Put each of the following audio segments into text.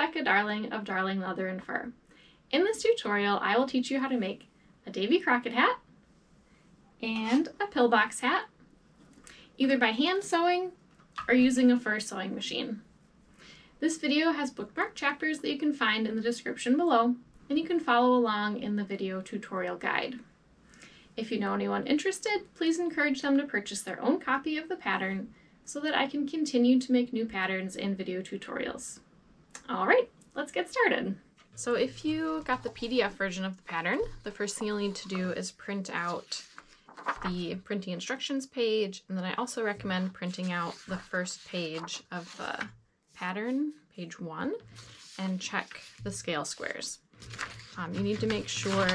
Rebecca Darling of Darling Leather and Fur. In this tutorial, I will teach you how to make a Davey Crockett hat and a Pillbox hat, either by hand sewing or using a fur sewing machine. This video has bookmarked chapters that you can find in the description below, and you can follow along in the video tutorial guide. If you know anyone interested, please encourage them to purchase their own copy of the pattern so that I can continue to make new patterns and video tutorials. All right, let's get started. So if you got the PDF version of the pattern, the first thing you'll need to do is print out the printing instructions page, and then I also recommend printing out the first page of the pattern, page 1, and check the scale squares. You need to make sure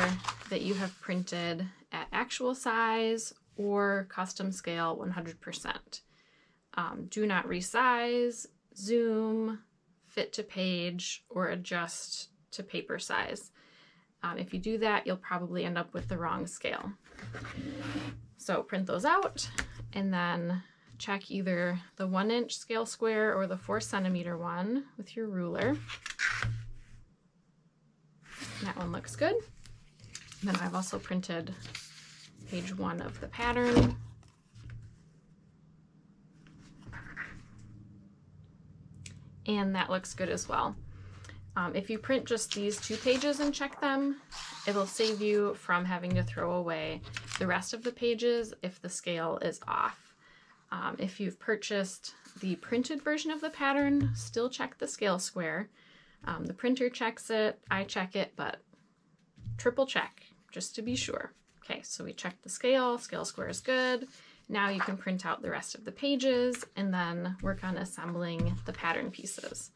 that you have printed at actual size or custom scale 100%. Do not resize, zoom, fit to page, or adjust to paper size. If you do that, you'll probably end up with the wrong scale. So print those out and then check either the 1-inch scale square or the 4-centimeter one with your ruler. That one looks good. And then I've also printed page 1 of the pattern. And that looks good as well. If you print just these 2 pages and check them, it'll save you from having to throw away the rest of the pages if the scale is off. If you've purchased the printed version of the pattern, still check the scale square. The printer checks it, I check it, but triple check just to be sure. Okay, so we checked the scale square is good. Now you can print out the rest of the pages and then work on assembling the pattern pieces.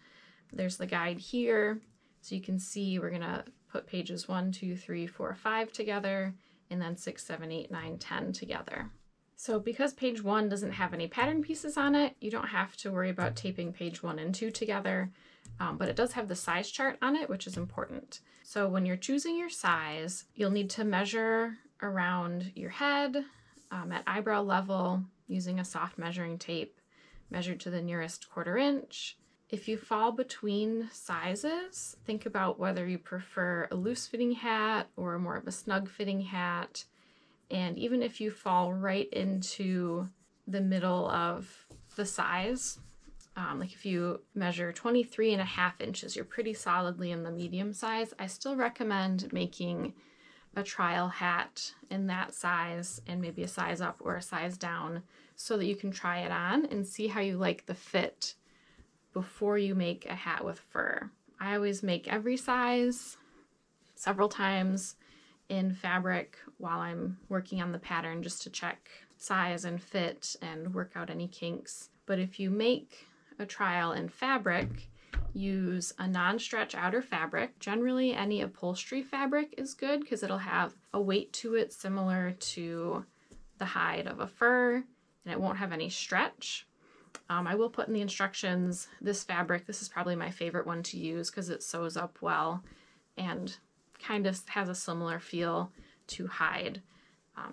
There's the guide here, so you can see we're gonna put pages 1, 2, 3, 4, 5 together, and then 6, 7, 8, 9, 10 together. So because page 1 doesn't have any pattern pieces on it, you don't have to worry about taping page 1 and 2 together, but it does have the size chart on it, which is important. So when you're choosing your size, you'll need to measure around your head at eyebrow level using a soft measuring tape, measure to the nearest 1/4 inch. If you fall between sizes, think about whether you prefer a loose fitting hat or more of a snug fitting hat. And even if you fall right into the middle of the size, like if you measure 23.5 inches, you're pretty solidly in the medium size, I still recommend making a trial hat in that size and maybe a size up or a size down so that you can try it on and see how you like the fit before you make a hat with fur. I always make every size several times in fabric while I'm working on the pattern just to check size and fit and work out any kinks. But if you make a trial in fabric, use a non-stretch outer fabric. Generally any upholstery fabric is good because it'll have a weight to it similar to the hide of a fur and it won't have any stretch. I will put in the instructions this fabric. This is probably my favorite one to use because it sews up well and kind of has a similar feel to hide.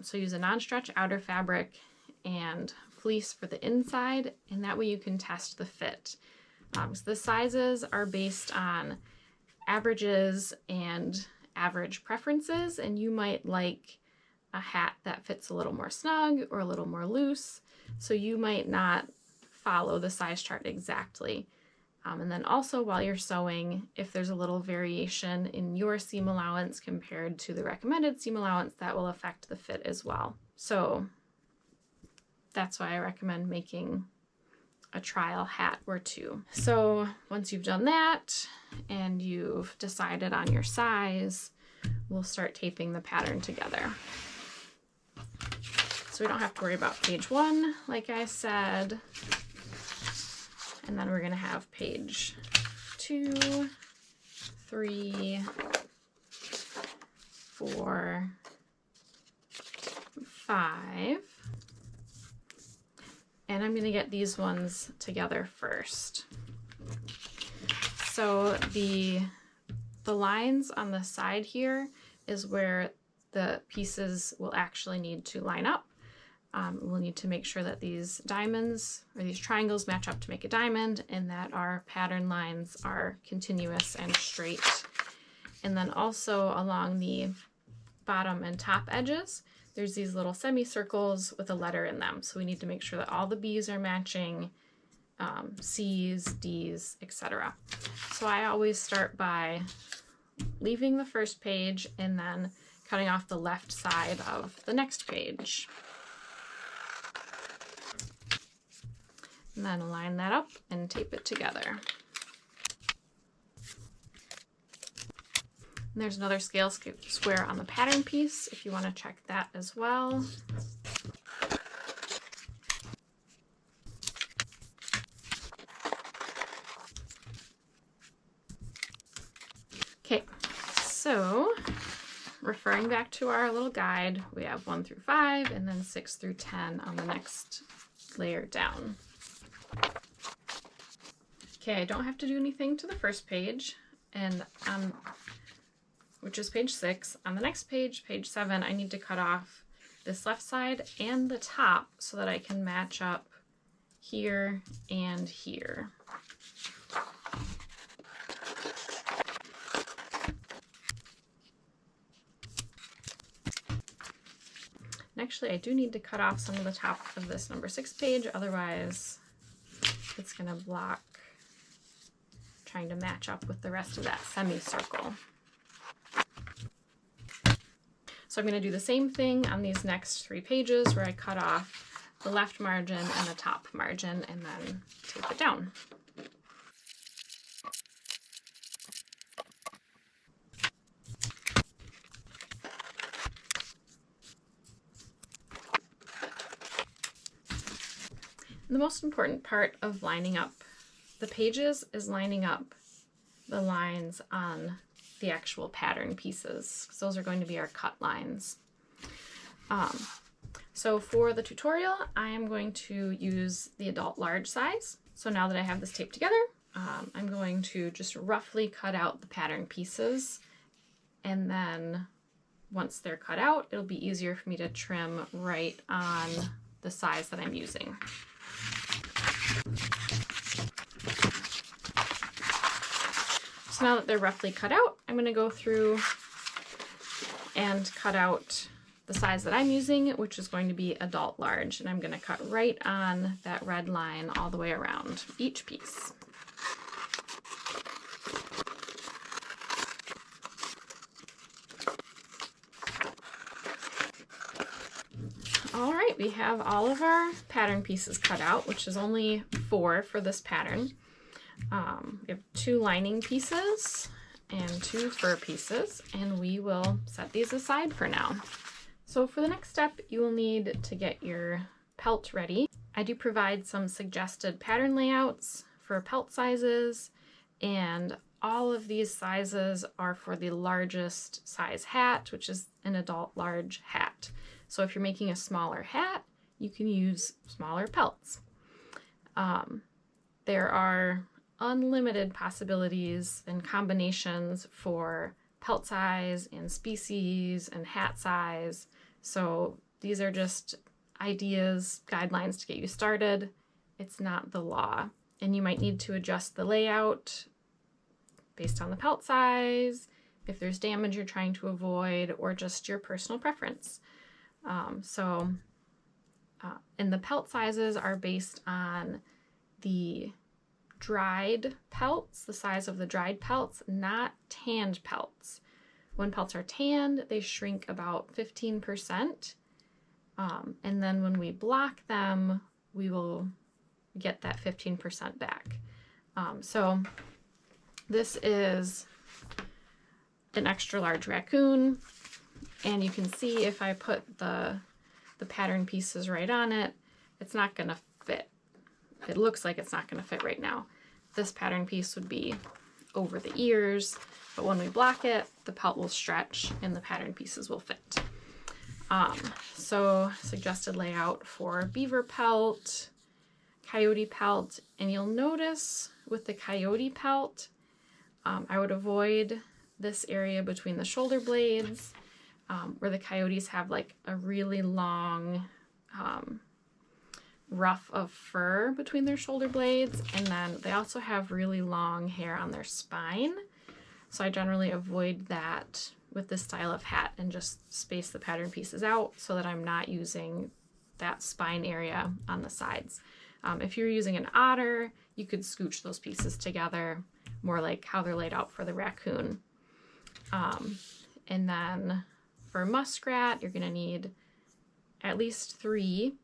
So use a non-stretch outer fabric and fleece for the inside, and that way you can test the fit. So the sizes are based on averages and average preferences, and you might like a hat that fits a little more snug or a little more loose, so you might not follow the size chart exactly. And then also while you're sewing, if there's a little variation in your seam allowance compared to the recommended seam allowance, that will affect the fit as well. So that's why I recommend making a trial hat or 2. So once you've done that and you've decided on your size, we'll start taping the pattern together. So we don't have to worry about page 1, like I said. And then we're going to have page 2, 3, 4, 5. And I'm going to get these ones together first. So the lines on the side here is where the pieces will actually need to line up. We'll need to make sure that these diamonds or these triangles match up to make a diamond, and that our pattern lines are continuous and straight. And then also along the bottom and top edges, there's these little semicircles with a letter in them. So we need to make sure that all the B's are matching, C's, D's, etc. So I always start by leaving the first page and then cutting off the left side of the next page. And then line that up and tape it together. And there's another scale square on the pattern piece if you want to check that as well. Okay, so referring back to our little guide, we have 1 through 5 and then 6 through 10 on the next layer down. Okay, I don't have to do anything to the first page, and which is page 6. On the next page, page 7, I need to cut off this left side and the top so that I can match up here and here. And actually, I do need to cut off some of the top of this number 6 page, otherwise it's going to block trying to match up with the rest of that semicircle. So I'm going to do the same thing on these next 3 pages where I cut off the left margin and the top margin and then tape it down. The most important part of lining up the pages is lining up the lines on the actual pattern pieces. So those are going to be our cut lines. So for the tutorial, I am going to use the adult large size. So now that I have this taped together, I'm going to just roughly cut out the pattern pieces. And then once they're cut out, it'll be easier for me to trim right on the size that I'm using. So now that they're roughly cut out, I'm going to go through and cut out the size that I'm using, which is going to be adult large, and I'm going to cut right on that red line all the way around each piece. All right, we have all of our pattern pieces cut out, which is only 4 for this pattern. We have 2 lining pieces and 2 fur pieces, and we will set these aside for now. So for the next step, you will need to get your pelt ready. I do provide some suggested pattern layouts for pelt sizes, and all of these sizes are for the largest size hat, which is an adult large hat. So if you're making a smaller hat, you can use smaller pelts. There are unlimited possibilities and combinations for pelt size and species and hat size. So these are just ideas, guidelines to get you started. It's not the law. And you might need to adjust the layout based on the pelt size, if there's damage you're trying to avoid, or just your personal preference. And the pelt sizes are based on the dried pelts, the size of the dried pelts, not tanned pelts. When pelts are tanned, they shrink about 15%. And then when we block them, we will get that 15% back. So this is an extra large raccoon, and you can see if I put the pattern pieces right on it, it's not going to fit. It looks like it's not going to fit right now. This pattern piece would be over the ears, but when we block it, the pelt will stretch and the pattern pieces will fit. So suggested layout for beaver pelt, coyote pelt, and you'll notice with the coyote pelt, I would avoid this area between the shoulder blades, where the coyotes have like a really long ruff of fur between their shoulder blades, and then they also have really long hair on their spine. So I generally avoid that with this style of hat and just space the pattern pieces out so that I'm not using that spine area on the sides. If you're using an otter, you could scooch those pieces together, more like how they're laid out for the raccoon. And then for muskrat, you're gonna need at least 3.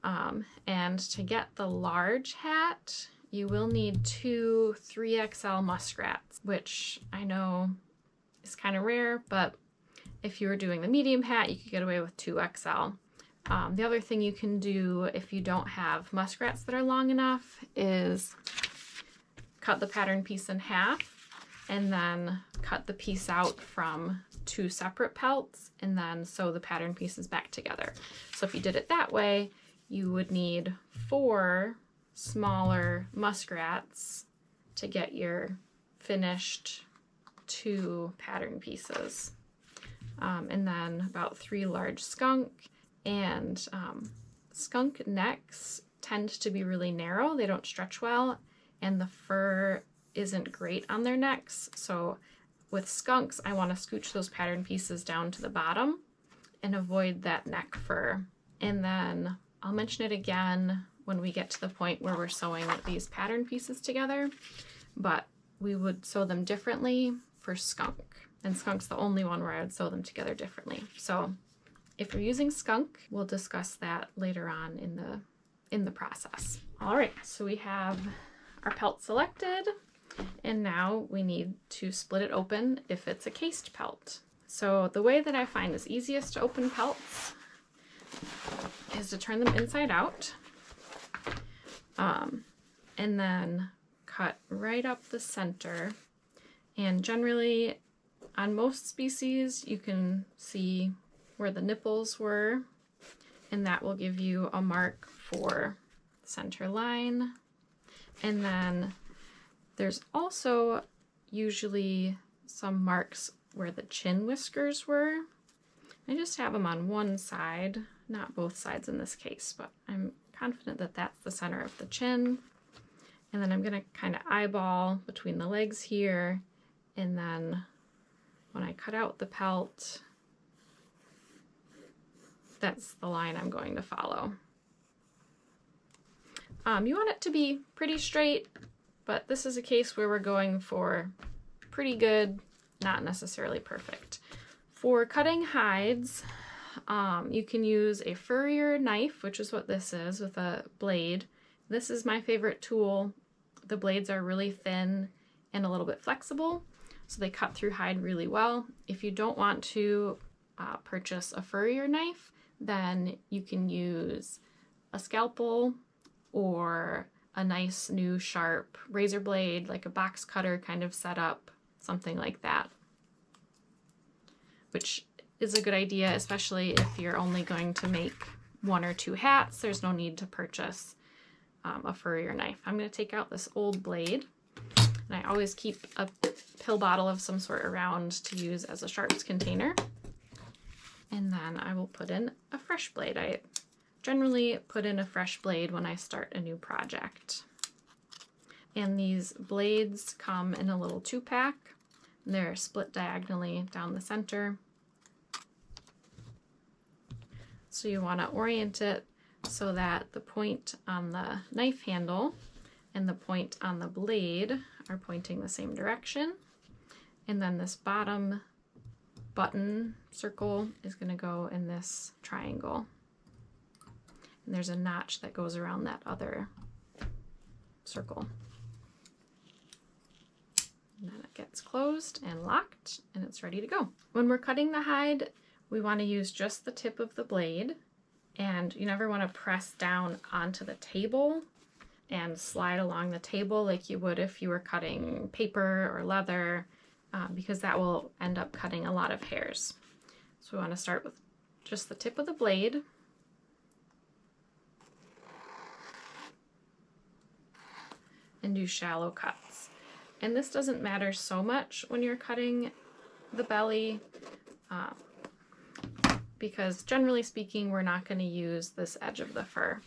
And to get the large hat, you will need 2 3XL muskrats, which I know is kind of rare, but if you were doing the medium hat, you could get away with 2XL. The other thing you can do if you don't have muskrats that are long enough is cut the pattern piece in half and then cut the piece out from 2 separate pelts and then sew the pattern pieces back together. So if you did it that way, you would need 4 smaller muskrats to get your finished 2 pattern pieces. And then about 3 large skunk. And skunk necks tend to be really narrow. They don't stretch well, and the fur isn't great on their necks. So with skunks, I want to scooch those pattern pieces down to the bottom and avoid that neck fur. And then I'll mention it again when we get to the point where we're sewing these pattern pieces together, but we would sew them differently for skunk. And skunk's the only one where I would sew them together differently. So if you're using skunk, we'll discuss that later on in the process. All right, so we have our pelt selected, and now we need to split it open if it's a cased pelt. So the way that I find is easiest to open pelts is to turn them inside out, and then cut right up the center. And generally, on most species, you can see where the nipples were, and that will give you a mark for center line. And then there's also usually some marks where the chin whiskers were. I just have them on one side, not both sides in this case, but I'm confident that that's the center of the chin. And then I'm gonna kind of eyeball between the legs here, and then when I cut out the pelt, that's the line I'm going to follow. You want it to be pretty straight, but this is a case where we're going for pretty good, not necessarily perfect. For cutting hides, you can use a furrier knife, which is what this is, with a blade. This is my favorite tool. The blades are really thin and a little bit flexible, so they cut through hide really well. If you don't want to purchase a furrier knife, then you can use a scalpel or a nice new sharp razor blade, like a box cutter kind of setup, something like that, which is a good idea, especially if you're only going to make 1 or 2 hats. There's no need to purchase a furrier knife. I'm going to take out this old blade, and I always keep a pill bottle of some sort around to use as a sharps container. And then I will put in a fresh blade. I generally put in a fresh blade when I start a new project. And these blades come in a little 2-pack. They're split diagonally down the center. So you want to orient it so that the point on the knife handle and the point on the blade are pointing the same direction. And then this bottom button circle is going to go in this triangle. And there's a notch that goes around that other circle. And then it gets closed and locked, and it's ready to go. When we're cutting the hide, we want to use just the tip of the blade, and you never want to press down onto the table and slide along the table like you would if you were cutting paper or leather, because that will end up cutting a lot of hairs. So we want to start with just the tip of the blade. And do shallow cuts. And this doesn't matter so much when you're cutting the belly. because generally speaking, we're not going to use this edge of the fur.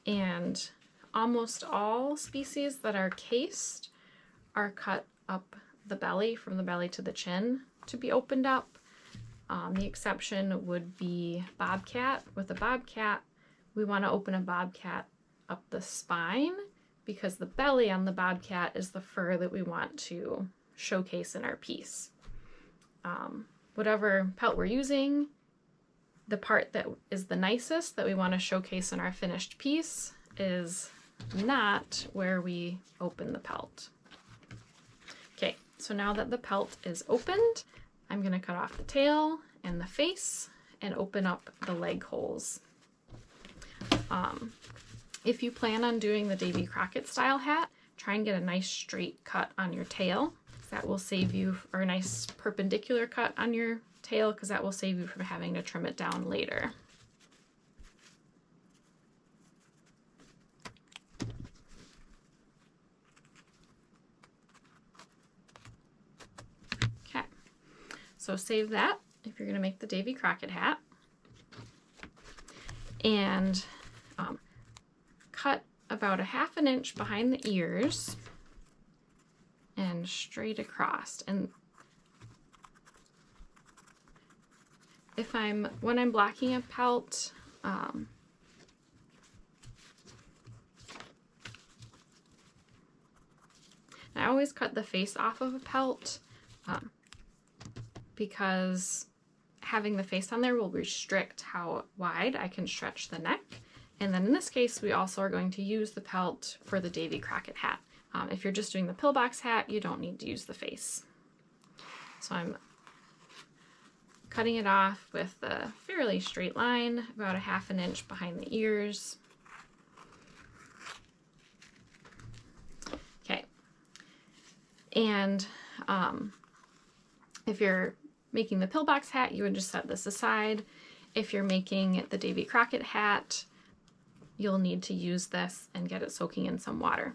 And almost all species that are cased are cut up the belly, from the belly to the chin, to be opened up. The exception would be bobcat. With a bobcat, we want to open a bobcat up the spine because the belly on the bobcat is the fur that we want to showcase in our piece. Whatever pelt we're using, the part that is the nicest that we want to showcase in our finished piece is not where we open the pelt. Okay, so now that the pelt is opened, I'm going to cut off the tail and the face and open up the leg holes. If you plan on doing the Davey Crockett style hat, try and get a nice straight cut on your tail. That will save you, or a nice perpendicular cut on your tail, because that will save you from having to trim it down later. Okay, so save that if you're going to make the Davey Crockett hat. And cut about a ½ inch behind the ears and straight across. And when I'm blocking a pelt, I always cut the face off of a pelt because having the face on there will restrict how wide I can stretch the neck. And then in this case, we also are going to use the pelt for the Davey Crockett hat. If you're just doing the Pillbox hat, you don't need to use the face. So I'm cutting it off with a fairly straight line, about a ½ inch behind the ears. Okay. And if you're making the Pillbox hat, you would just set this aside. If you're making the Davey Crockett hat, you'll need to use this and get it soaking in some water.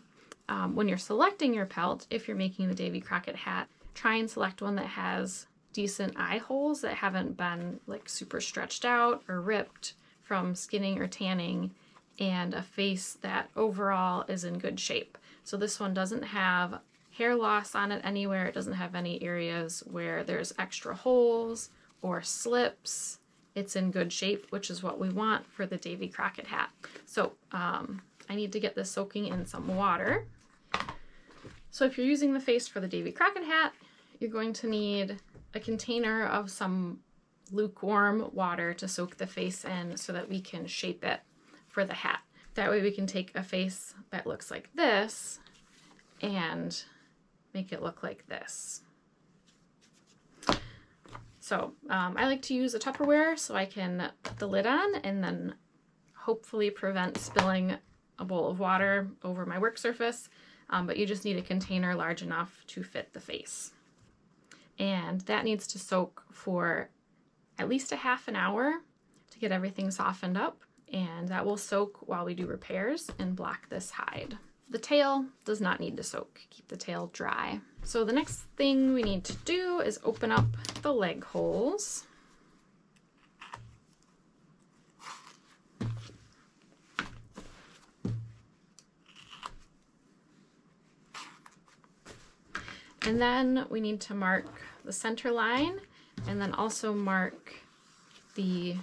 When you're selecting your pelt, if you're making the Davey Crockett hat, try and select one that has decent eye holes that haven't been like super stretched out or ripped from skinning or tanning, and a face that overall is in good shape. So this one doesn't have hair loss on it anywhere. It doesn't have any areas where there's extra holes or slips. It's in good shape, which is what we want for the Davey Crockett hat. So I need to get this soaking in some water. So if you're using the face for the Davey Crockett hat, you're going to need a container of some lukewarm water to soak the face in so that we can shape it for the hat. That way we can take a face that looks like this and make it look like this. So I like to use a Tupperware so I can put the lid on and then hopefully prevent spilling a bowl of water over my work surface. But you just need a container large enough to fit the face. And that needs to soak for at least a ½ hour to get everything softened up. And that will soak while we do repairs and block this hide. The tail does not need to soak. Keep the tail dry. So the next thing we need to do is open up the leg holes. And then we need to mark the center line and then also mark the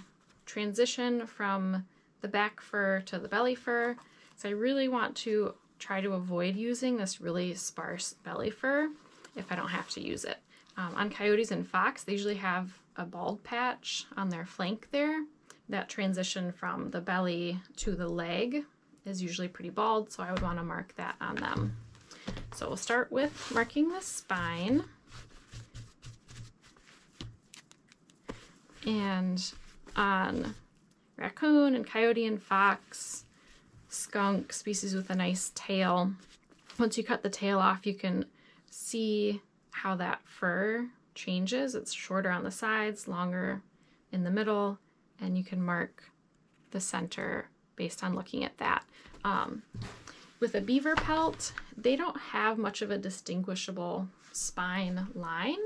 transition from the back fur to the belly fur. So I really want to try to avoid using this really sparse belly fur if I don't have to use it. On coyotes and fox, they usually have a bald patch on their flank there. That transition from the belly to the leg is usually pretty bald, so I would want to mark that on them. So we'll start with marking the spine. And on raccoon and coyote and fox, skunk, species with a nice tail, once you cut the tail off, you can see how that fur changes. It's shorter on the sides, longer in the middle, and you can mark the center based on looking at that. With a beaver pelt, they don't have much of a distinguishable spine line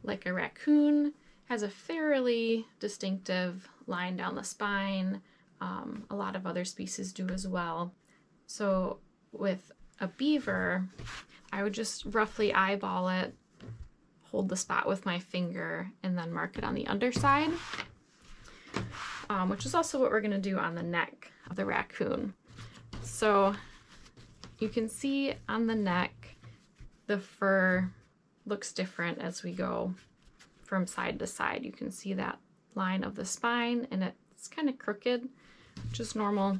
like a raccoon has a fairly distinctive line down the spine. A lot of other species do as well. So with a beaver, I would just roughly eyeball it, hold the spot with my finger, and then mark it on the underside, which is also what we're going to do on the neck of the raccoon. So you can see on the neck, the fur looks different as we go from side to side. You can see that line of the spine, and it's kind of crooked, which is normal.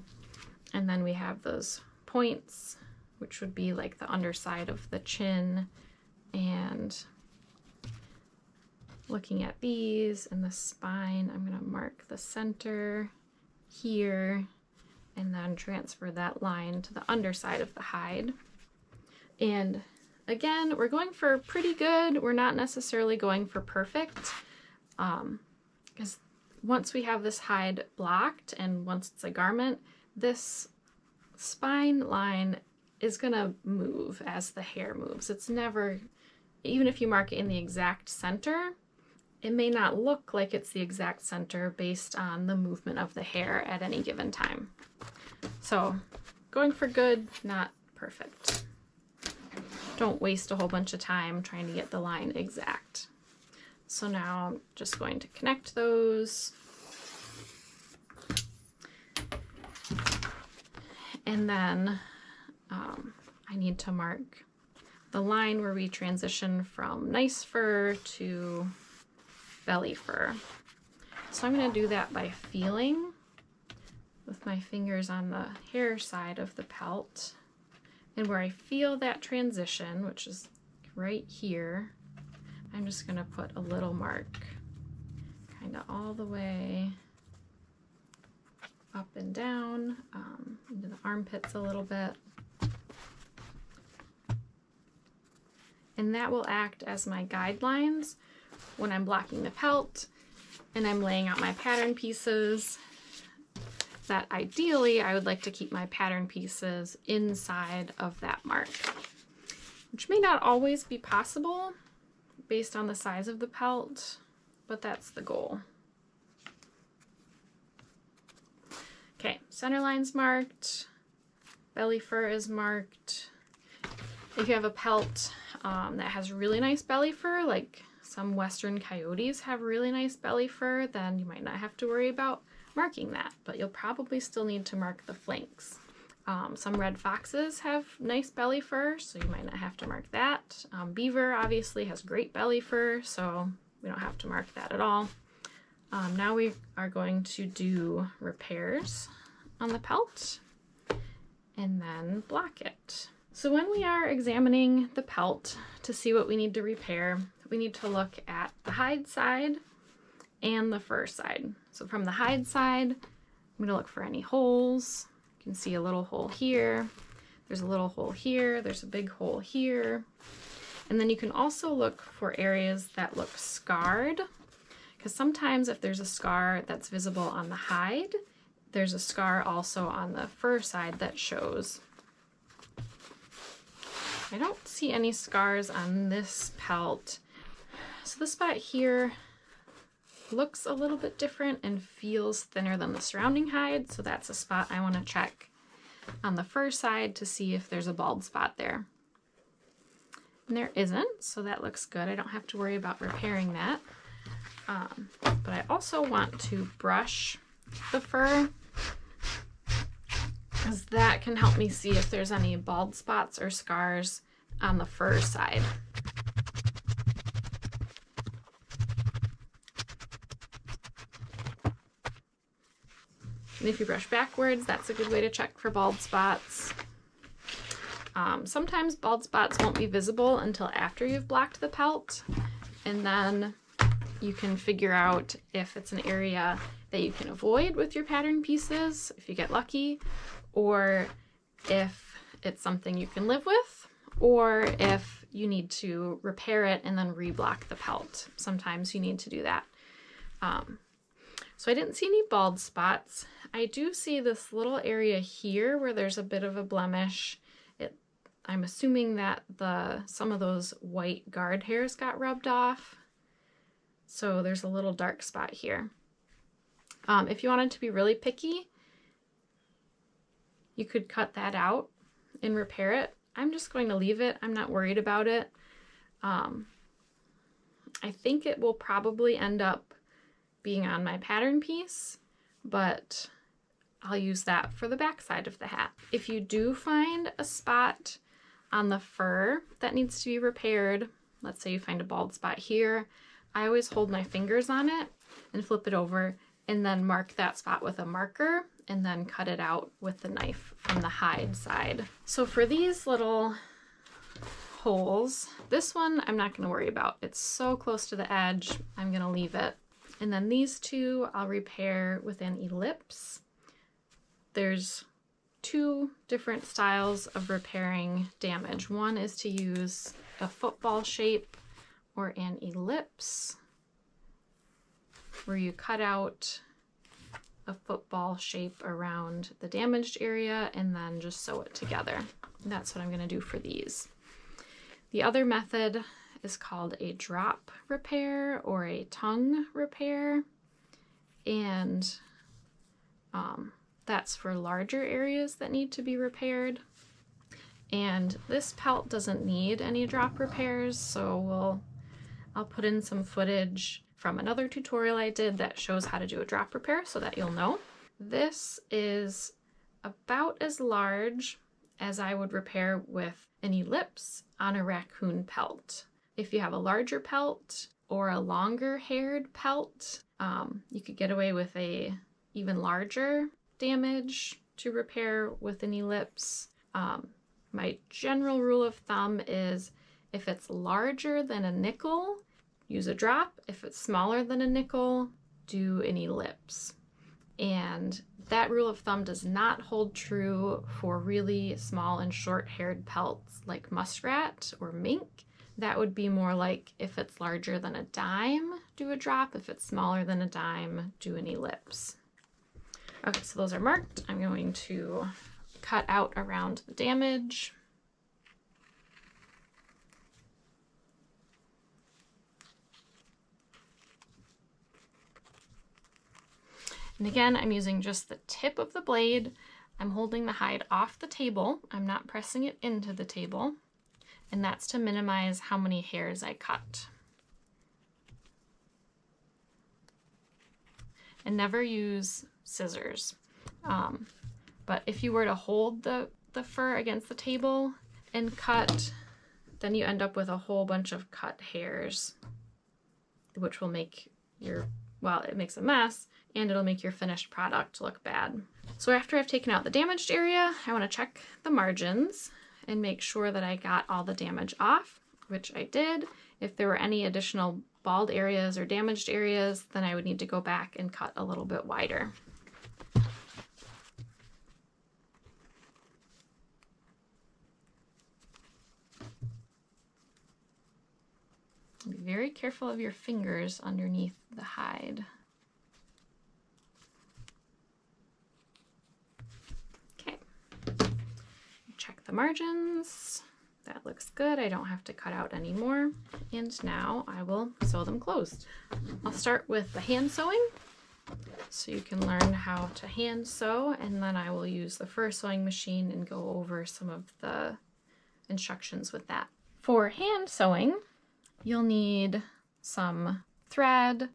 And then we have those points, which would be like the underside of the chin. And looking at these and the spine, I'm going to mark the center here and then transfer that line to the underside of the hide. And again, we're going for pretty good. We're not necessarily going for perfect, because once we have this hide blocked and once it's a garment, this spine line is going to move as the hair moves. It's never, even if you mark it in the exact center, it may not look like it's the exact center based on the movement of the hair at any given time. So going for good, not perfect. Don't waste a whole bunch of time trying to get the line exact. So now I'm just going to connect those. And then I need to mark the line where we transition from nice fur to belly fur. So I'm going to do that by feeling with my fingers on the hair side of the pelt. And where I feel that transition, which is right here, I'm just going to put a little mark kind of all the way up and down into the armpits a little bit. And that will act as my guidelines when I'm blocking the pelt and I'm laying out my pattern pieces. That ideally I would like to keep my pattern pieces inside of that mark, which may not always be possible based on the size of the pelt, but that's the goal. Okay, center line's marked, belly fur is marked. If you have a pelt that has really nice belly fur, like some western coyotes have really nice belly fur, then you might not have to worry about marking that, but you'll probably still need to mark the flanks. Some red foxes have nice belly fur, so you might not have to mark that. Beaver obviously has great belly fur, so we don't have to mark that at all. Now we are going to do repairs on the pelt and then block it. So when we are examining the pelt to see what we need to repair, we need to look at the hide side and the fur side. So from the hide side, I'm going to look for any holes. You can see a little hole here. There's a little hole here. There's a big hole here. And then you can also look for areas that look scarred, because sometimes if there's a scar that's visible on the hide, there's a scar also on the fur side that shows. I don't see any scars on this pelt. So this spot here looks a little bit different and feels thinner than the surrounding hide, so that's a spot I want to check on the fur side to see if there's a bald spot there. And there isn't, so that looks good. I don't have to worry about repairing that. But I also want to brush the fur, because that can help me see if there's any bald spots or scars on the fur side. And if you brush backwards, that's a good way to check for bald spots. Sometimes bald spots won't be visible until after you've blocked the pelt, and then you can figure out if it's an area that you can avoid with your pattern pieces, if you get lucky, or if it's something you can live with, or if you need to repair it and then reblock the pelt. Sometimes you need to do that. So I didn't see any bald spots. I do see this little area here where there's a bit of a blemish. I'm assuming that some of those white guard hairs got rubbed off. So there's a little dark spot here. If you wanted to be really picky, you could cut that out and repair it. I'm just going to leave it. I'm not worried about it. I think it will probably end up being on my pattern piece, but I'll use that for the back side of the hat. If you do find a spot on the fur that needs to be repaired, let's say you find a bald spot here, I always hold my fingers on it and flip it over and then mark that spot with a marker and then cut it out with the knife from the hide side. So for these little holes, this one I'm not going to worry about. It's so close to the edge, I'm going to leave it. And then these two I'll repair with an ellipse. There's two different styles of repairing damage. One is to use a football shape or an ellipse, where you cut out a football shape around the damaged area and then just sew it together. And that's what I'm going to do for these. The other method is called a drop repair or a tongue repair, and that's for larger areas that need to be repaired. And this pelt doesn't need any drop repairs, so I'll put in some footage from another tutorial I did that shows how to do a drop repair so that you'll know. This is about as large as I would repair with an ellipse on a raccoon pelt. If you have a larger pelt or a longer haired pelt, you could get away with a even larger damage to repair with an ellipse. My general rule of thumb is if it's larger than a nickel, use a drop. If it's smaller than a nickel, do an ellipse. And that rule of thumb does not hold true for really small and short-haired pelts like muskrat or mink. That would be more like if it's larger than a dime, do a drop. If it's smaller than a dime, do an ellipse. Okay, so those are marked. I'm going to cut out around the damage. And again, I'm using just the tip of the blade. I'm holding the hide off the table. I'm not pressing it into the table. And that's to minimize how many hairs I cut. And never use scissors. But if you were to hold the fur against the table and cut, then you end up with a whole bunch of cut hairs, which will make it makes a mess, and it'll make your finished product look bad. So after I've taken out the damaged area, I want to check the margins and make sure that I got all the damage off, which I did. If there were any additional bald areas or damaged areas, then I would need to go back and cut a little bit wider. Be very careful of your fingers underneath the hide. Okay, check the margins. That looks good. I don't have to cut out any more. And now I will sew them closed. I'll start with the hand sewing, so you can learn how to hand sew, and then I will use the fur sewing machine and go over some of the instructions with that. For hand sewing, you'll need some thread.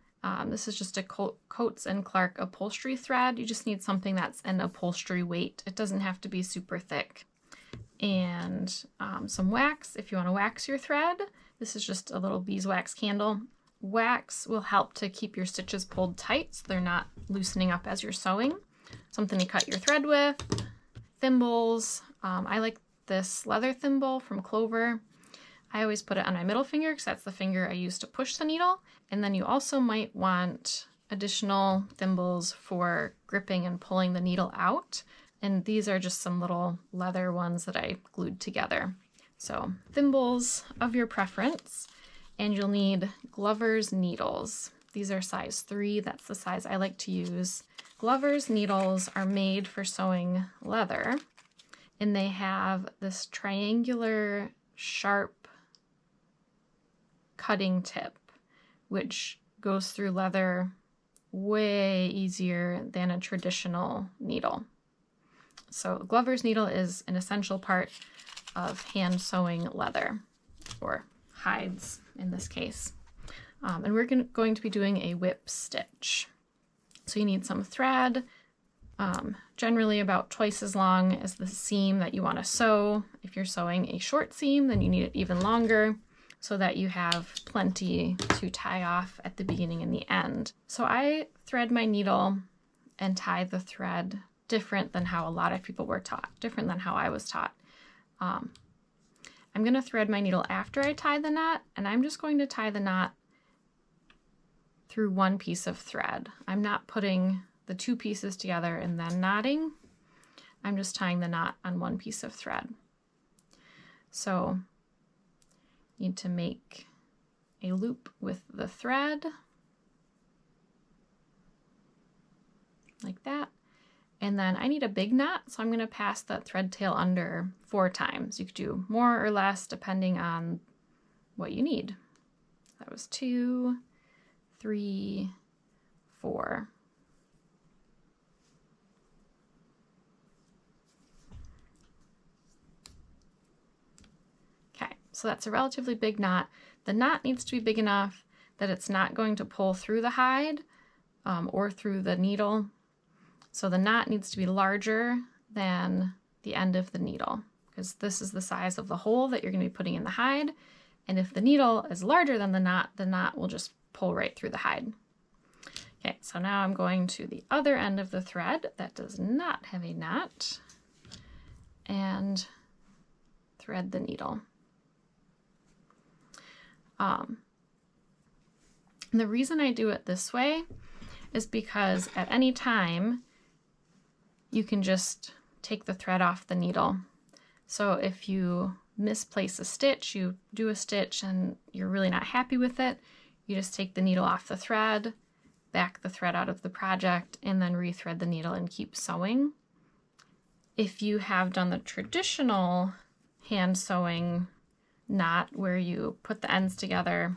This is just a Coats & Clark upholstery thread. You just need something that's an upholstery weight. It doesn't have to be super thick. And some wax if you want to wax your thread. This is just a little beeswax candle. Wax will help to keep your stitches pulled tight so they're not loosening up as you're sewing. Something to cut your thread with. Thimbles. I like this leather thimble from Clover. I always put it on my middle finger because that's the finger I use to push the needle. And then you also might want additional thimbles for gripping and pulling the needle out. And these are just some little leather ones that I glued together. So thimbles of your preference. And you'll need Glover's needles. These are size 3. That's the size I like to use. Glover's needles are made for sewing leather. And they have this triangular, sharp cutting tip, which goes through leather way easier than a traditional needle. So a glover's needle is an essential part of hand sewing leather, or hides in this case. And we're going to be doing a whip stitch. So you need some thread, generally about twice as long as the seam that you want to sew. If you're sewing a short seam, then you need it even longer so that you have plenty to tie off at the beginning and the end. So I thread my needle and tie the thread different than how a lot of people were taught, different than how I was taught. I'm going to thread my needle after I tie the knot, and I'm just going to tie the knot through one piece of thread. I'm not putting the two pieces together and then knotting. I'm just tying the knot on one piece of thread. So you need to make a loop with the thread like that. And then I need a big knot, so I'm going to pass that thread tail under 4 times. You could do more or less depending on what you need. That was 2, 3, 4. Okay, so that's a relatively big knot. The knot needs to be big enough that it's not going to pull through the hide or through the needle. So the knot needs to be larger than the end of the needle, because this is the size of the hole that you're going to be putting in the hide. And if the needle is larger than the knot will just pull right through the hide. Okay, so now I'm going to the other end of the thread that does not have a knot and thread the needle. The reason I do it this way is because at any time you can just take the thread off the needle. So if you misplace a stitch, you do a stitch and you're really not happy with it, you just take the needle off the thread, back the thread out of the project, and then rethread the needle and keep sewing. If you have done the traditional hand sewing knot where you put the ends together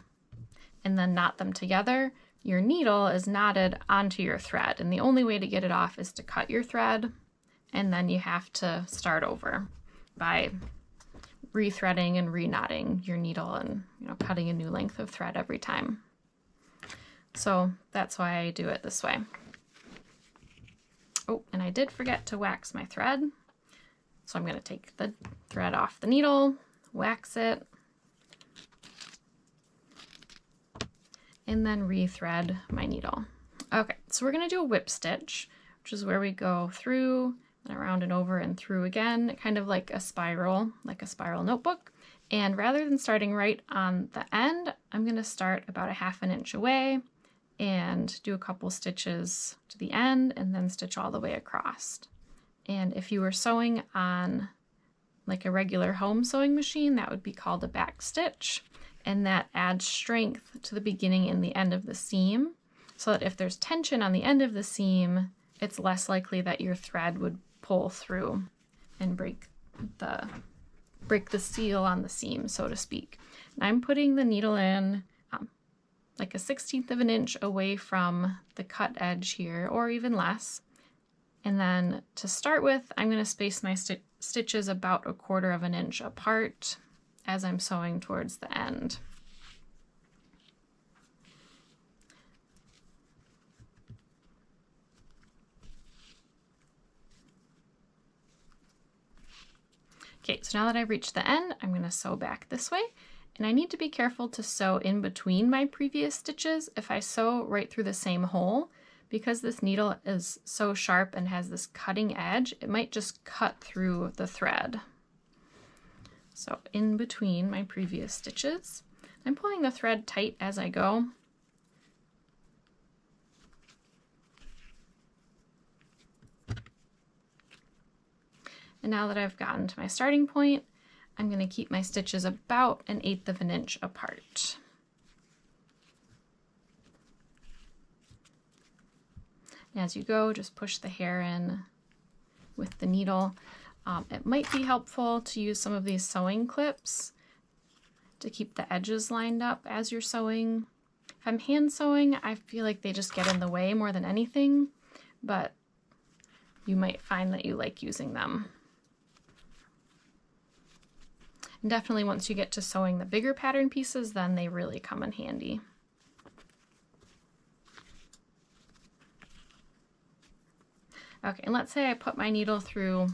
and then knot them together, your needle is knotted onto your thread, and the only way to get it off is to cut your thread, and then you have to start over by rethreading and reknotting your needle and cutting a new length of thread every time. So that's why I do it this way. Oh, and I did forget to wax my thread. So I'm going to take the thread off the needle, wax it, and then rethread my needle. Okay, so we're going to do a whip stitch, which is where we go through and around and over and through again, kind of like a spiral notebook. And rather than starting right on the end, I'm going to start about 1/2 inch away and do a couple stitches to the end and then stitch all the way across. And if you were sewing on like a regular home sewing machine, that would be called a back stitch. And that adds strength to the beginning and the end of the seam, so that if there's tension on the end of the seam, it's less likely that your thread would pull through and break the seal on the seam, so to speak. And I'm putting the needle in like 1/16 of an inch away from the cut edge here, or even less. And then to start with, I'm going to space my stitches about 1/4 of an inch apart as I'm sewing towards the end. Okay, so now that I've reached the end, I'm going to sew back this way. And I need to be careful to sew in between my previous stitches. If I sew right through the same hole, because this needle is so sharp and has this cutting edge, it might just cut through the thread. So in between my previous stitches, I'm pulling the thread tight as I go. And now that I've gotten to my starting point, I'm going to keep my stitches about 1/8 of an inch apart. And as you go, just push the hair in with the needle. It might be helpful to use some of these sewing clips to keep the edges lined up as you're sewing. If I'm hand sewing, I feel like they just get in the way more than anything, but you might find that you like using them. And definitely once you get to sewing the bigger pattern pieces, then they really come in handy. Okay, and let's say I put my needle through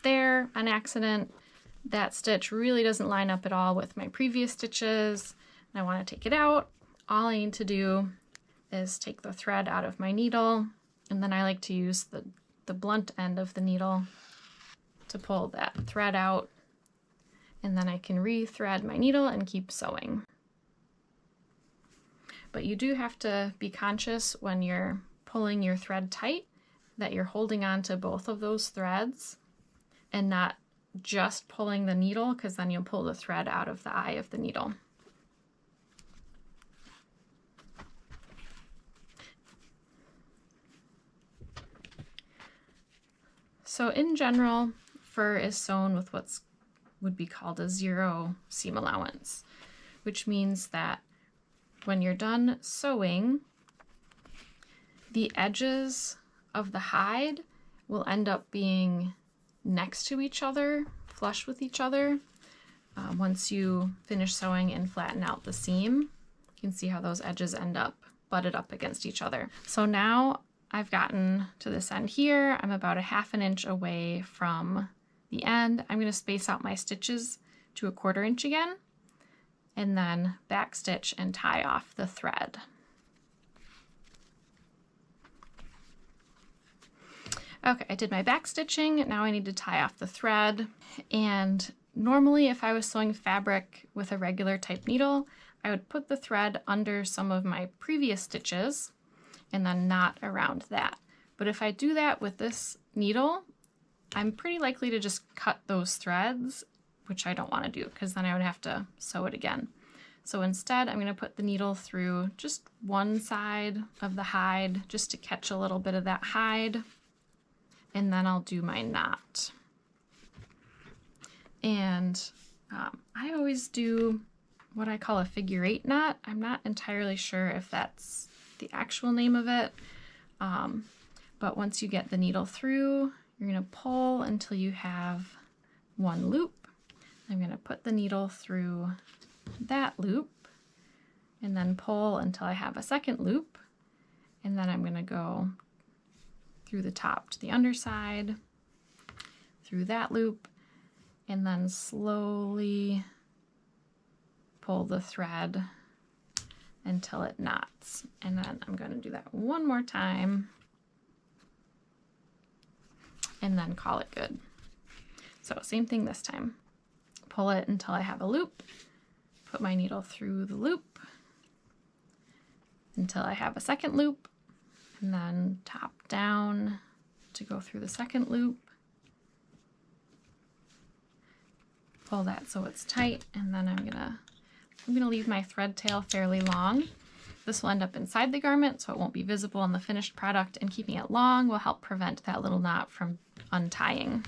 there on accident. That stitch really doesn't line up at all with my previous stitches, and I want to take it out. All I need to do is take the thread out of my needle, and then I like to use the blunt end of the needle to pull that thread out, and then I can re-thread my needle and keep sewing. But you do have to be conscious when you're pulling your thread tight that you're holding on to both of those threads and not just pulling the needle, because then you'll pull the thread out of the eye of the needle. So in general, fur is sewn with would be called a 0 seam allowance, which means that when you're done sewing, the edges of the hide will end up being next to each other, flush with each other. Once you finish sewing and flatten out the seam, you can see how those edges end up butted up against each other. So now I've gotten to this end here. I'm about 1/2 inch away from the end. I'm going to space out my stitches to 1/4 inch again, and then back stitch and tie off the thread. Okay, I did my back stitching. Now I need to tie off the thread. And normally if I was sewing fabric with a regular type needle, I would put the thread under some of my previous stitches and then knot around that. But if I do that with this needle, I'm pretty likely to just cut those threads, which I don't want to do because then I would have to sew it again. So instead, I'm going to put the needle through just one side of the hide just to catch a little bit of that hide. And then I'll do my knot. And I always do what I call a figure 8 knot. I'm not entirely sure if that's the actual name of it. But once you get the needle through, you're going to pull until you have one loop. I'm going to put the needle through that loop and then pull until I have a second loop. And then I'm going to go through the top to the underside, through that loop, and then slowly pull the thread until it knots. And then I'm going to do that one more time and then call it good. So same thing this time. Pull it until I have a loop, put my needle through the loop until I have a second loop, and then top down to go through the second loop. Pull that so it's tight, and then I'm gonna leave my thread tail fairly long. This will end up inside the garment, so it won't be visible on the finished product, and keeping it long will help prevent that little knot from untying.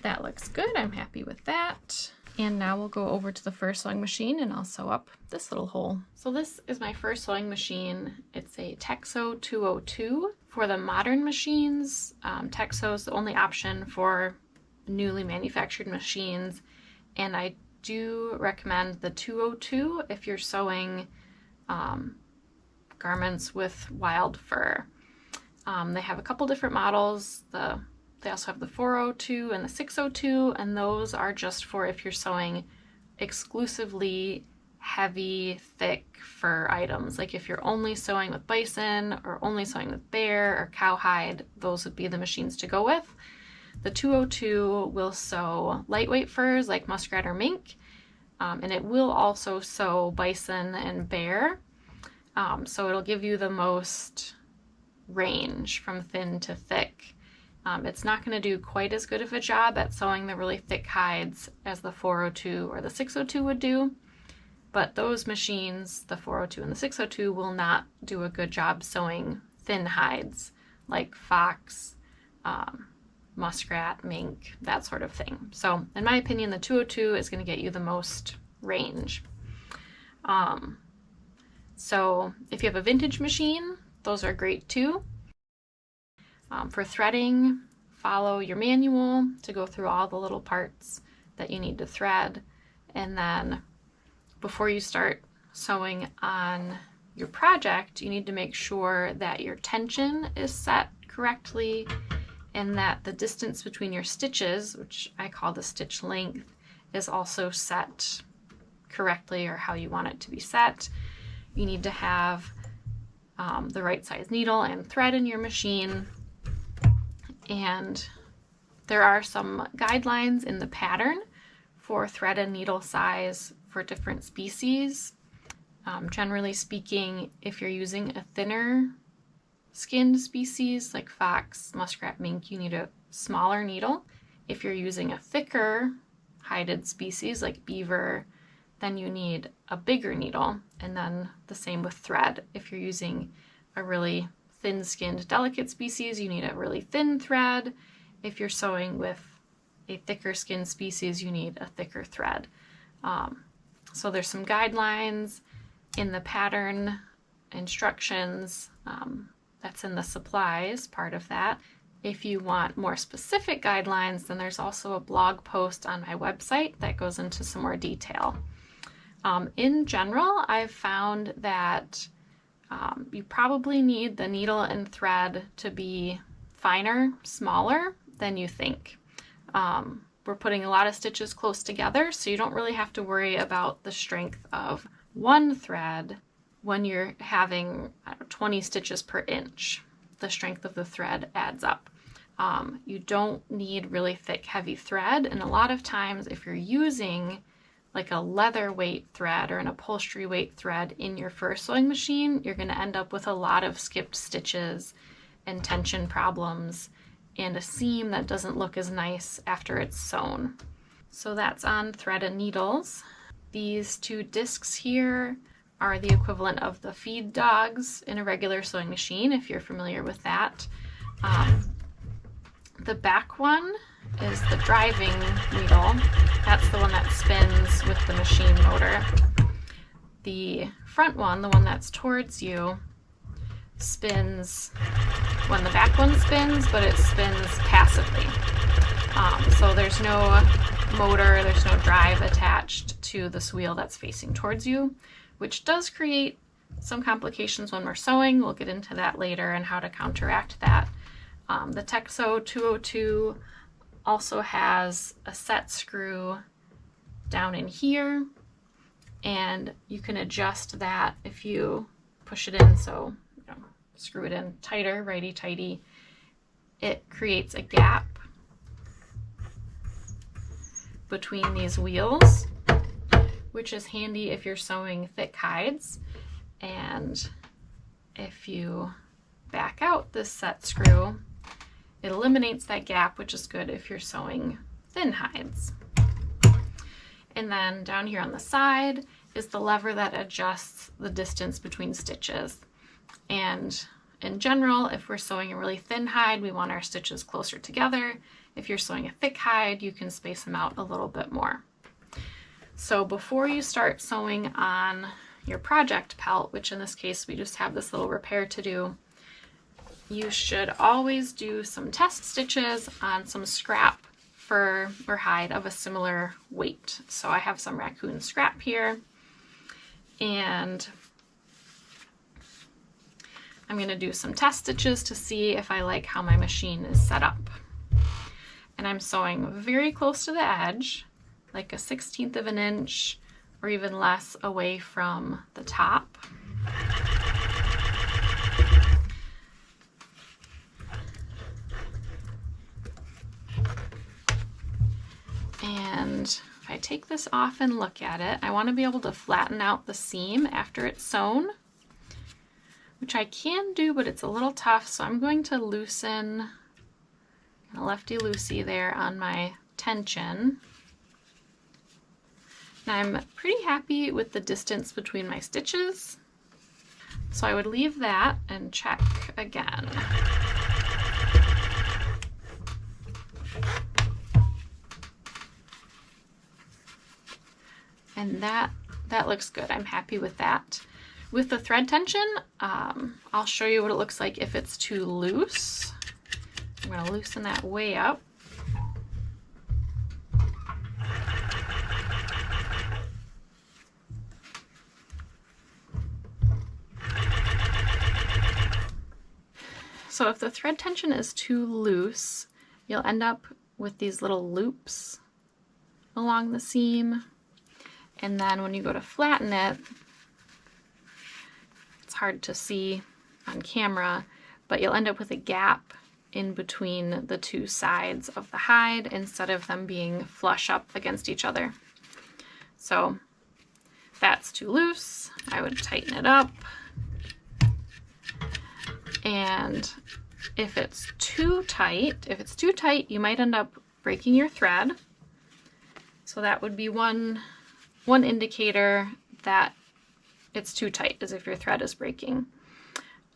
That looks good, I'm happy with that. And now we'll go over to the first sewing machine and I'll sew up this little hole. So this is my first sewing machine. It's a Texo 202. For the modern machines, Texo is the only option for newly manufactured machines. And I do recommend the 202 if you're sewing garments with wild fur. They have a couple different models. They also have the 402 and the 602, and those are just for if you're sewing exclusively heavy, thick fur items. Like if you're only sewing with bison or only sewing with bear or cowhide, those would be the machines to go with. The 202 will sew lightweight furs like muskrat or mink, and it will also sew bison and bear. So it'll give you the most range from thin to thick. It's not going to do quite as good of a job at sewing the really thick hides as the 402 or the 602 would do, but those machines, the 402 and the 602, will not do a good job sewing thin hides like fox, muskrat, mink, that sort of thing. So in my opinion, the 202 is going to get you the most range. It's So if you have a vintage machine, those are great too. For threading, follow your manual to go through all the little parts that you need to thread. And then before you start sewing on your project, you need to make sure that your tension is set correctly and that the distance between your stitches, which I call the stitch length, is also set correctly, or how you want it to be set. You need to have the right size needle and thread in your machine. And there are some guidelines in the pattern for thread and needle size for different species. Generally speaking, if you're using a thinner skinned species like fox, muskrat, mink, you need a smaller needle. If you're using a thicker hided species like beaver, then you need a bigger needle. And then the same with thread. If you're using a really thin-skinned delicate species, you need a really thin thread. If you're sewing with a thicker skinned species, you need a thicker thread. So there's some guidelines in the pattern instructions. That's in the supplies part of that. If you want more specific guidelines, then there's also a blog post on my website that goes into some more detail. In general, I've found that you probably need the needle and thread to be finer, smaller than you think. We're putting a lot of stitches close together, so you don't really have to worry about the strength of one thread when you're having 20 stitches per inch. The strength of the thread adds up. You don't need really thick, heavy thread, and a lot of times if you're using like a leather weight thread or an upholstery weight thread in your first sewing machine, you're going to end up with a lot of skipped stitches and tension problems and a seam that doesn't look as nice after it's sewn. So that's on thread and needles. These two discs here are the equivalent of the feed dogs in a regular sewing machine, if you're familiar with that. The back one is the driving needle. That's the one that spins with the machine motor. The front one, the one that's towards you, spins when the back one spins, but it spins passively. So there's no motor, there's no drive attached to this wheel that's facing towards you, which does create some complications when we're sewing. We'll get into that later and how to counteract that. The Texo 202 also has a set screw down in here, and you can adjust that if you push it in, so screw it in tighter, righty-tighty. It creates a gap between these wheels, which is handy if you're sewing thick hides. And if you back out this set screw, it eliminates that gap, which is good if you're sewing thin hides. And then down here on the side is the lever that adjusts the distance between stitches. And in general, if we're sewing a really thin hide, we want our stitches closer together. If you're sewing a thick hide, you can space them out a little bit more. So before you start sewing on your project pelt, which in this case we just have this little repair to do, you should always do some test stitches on some scrap fur or hide of a similar weight. So I have some raccoon scrap here, and I'm going to do some test stitches to see if I like how my machine is set up. And I'm sewing very close to the edge, like a 1/16 of an inch or even less away from the top. And if I take this off and look at it, I want to be able to flatten out the seam after it's sewn, which I can do, but it's a little tough. So I'm going to loosen a lefty-loosey there on my tension. Now I'm pretty happy with the distance between my stitches, so I would leave that and check again. And that looks good. I'm happy with that. With the thread tension, I'll show you what it looks like if it's too loose. I'm going to loosen that way up. So if the thread tension is too loose, you'll end up with these little loops along the seam. And then when you go to flatten it, it's hard to see on camera, but you'll end up with a gap in between the two sides of the hide instead of them being flush up against each other. So if that's too loose, I would tighten it up. And if it's too tight, you might end up breaking your thread. So that would be one indicator that it's too tight, is if your thread is breaking.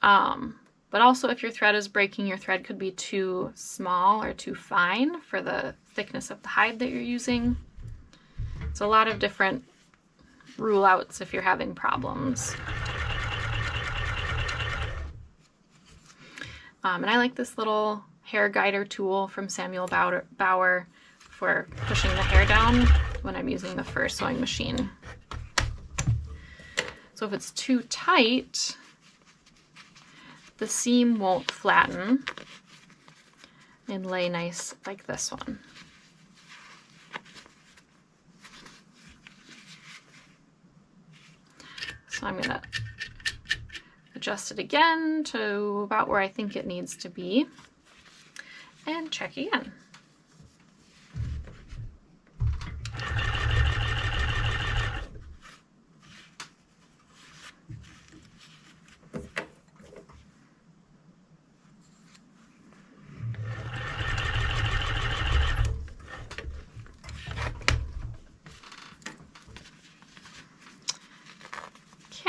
But also if your thread is breaking, your thread could be too small or too fine for the thickness of the hide that you're using. So a lot of different rule outs if you're having problems. And I like this little hair guider tool from Samuel Bauer for pushing the hair down when I'm using the fur sewing machine. So if it's too tight, the seam won't flatten and lay nice like this one. So I'm going to adjust it again to about where I think it needs to be and check again.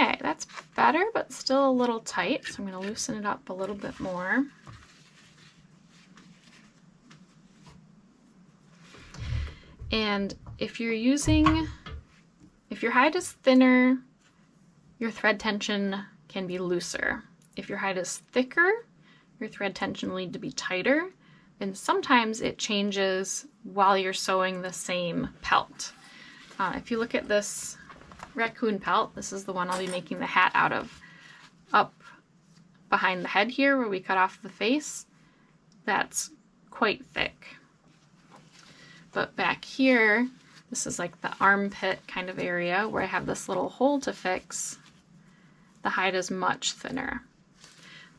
Okay, that's better, but still a little tight, so I'm going to loosen it up a little bit more. And if your hide is thinner, your thread tension can be looser. If your hide is thicker, your thread tension will need to be tighter, and sometimes it changes while you're sewing the same pelt. If you look at this raccoon pelt, this is the one I'll be making the hat out of. Up behind the head here where we cut off the face, that's quite thick. But back here, this is like the armpit kind of area where I have this little hole to fix. The hide is much thinner.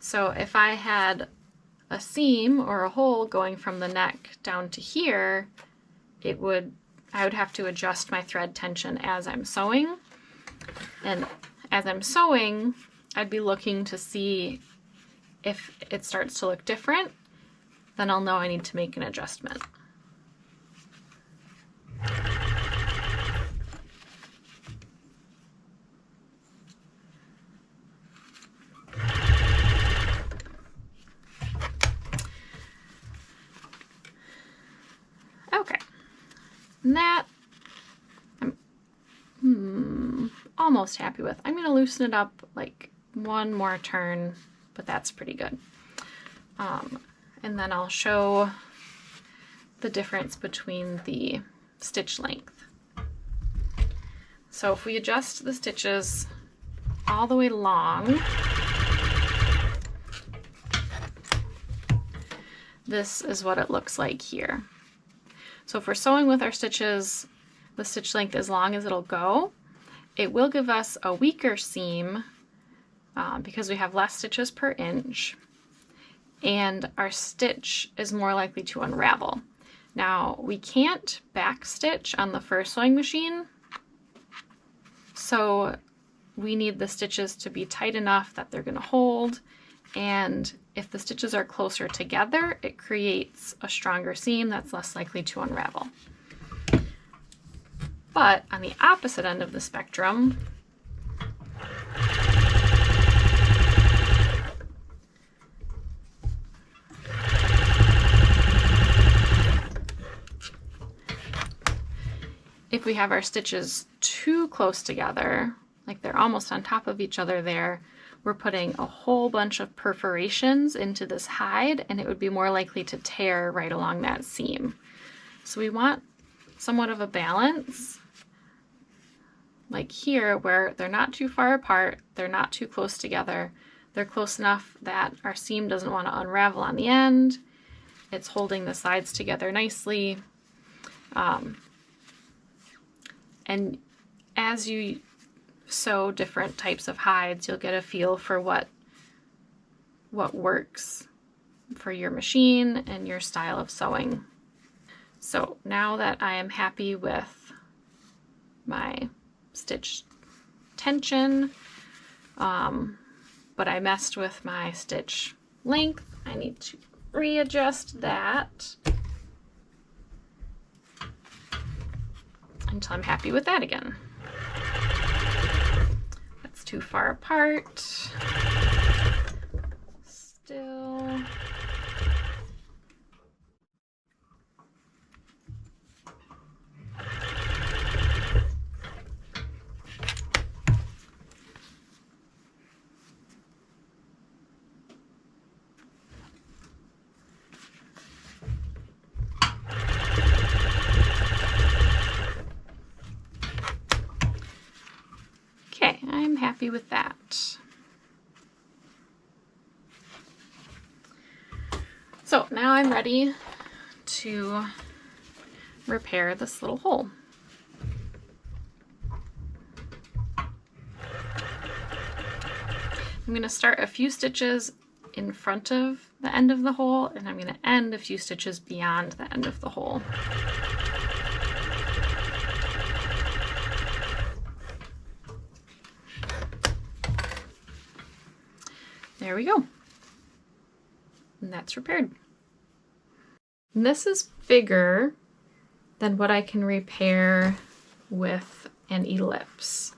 So if I had a seam or a hole going from the neck down to here, I would have to adjust my thread tension as I'm sewing. And as I'm sewing, I'd be looking to see if it starts to look different, then I'll know I need to make an adjustment. Okay, and that I'm almost happy with. I'm going to loosen it up like one more turn, but that's pretty good. And then I'll show the difference between the stitch length. So if we adjust the stitches all the way long, this is what it looks like here. So if we're sewing with our stitches, the stitch length as long as it'll go, it will give us a weaker seam because we have less stitches per inch, and our stitch is more likely to unravel. Now, we can't back stitch on the fur sewing machine, so we need the stitches to be tight enough that they're going to hold, and if the stitches are closer together, it creates a stronger seam that's less likely to unravel. But on the opposite end of the spectrum, if we have our stitches too close together, like they're almost on top of each other there, we're putting a whole bunch of perforations into this hide, and it would be more likely to tear right along that seam. So we want somewhat of a balance, like here, where they're not too far apart, they're not too close together, they're close enough that our seam doesn't want to unravel on the end. It's holding the sides together nicely. And as you sew different types of hides, you'll get a feel for what works for your machine and your style of sewing. So now that I am happy with my stitch tension, but I messed with my stitch length, I need to readjust that until I'm happy with that again. That's too far apart. Still. Okay, I'm happy with that. So now I'm ready to repair this little hole. I'm going to start a few stitches in front of the end of the hole, and I'm going to end a few stitches beyond the end of the hole. There we go. And that's repaired. And this is bigger than what I can repair with an ellipse.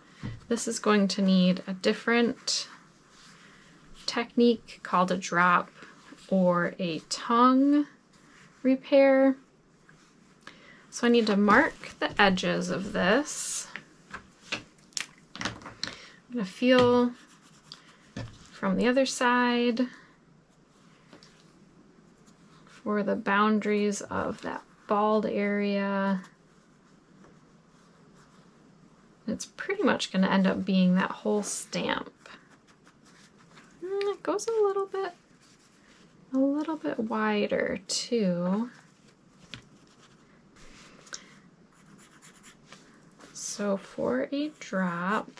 This is going to need a different technique called a drop or a tongue repair. So I need to mark the edges of this. I'm going to feel from the other side for the boundaries of that bald area. It's pretty much going to end up being that whole stamp. It goes a little bit wider too. So for a drop,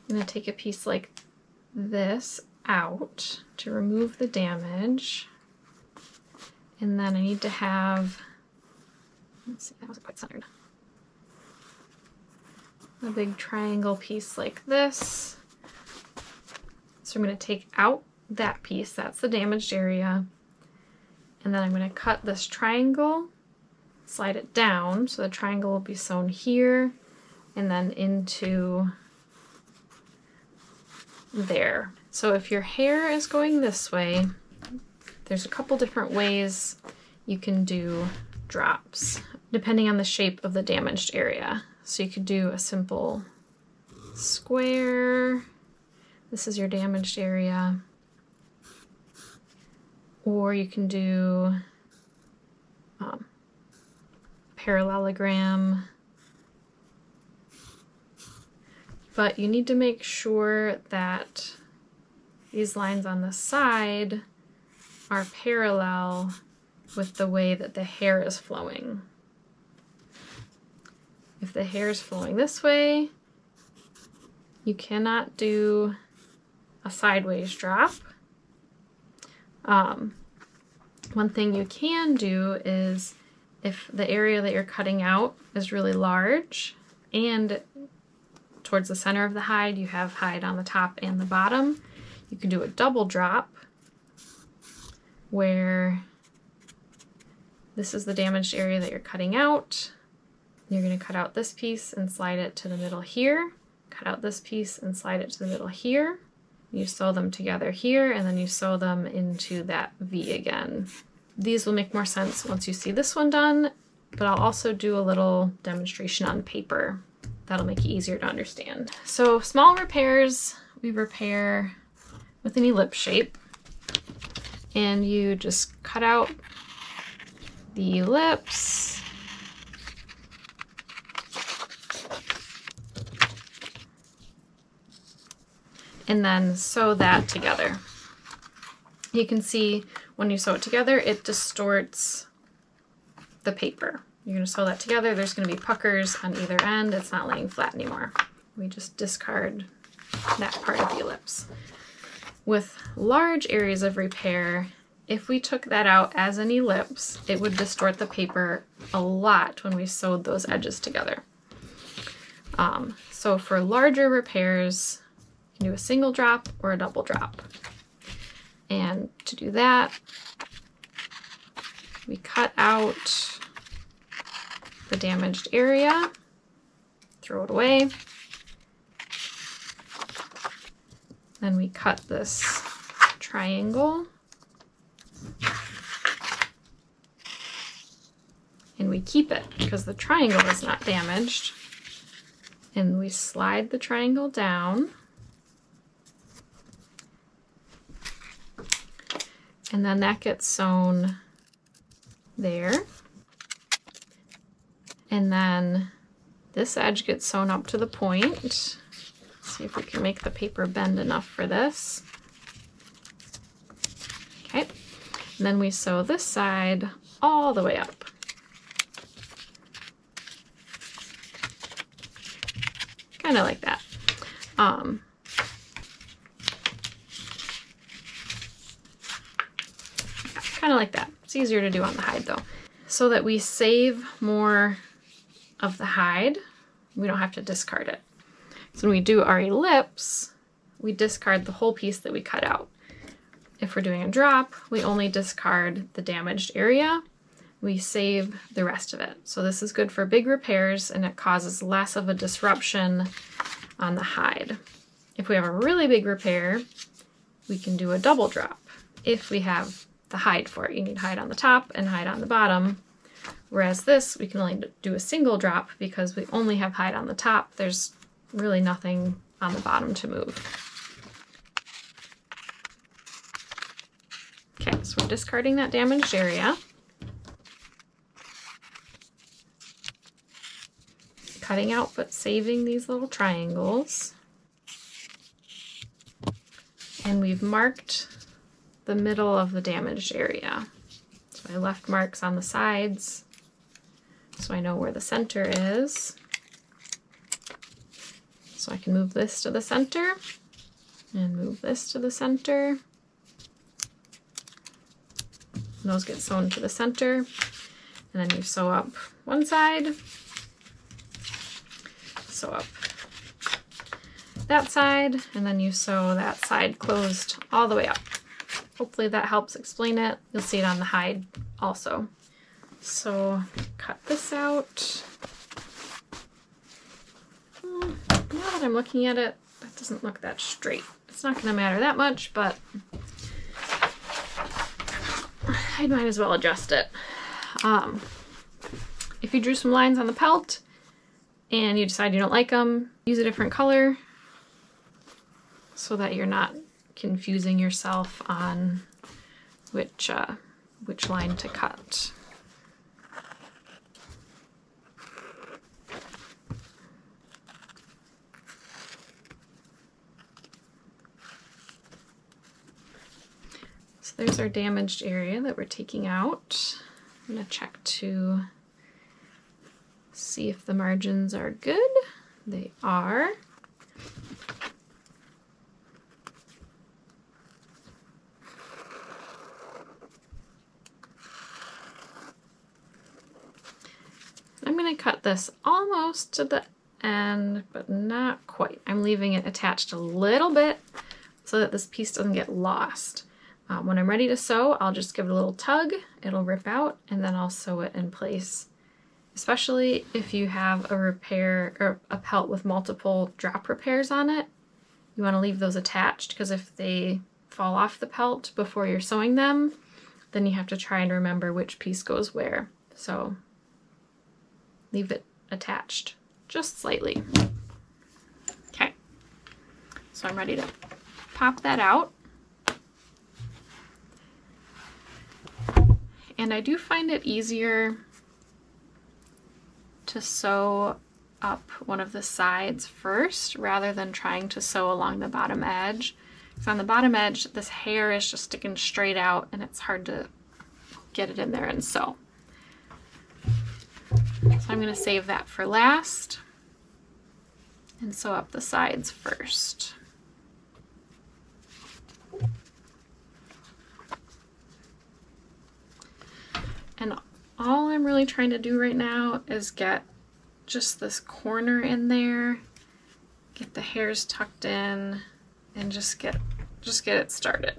I'm going to take a piece like this out to remove the damage. And then I need to have, let's see, that wasn't quite centered. A big triangle piece like this. So I'm going to take out that piece, that's the damaged area. And then I'm going to cut this triangle, slide it down, so the triangle will be sewn here and then into there. So if your hair is going this way, there's a couple different ways you can do drops, depending on the shape of the damaged area. So you could do a simple square. This is your damaged area. Or you can do parallelogram. But you need to make sure that these lines on the side are parallel with the way that the hair is flowing. If the hair is flowing this way, you cannot do a sideways drop. One thing you can do is if the area that you're cutting out is really large and towards the center of the hide you have hide on the top and the bottom, you can do a double drop where this is the damaged area that you're cutting out. You're going to cut out this piece and slide it to the middle here, cut out this piece and slide it to the middle here, You sew them together here, and then you sew them into that V again. These will make more sense once you see this one done, but I'll also do a little demonstration on paper. That'll make it easier to understand. So small repairs, we repair with an ellipse shape, and you just cut out the ellipse, and then sew that together. You can see when you sew it together, it distorts the paper. You're going to sew that together. There's going to be puckers on either end. It's not laying flat anymore. We just discard that part of the ellipse. With large areas of repair, if we took that out as an ellipse, it would distort the paper a lot when we sewed those edges together. So for larger repairs, you can do a single drop or a double drop. And to do that, we cut out the damaged area, throw it away. Then we cut this triangle and we keep it because the triangle is not damaged. And we slide the triangle down. And then that gets sewn there. And then this edge gets sewn up to the point. Let's see if we can make the paper bend enough for this. Okay. And then we sew this side all the way up. Kind of like that. Kind of like that. It's easier to do on the hide though. So that we save more of the hide, we don't have to discard it. So when we do our ellipse, we discard the whole piece that we cut out. If we're doing a drop, we only discard the damaged area. We save the rest of it. So this is good for big repairs and it causes less of a disruption on the hide. If we have a really big repair, we can do a double drop. If we have the hide for it, you need hide on the top and hide on the bottom. Whereas this, we can only do a single drop because we only have hide on the top. There's really nothing on the bottom to move. Okay, so we're discarding that damaged area. Cutting out but saving these little triangles. And we've marked the middle of the damaged area. So I left marks on the sides so I know where the center is. So I can move this to the center and move this to the center. And those get sewn to the center. And then you sew up one side, sew up that side, and then you sew that side closed all the way up. Hopefully that helps explain it. You'll see it on the hide also. So cut this out. Now that I'm looking at it, that doesn't look that straight. It's not going to matter that much, but I might as well adjust it. If you drew some lines on the pelt and you decide you don't like them, use a different color so that you're not confusing yourself on which line to cut. So there's our damaged area that we're taking out. I'm going to check to see if the margins are good. They are. I'm going to cut this almost to the end, but not quite. I'm leaving it attached a little bit so that this piece doesn't get lost. When I'm ready to sew, I'll just give it a little tug, it'll rip out, and then I'll sew it in place. Especially if you have a repair or a pelt with multiple drop repairs on it, You want to leave those attached because if they fall off the pelt before you're sewing them, then you have to try and remember which piece goes where. So leave it attached just slightly. Okay, so I'm ready to pop that out. And I do find it easier to sew up one of the sides first rather than trying to sew along the bottom edge. Because on the bottom edge, this hair is just sticking straight out and it's hard to get it in there and sew. So I'm going to save that for last and sew up the sides first. And all I'm really trying to do right now is get just this corner in there, get the hairs tucked in, and just get it started.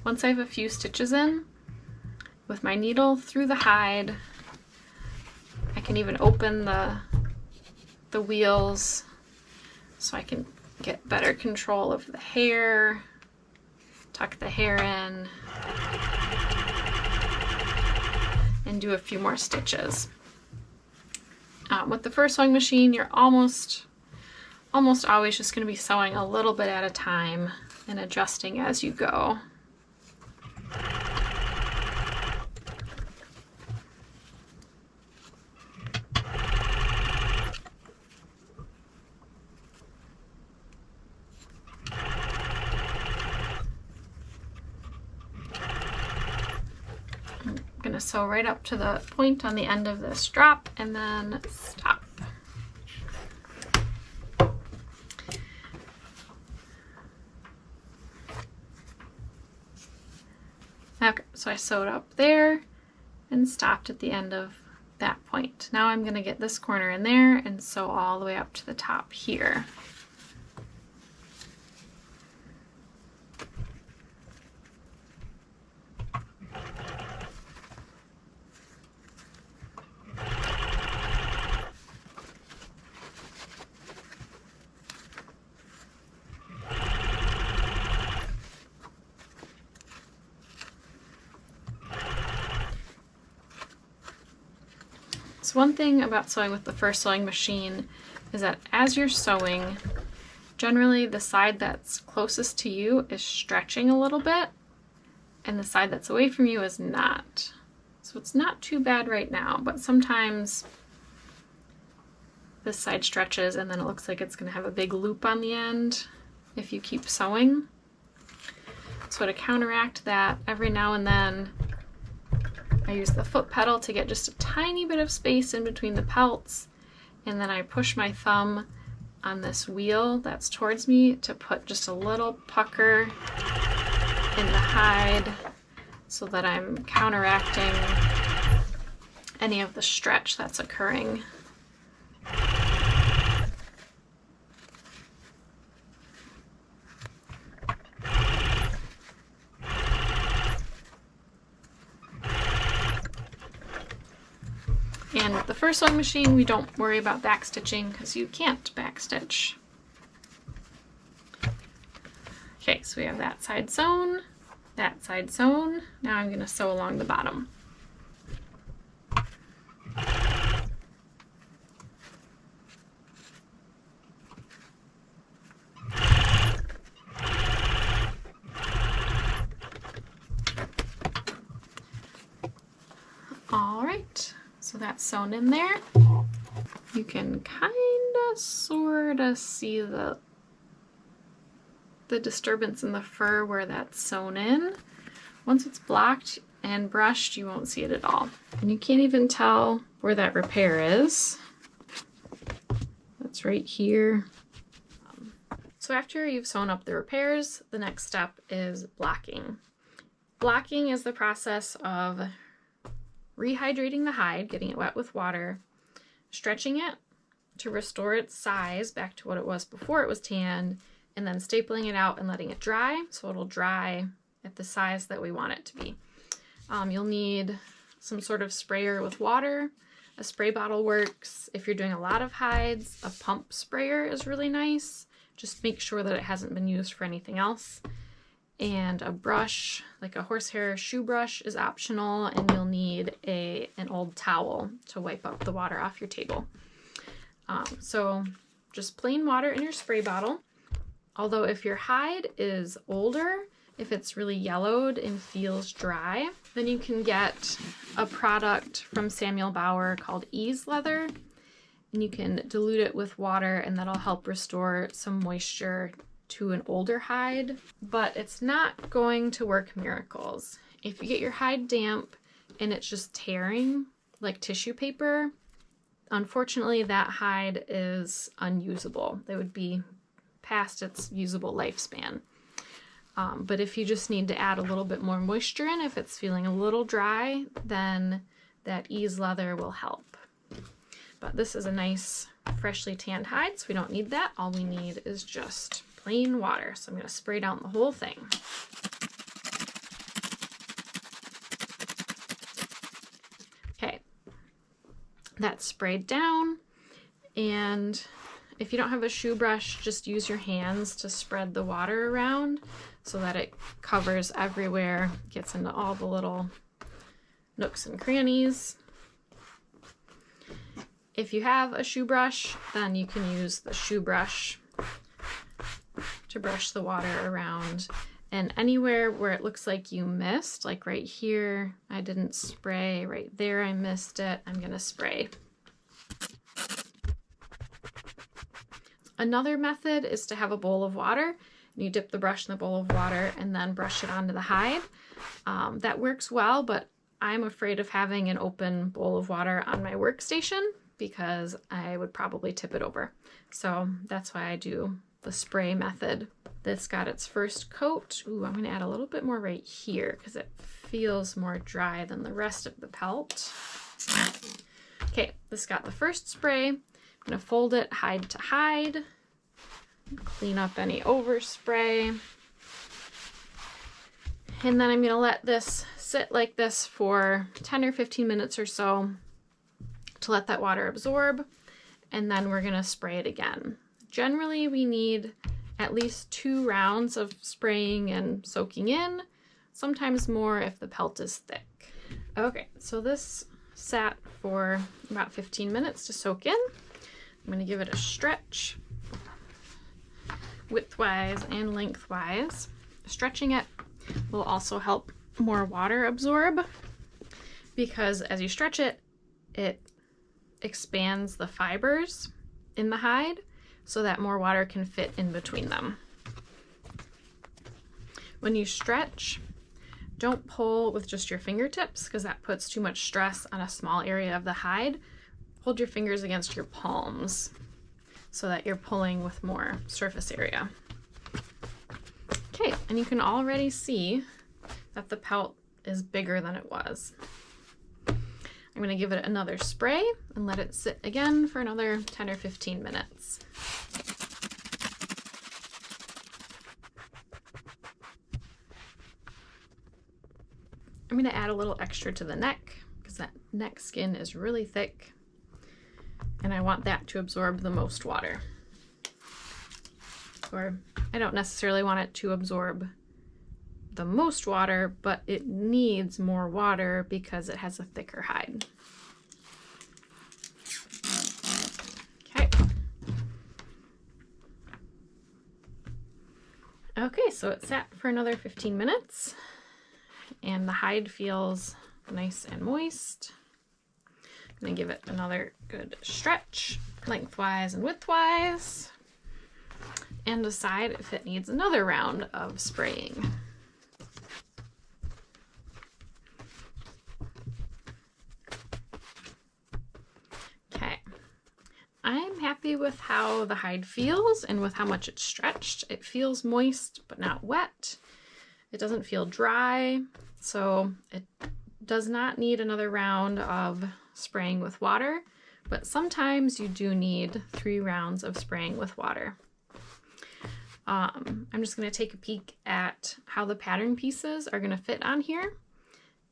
Once I have a few stitches in, with my needle through the hide, I can even open the wheels so I can get better control of the hair, tuck the hair in, and do a few more stitches. With the first sewing machine, you're almost always just going to be sewing a little bit at a time and adjusting as you go. I'm going to sew right up to the point on the end of this drop and then stop. Okay, so I sewed up there and stopped at the end of that point. Now I'm going to get this corner in there and sew all the way up to the top here. So one thing about sewing with the first sewing machine is that as you're sewing, generally the side that's closest to you is stretching a little bit and the side that's away from you is not. So it's not too bad right now, but sometimes this side stretches and then it looks like it's going to have a big loop on the end if you keep sewing. So to counteract that, every now and then I use the foot pedal to get just a tiny bit of space in between the pelts, and then I push my thumb on this wheel that's towards me to put just a little pucker in the hide so that I'm counteracting any of the stretch that's occurring. And with the first sewing machine, we don't worry about backstitching because you can't backstitch. Okay, so we have that side sewn, that side sewn. Now I'm going to sew along the bottom. All right. So that's sewn in there. You can kind of sort of see the disturbance in the fur where that's sewn in. Once it's blocked and brushed, you won't see it at all. And you can't even tell where that repair is. That's right here. So after you've sewn up the repairs, the next step is blocking. Blocking is the process of rehydrating the hide, getting it wet with water, stretching it to restore its size back to what it was before it was tanned, and then stapling it out and letting it dry so it'll dry at the size that we want it to be. You'll need some sort of sprayer with water. A spray bottle works. If you're doing a lot of hides, a pump sprayer is really nice. Just make sure that it hasn't been used for anything else. And a brush, like a horsehair shoe brush, is optional, and you'll need an old towel to wipe up the water off your table. So just plain water in your spray bottle. Although if your hide is older, if it's really yellowed and feels dry, then you can get a product from Samuel Bauer called Ease Leather, and you can dilute it with water, and that'll help restore some moisture to an older hide. But it's not going to work miracles. If you get your hide damp and it's just tearing like tissue paper, unfortunately that hide is unusable. It would be past its usable lifespan. But if you just need to add a little bit more moisture in, if it's feeling a little dry, then that Ease Leather will help. But this is a nice freshly tanned hide, so we don't need that. All we need is just plain water. So I'm going to spray down the whole thing. Okay, that's sprayed down, and if you don't have a shoe brush, just use your hands to spread the water around so that it covers everywhere, gets into all the little nooks and crannies. If you have a shoe brush, then you can use the shoe brush to brush the water around. And anywhere where it looks like you missed, like right here, I didn't spray, right there I missed it, I'm gonna spray. Another method is to have a bowl of water, and you dip the brush in the bowl of water and then brush it onto the hide. That works well, but I'm afraid of having an open bowl of water on my workstation because I would probably tip it over. So that's why I do the spray method. This got its first coat. Ooh, I'm gonna add a little bit more right here because it feels more dry than the rest of the pelt. Okay, this got the first spray. I'm gonna fold it hide to hide, clean up any overspray, and then I'm gonna let this sit like this for 10 or 15 minutes or so to let that water absorb, and then we're gonna spray it again. Generally, we need at least 2 rounds of spraying and soaking in, sometimes more if the pelt is thick. Okay, so this sat for about 15 minutes to soak in. I'm going to give it a stretch widthwise and lengthwise. Stretching it will also help more water absorb because as you stretch it, it expands the fibers in the hide so that more water can fit in between them. When you stretch, don't pull with just your fingertips because that puts too much stress on a small area of the hide. Hold your fingers against your palms so that you're pulling with more surface area. Okay, and you can already see that the pelt is bigger than it was. I'm going to give it another spray and let it sit again for another 10 or 15 minutes. I'm going to add a little extra to the neck because that neck skin is really thick and I want that to absorb the most water. Or I don't necessarily want it to absorb the most water, but it needs more water because it has a thicker hide. Okay. Okay, so it sat for another 15 minutes and the hide feels nice and moist. I'm gonna give it another good stretch lengthwise and widthwise and decide if it needs another round of spraying. Okay, I'm happy with how the hide feels and with how much it's stretched. It feels moist but not wet. It doesn't feel dry, so it does not need another round of spraying with water, but sometimes you do need 3 rounds of spraying with water. I'm just going to take a peek at how the pattern pieces are going to fit on here,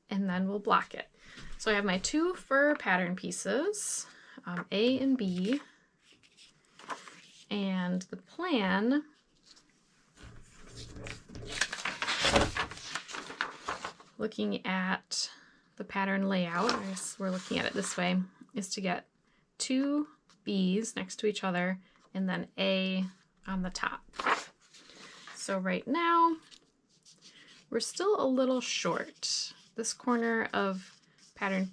and then we'll block it. So I have my two fur pattern pieces, A and B, and the plan looking at the pattern layout, I guess we're looking at it this way, is to get two B's next to each other and then A on the top. So right now, we're still a little short. This corner of pattern,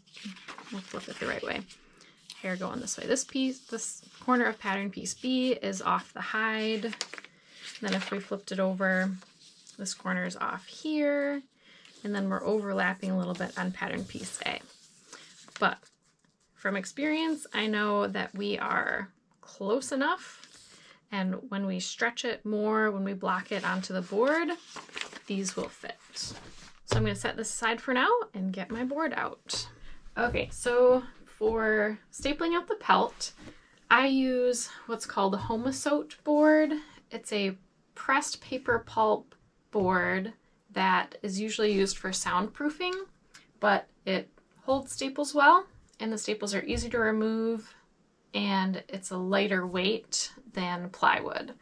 we'll flip it the right way. Hair going this way. This corner of pattern piece B is off the hide. Then if we flipped it over, this corner is off here. And then we're overlapping a little bit on pattern piece A. But from experience, I know that we are close enough. And when we stretch it more, when we block it onto the board, these will fit. So I'm going to set this aside for now and get my board out. Okay, so for stapling out the pelt, I use what's called a Homosote board. It's a pressed paper pulp board that is usually used for soundproofing, but it holds staples well, and the staples are easy to remove, and it's a lighter weight than plywood.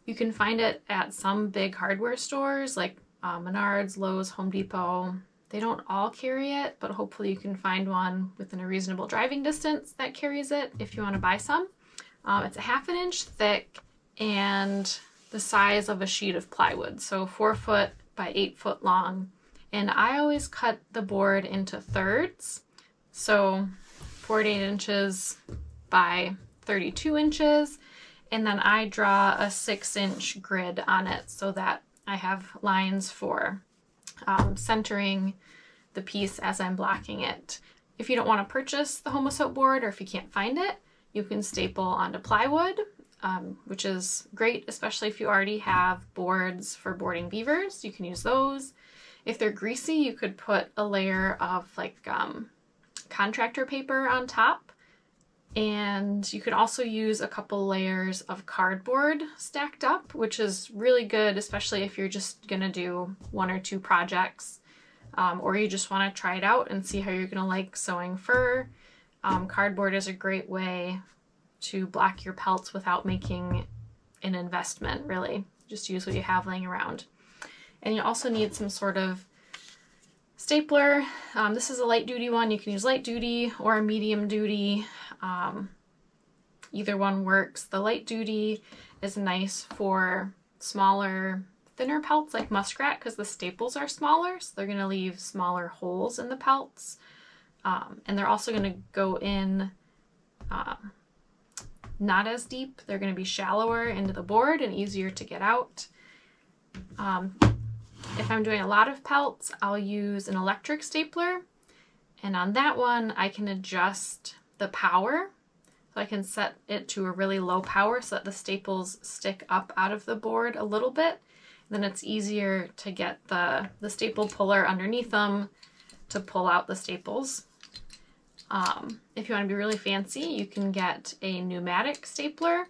You can find it at some big hardware stores like Menards, Lowe's, Home Depot. They don't all carry it, but hopefully you can find one within a reasonable driving distance that carries it if you want to buy some. It's a 1/2 inch thick and the size of a sheet of plywood, so 4 foot by 8 foot long. And I always cut the board into thirds, so 48 inches by 32 inches, and then I draw a 6-inch grid on it so that I have lines for centering the piece as I'm blocking it. If you don't want to purchase the Homosote board, or if you can't find it, you can staple onto plywood, which is great, especially if you already have boards for boarding beavers. You can use those. If they're greasy, you could put a layer of like contractor paper on top. And you could also use a couple layers of cardboard stacked up, which is really good, especially if you're just going to do 1 or 2 projects, or you just want to try it out and see how you're going to like sewing fur. Cardboard is a great way to block your pelts without making an investment, really. Just use what you have laying around. And you also need some sort of stapler. This is a light duty one. You can use light duty or a medium duty. Either one works. The light duty is nice for smaller, thinner pelts like muskrat because the staples are smaller, so they're going to leave smaller holes in the pelts. And they're also going to go in not as deep. They're going to be shallower into the board and easier to get out. If I'm doing a lot of pelts, I'll use an electric stapler, and on that one I can adjust the power. So I can set it to a really low power so that the staples stick up out of the board a little bit. Then it's easier to get the staple puller underneath them to pull out the staples. If you want to be really fancy, you can get a pneumatic stapler,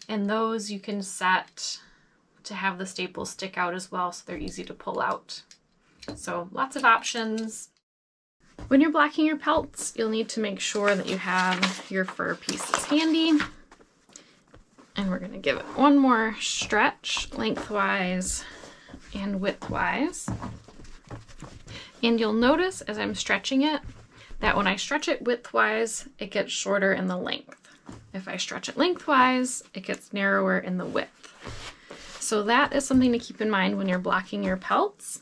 and those you can set to have the staples stick out as well so they're easy to pull out. So lots of options. When you're blocking your pelts, you'll need to make sure that you have your fur pieces handy. And we're going to give it one more stretch lengthwise and widthwise. And you'll notice as I'm stretching it that when I stretch it widthwise, it gets shorter in the length. If I stretch it lengthwise, it gets narrower in the width. So that is something to keep in mind when you're blocking your pelts.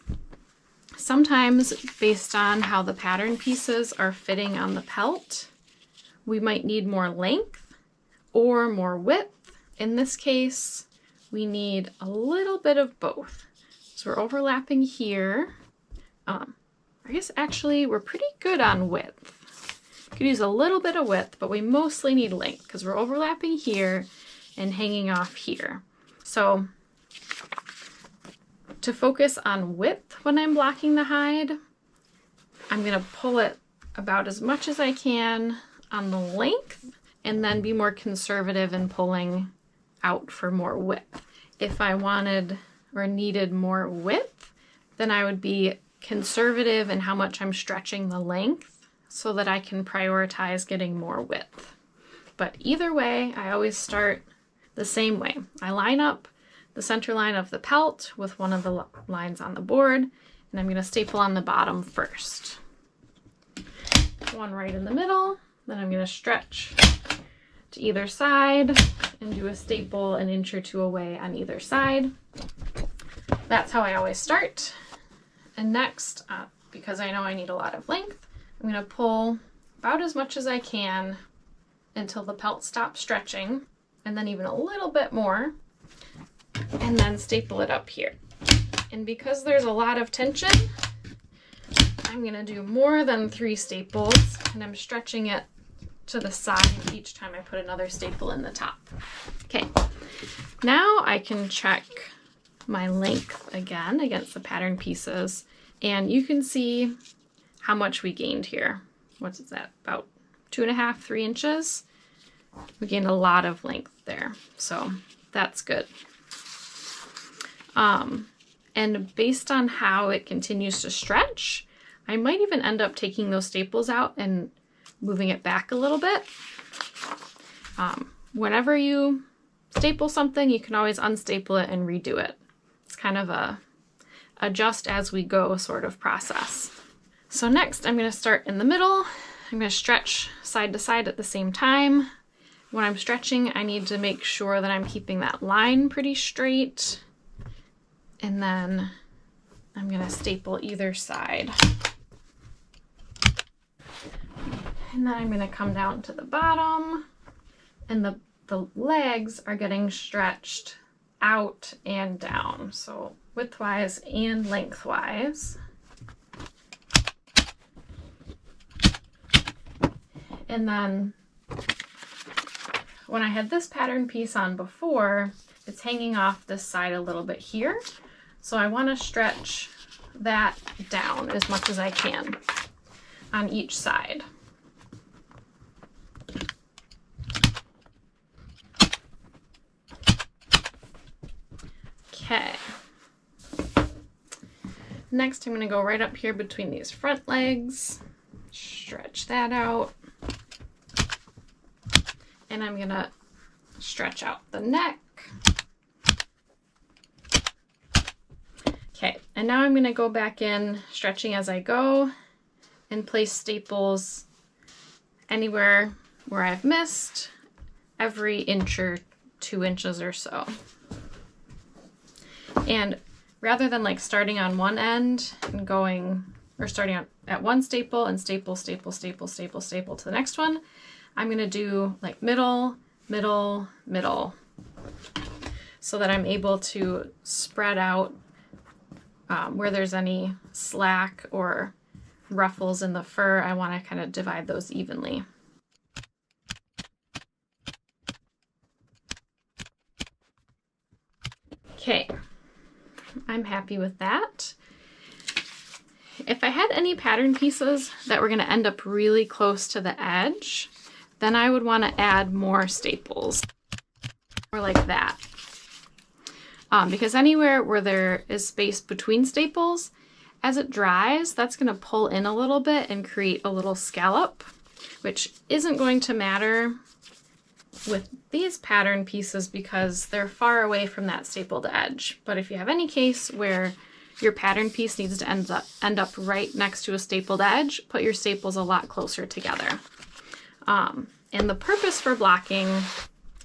Sometimes, based on how the pattern pieces are fitting on the pelt, we might need more length or more width. In this case, we need a little bit of both. So we're overlapping here. I guess actually we're pretty good on width. Could use a little bit of width, but we mostly need length because we're overlapping here and hanging off here. So to focus on width when I'm blocking the hide, I'm going to pull it about as much as I can on the length and then be more conservative in pulling out for more width. If I wanted or needed more width, then I would be conservative in how much I'm stretching the length so that I can prioritize getting more width. But either way, I always start the same way. I line up the center line of the pelt with one of the lines on the board, and I'm going to staple on the bottom first. One right in the middle, then I'm going to stretch to either side and do a staple an inch or two away on either side. That's how I always start. And next, because I know I need a lot of length, I'm going to pull about as much as I can until the pelt stops stretching, and then even a little bit more, and then staple it up here. And because there's a lot of tension, I'm going to do more than 3 staples, and I'm stretching it to the side each time I put another staple in the top. Okay, now I can check my length again against the pattern pieces, and you can see how much we gained here. What's that, about 2.5, 3 inches? We gained a lot of length there, so that's good. And based on how it continues to stretch, I might even end up taking those staples out and moving it back a little bit. Whenever you staple something, you can always unstaple it and redo it. It's kind of a adjust as we go sort of process. So next I'm going to start in the middle. I'm going to stretch side to side at the same time. When I'm stretching, I need to make sure that I'm keeping that line pretty straight. And then I'm going to staple either side. And then I'm going to come down to the bottom, and the legs are getting stretched out and down, so widthwise and lengthwise. And then when I had this pattern piece on before, it's hanging off this side a little bit here, so I want to stretch that down as much as I can on each side. Okay. Next, I'm going to go right up here between these front legs, stretch that out, and I'm going to stretch out the neck. Okay, and now I'm going to go back in, stretching as I go, and place staples anywhere where I've missed, every inch or 2 inches or so. And rather than like starting on one end and going, or starting at one staple and staple, staple, staple, staple, staple to the next one, I'm going to do like middle, middle, middle, so that I'm able to spread out where there's any slack or ruffles in the fur. I want to kind of divide those evenly. Okay. I'm happy with that. If I had any pattern pieces that were going to end up really close to the edge, then I would want to add more staples, or like that. Because anywhere where there is space between staples, as it dries, that's going to pull in a little bit and create a little scallop, which isn't going to matter with these pattern pieces because they're far away from that stapled edge. But if you have any case where your pattern piece needs to end up right next to a stapled edge, put your staples a lot closer together. And the purpose for blocking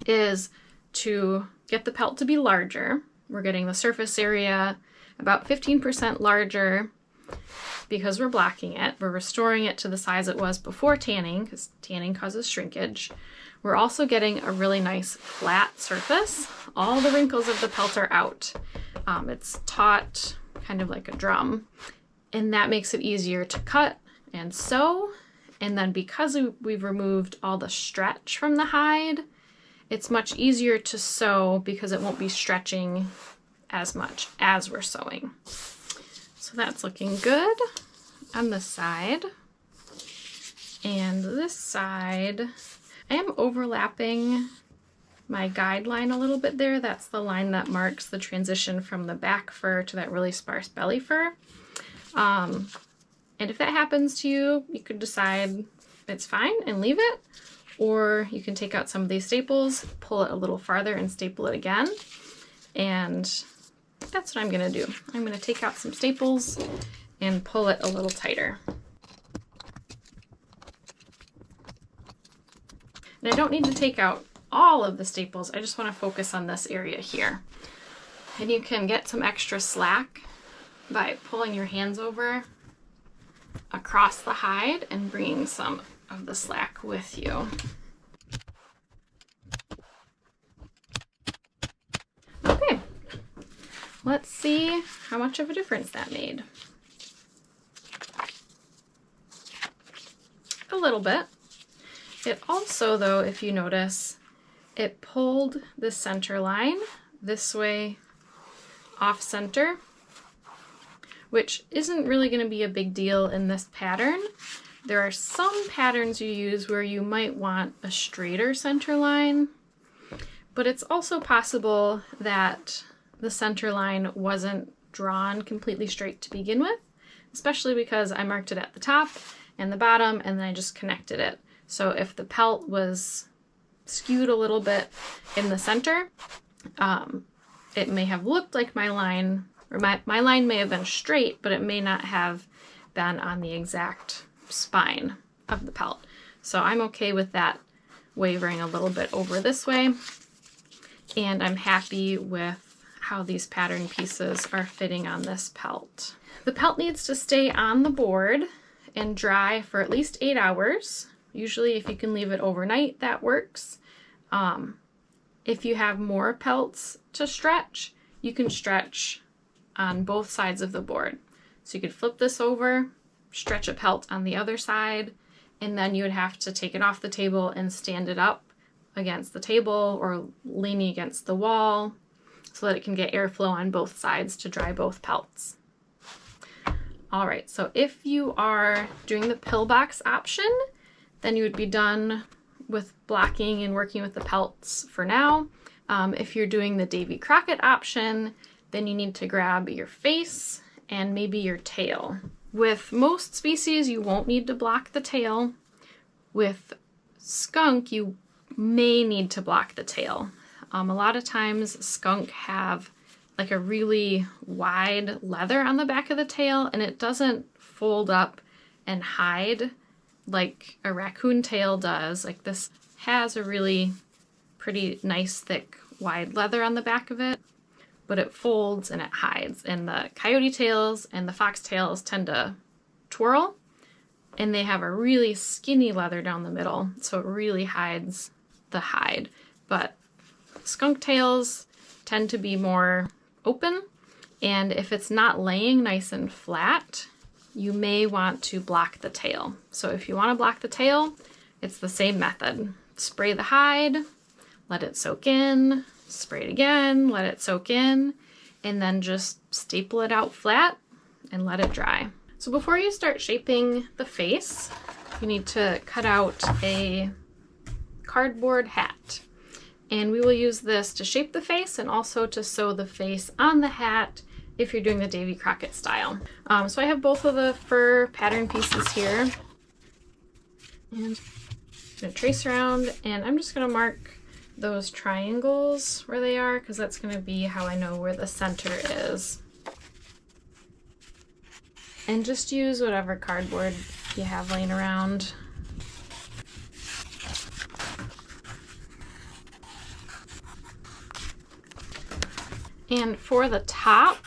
is to get the pelt to be larger. We're getting the surface area about 15% larger because we're blocking it. We're restoring it to the size it was before tanning, because tanning causes shrinkage. We're also getting a really nice flat surface. All the wrinkles of the pelt are out. It's taut, kind of like a drum, and that makes it easier to cut and sew. And then because we've removed all the stretch from the hide, it's much easier to sew because it won't be stretching as much as we're sewing. So that's looking good on this side. And this side, I am overlapping my guideline a little bit there. That's the line that marks the transition from the back fur to that really sparse belly fur. And And if that happens to you, you could decide it's fine and leave it, or you can take out some of these staples, pull it a little farther and staple it again. And that's what I'm gonna do. I'm gonna take out some staples and pull it a little tighter. And I don't need to take out all of the staples, I just wanna focus on this area here. And you can get some extra slack by pulling your hands over across the hide and bringing some of the slack with you. Okay, let's see how much of a difference that made. A little bit. It also, though, if you notice, it pulled the center line this way off center, which isn't really going to be a big deal in this pattern. There are some patterns you use where you might want a straighter center line, but it's also possible that the center line wasn't drawn completely straight to begin with, especially because I marked it at the top and the bottom and then I just connected it. So if the pelt was skewed a little bit in the center, it may have looked like my line, or my line may have been straight, but it may not have been on the exact spine of the pelt. So I'm okay with that wavering a little bit over this way. And I'm happy with how these pattern pieces are fitting on this pelt. The pelt needs to stay on the board and dry for at least 8 hours. Usually if you can leave it overnight, that works. If you have more pelts to stretch, you can stretch on both sides of the board. So you could flip this over, stretch a pelt on the other side, and then you would have to take it off the table and stand it up against the table or leaning against the wall so that it can get airflow on both sides to dry both pelts. All right, so if you are doing the Pillbox option, then you would be done with blocking and working with the pelts for now. If you're doing the Davey Crockett option, then you need to grab your face and maybe your tail. With most species, you won't need to block the tail. With skunk, you may need to block the tail. A lot of times skunk have like a really wide leather on the back of the tail, and it doesn't fold up and hide like a raccoon tail does. Like this has a really pretty nice thick wide leather on the back of it, but it folds and it hides. And the coyote tails and the fox tails tend to twirl, and they have a really skinny leather down the middle, so it really hides the hide. But skunk tails tend to be more open, and if it's not laying nice and flat, you may want to block the tail. So if you want to block the tail, it's the same method. Spray the hide, let it soak in, spray it again, let it soak in, and then just staple it out flat and let it dry. So before you start shaping the face, you need to cut out a cardboard hat. And we will use this to shape the face and also to sew the face on the hat if you're doing the Davey Crockett style. So I have both of the fur pattern pieces here. And I'm gonna trace around, and I'm just gonna mark those triangles where they are, because that's gonna be how I know where the center is. And just use whatever cardboard you have laying around. And for the top,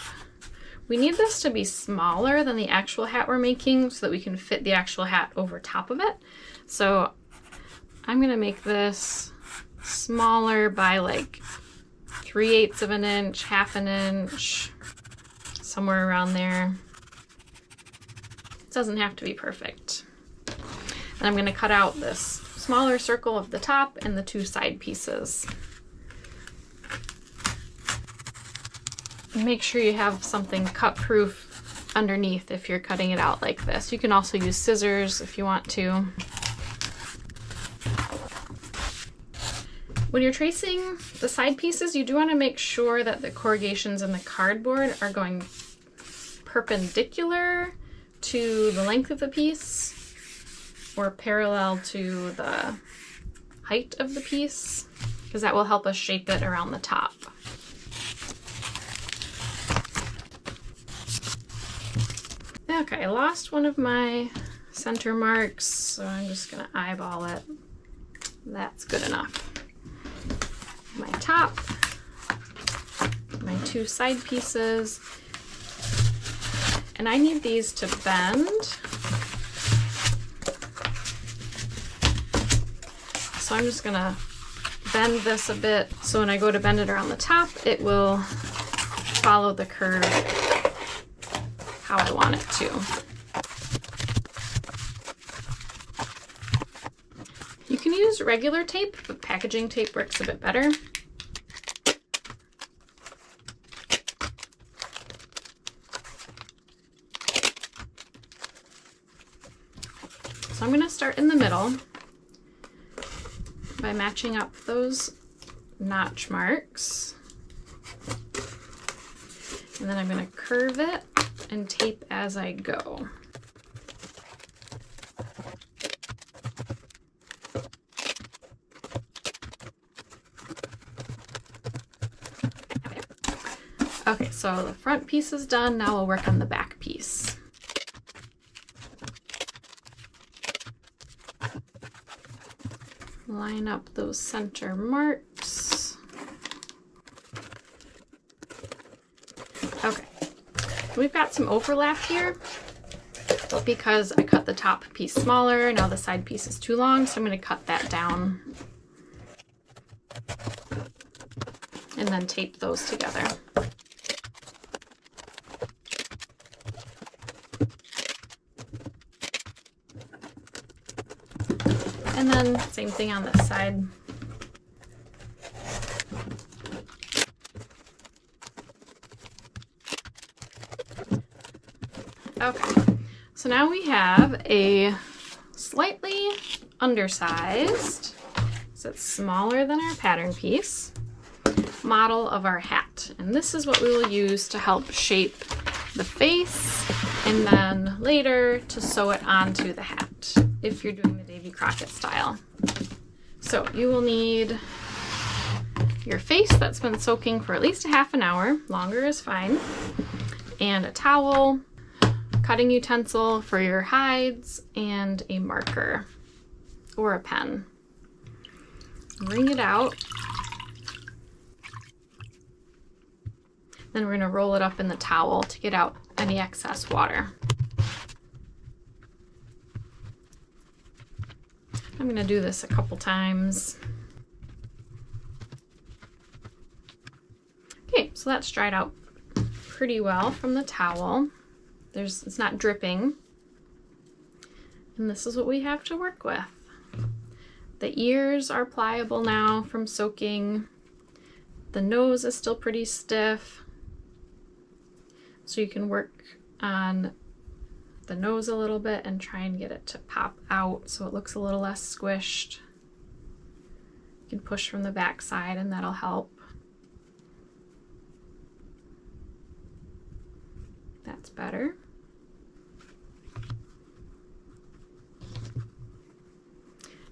we need this to be smaller than the actual hat we're making so that we can fit the actual hat over top of it. So I'm gonna make this smaller by like 3/8 of an inch, 1/2 inch, somewhere around there. It doesn't have to be perfect. And I'm gonna cut out this smaller circle of the top and the 2 side pieces. Make sure you have something cut proof underneath if you're cutting it out like this. You can also use scissors if you want to. When you're tracing the side pieces, you do want to make sure that the corrugations in the cardboard are going perpendicular to the length of the piece or parallel to the height of the piece, because that will help us shape it around the top. Okay, I lost one of my center marks, so I'm just gonna eyeball it. That's good enough. My top, my two side pieces, and I need these to bend. So I'm just gonna bend this a bit, so when I go to bend it around the top, it will follow the curve how I want it to. You can use regular tape, but packaging tape works a bit better. So I'm going to start in the middle by matching up those notch marks. And then I'm going to curve it and tape as I go. Okay, so the front piece is done. Now we'll work on the back piece. Line up those center marks. Okay, we've got some overlap here because I cut the top piece smaller. Now the side piece is too long, so I'm going to cut that down and then tape those together. And then same thing on this side. Okay, so now we have a slightly undersized, so it's smaller than our pattern piece, model of our hat. And this is what we will use to help shape the face and then later to sew it onto the hat if you're doing the Davey Crockett style. So you will need your face that's been soaking for at least a half an hour, longer is fine, and a towel, cutting utensil for your hides, and a marker or a pen. Wring it out. Then we're going to roll it up in the towel to get out any excess water. I'm going to do this a couple times. Okay, so that's dried out pretty well from the towel. It's not dripping. And this is what we have to work with. The ears are pliable now from soaking. The nose is still pretty stiff. So you can work on the nose a little bit and try and get it to pop out so it looks a little less squished. You can push from the back side and that'll help. That's better.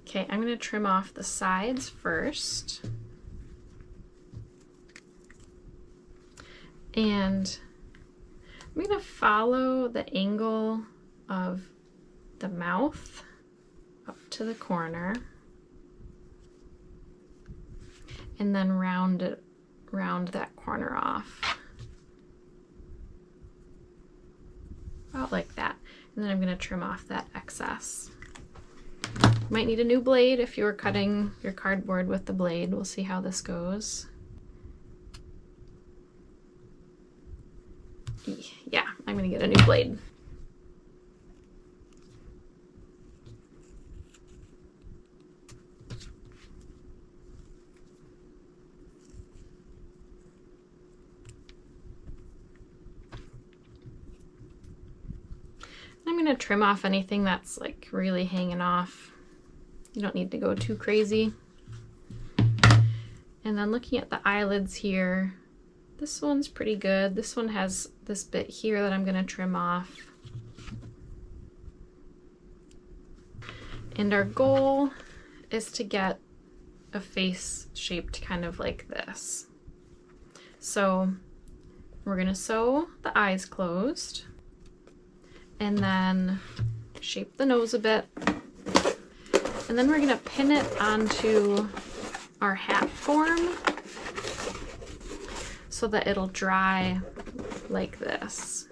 Okay, I'm going to trim off the sides first. And I'm going to follow the angle of the mouth up to the corner and then round that corner off. About like that. And then I'm going to trim off that excess. You might need a new blade if you were cutting your cardboard with the blade. We'll see how this goes. Yeah, I'm going to get a new blade. I'm going to trim off anything that's like really hanging off. You don't need to go too crazy. And then looking at the eyelids here, this one's pretty good. This one has this bit here that I'm going to trim off. And our goal is to get a face shaped kind of like this. So we're gonna sew the eyes closed and then shape the nose a bit. And then we're gonna pin it onto our hat form so that it'll dry like this.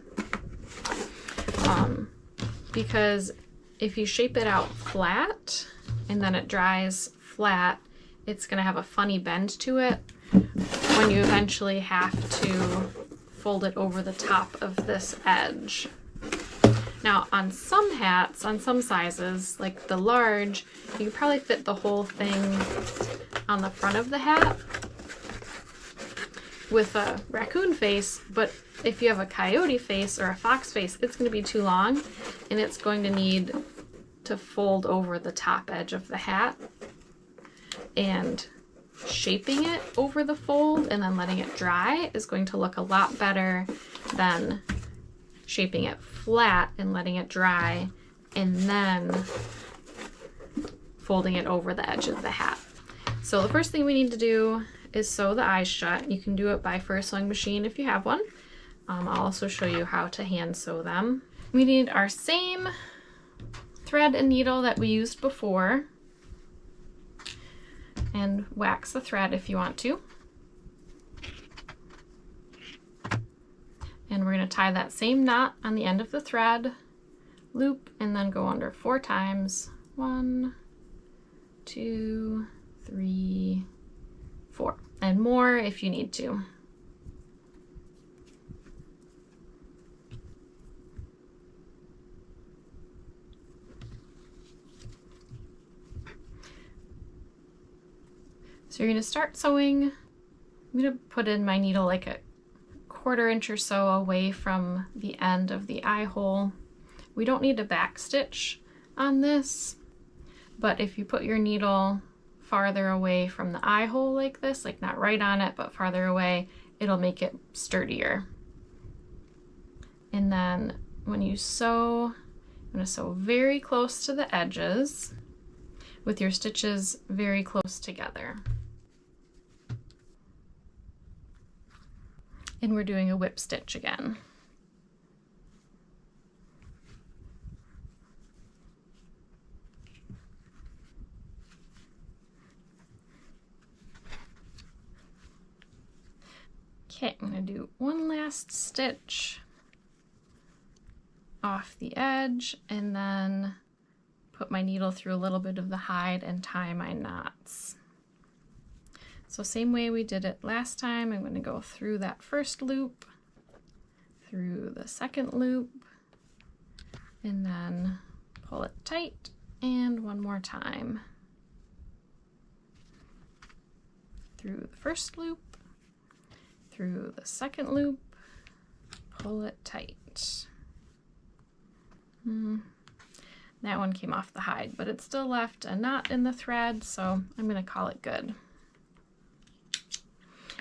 Because if you shape it out flat and then it dries flat, it's gonna have a funny bend to it when you eventually have to fold it over the top of this edge. Now on some hats, on some sizes, like the large, you can probably fit the whole thing on the front of the hat with a raccoon face, but if you have a coyote face or a fox face, it's going to be too long and it's going to need to fold over the top edge of the hat. And shaping it over the fold and then letting it dry is going to look a lot better than shaping it flat and letting it dry and then folding it over the edge of the hat. So the first thing we need to do is sew the eyes shut. You can do it by first sewing machine if you have one. I'll also show you how to hand sew them. We need our same thread and needle that we used before, and wax the thread if you want to. And we're going to tie that same knot on the end of the thread, loop, and then go under 4 times. 1, 2, 3, 4, and more if you need to. So you're going to start sewing. I'm going to put in my needle like a 1/4 inch or so away from the end of the eye hole. We don't need to back stitch on this, but if you put your needle farther away from the eye hole like this, like not right on it, but farther away, it'll make it sturdier. And then when you sew, I'm going to sew very close to the edges with your stitches very close together. And we're doing a whip stitch again. Okay, I'm going to do one last stitch off the edge and then put my needle through a little bit of the hide and tie my knots. So same way we did it last time, I'm going to go through that first loop, through the second loop, and then pull it tight, and one more time. Through the first loop, through the second loop, pull it tight. That one came off the hide, but it still left a knot in the thread, so I'm going to call it good.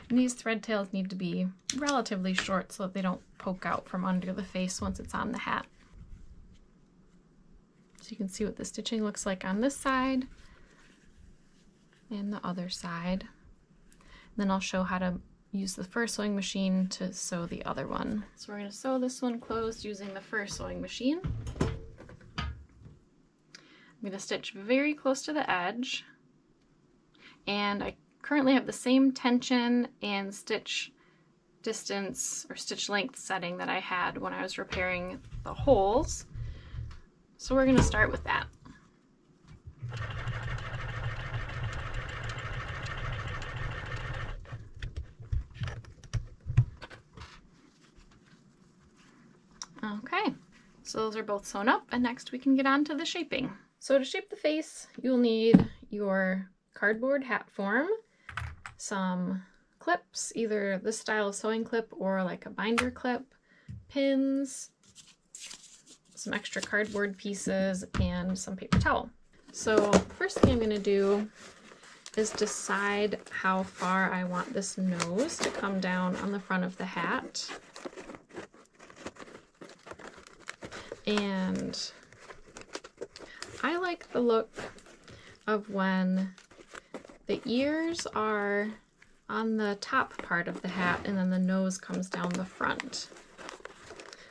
And these thread tails need to be relatively short so that they don't poke out from under the face once it's on the hat. So you can see what the stitching looks like on this side and the other side. And then I'll show how to use the first sewing machine to sew the other one. So we're going to sew this one closed using the first sewing machine. I'm going to stitch very close to the edge, and I currently have the same tension and stitch distance or stitch length setting that I had when I was repairing the holes. So we're going to start with that. Okay, so those are both sewn up, and next we can get on to the shaping. So to shape the face, you'll need your cardboard hat form, some clips, either this style of sewing clip or like a binder clip, pins, some extra cardboard pieces, and some paper towel. So first thing I'm going to do is decide how far I want this nose to come down on the front of the hat. And I like the look of when the ears are on the top part of the hat and then the nose comes down the front.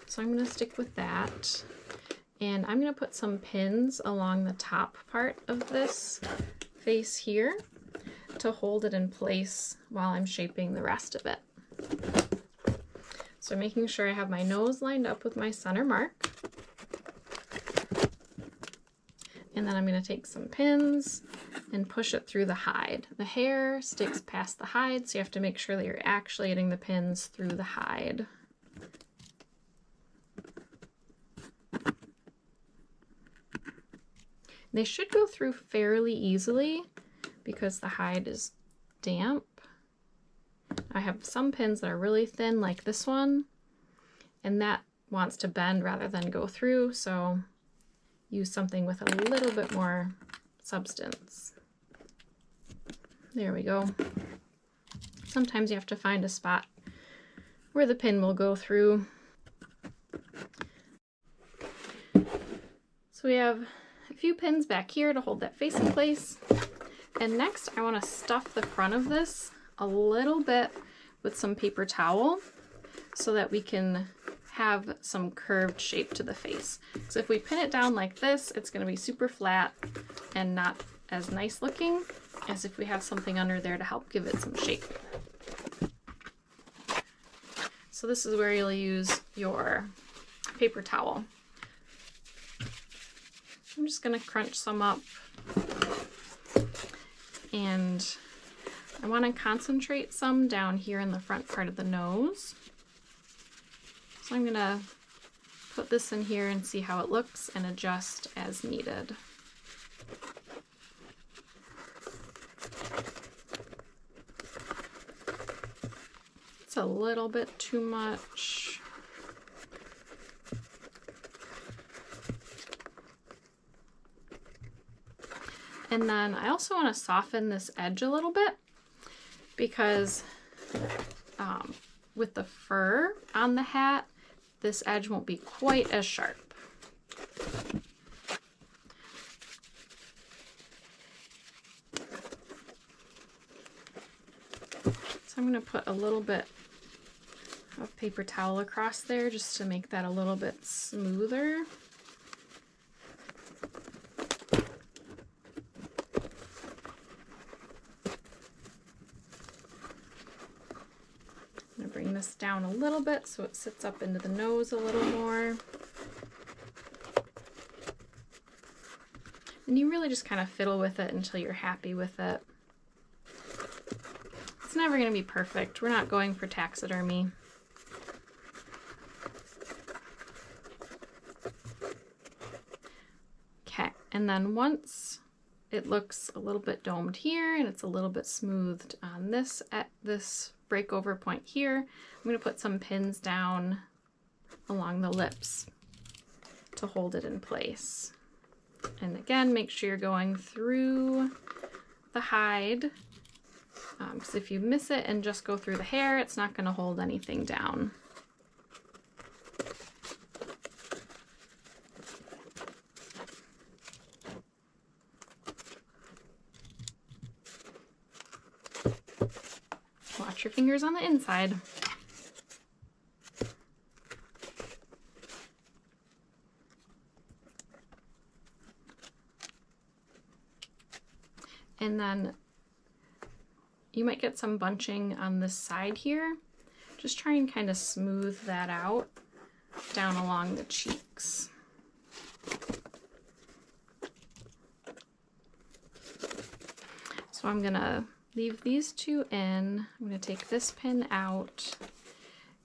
So I'm going to stick with that. And I'm going to put some pins along the top part of this face here to hold it in place while I'm shaping the rest of it. So making sure I have my nose lined up with my center mark. And then I'm going to take some pins and push it through the hide. The hair sticks past the hide, so you have to make sure that you're actually getting the pins through the hide. They should go through fairly easily because the hide is damp. I have some pins that are really thin like this one, and that wants to bend rather than go through, so use something with a little bit more substance. There we go. Sometimes you have to find a spot where the pin will go through. So we have a few pins back here to hold that face in place. And next I want to stuff the front of this a little bit with some paper towel so that we can have some curved shape to the face. So if we pin it down like this, it's going to be super flat and not as nice looking as if we have something under there to help give it some shape. So this is where you'll use your paper towel. I'm just going to crunch some up, and I want to concentrate some down here in the front part of the nose. So I'm going to put this in here and see how it looks and adjust as needed. It's a little bit too much. And then I also want to soften this edge a little bit because with the fur on the hat, this edge won't be quite as sharp. So I'm going to put a little bit of paper towel across there just to make that a little bit smoother. Bring this down a little bit so it sits up into the nose a little more. And you really just kind of fiddle with it until you're happy with it. It's never going to be perfect. We're not going for taxidermy. Okay, and then once it looks a little bit domed here and it's a little bit smoothed on this at this breakover point here, I'm going to put some pins down along the lips to hold it in place. And again, make sure you're going through the hide, because if you miss it and just go through the hair, it's not going to hold anything down. Watch your fingers on the inside. And then you might get some bunching on this side here. Just try and kind of smooth that out down along the cheeks. So I'm gonna leave these two in. I'm going to take this pin out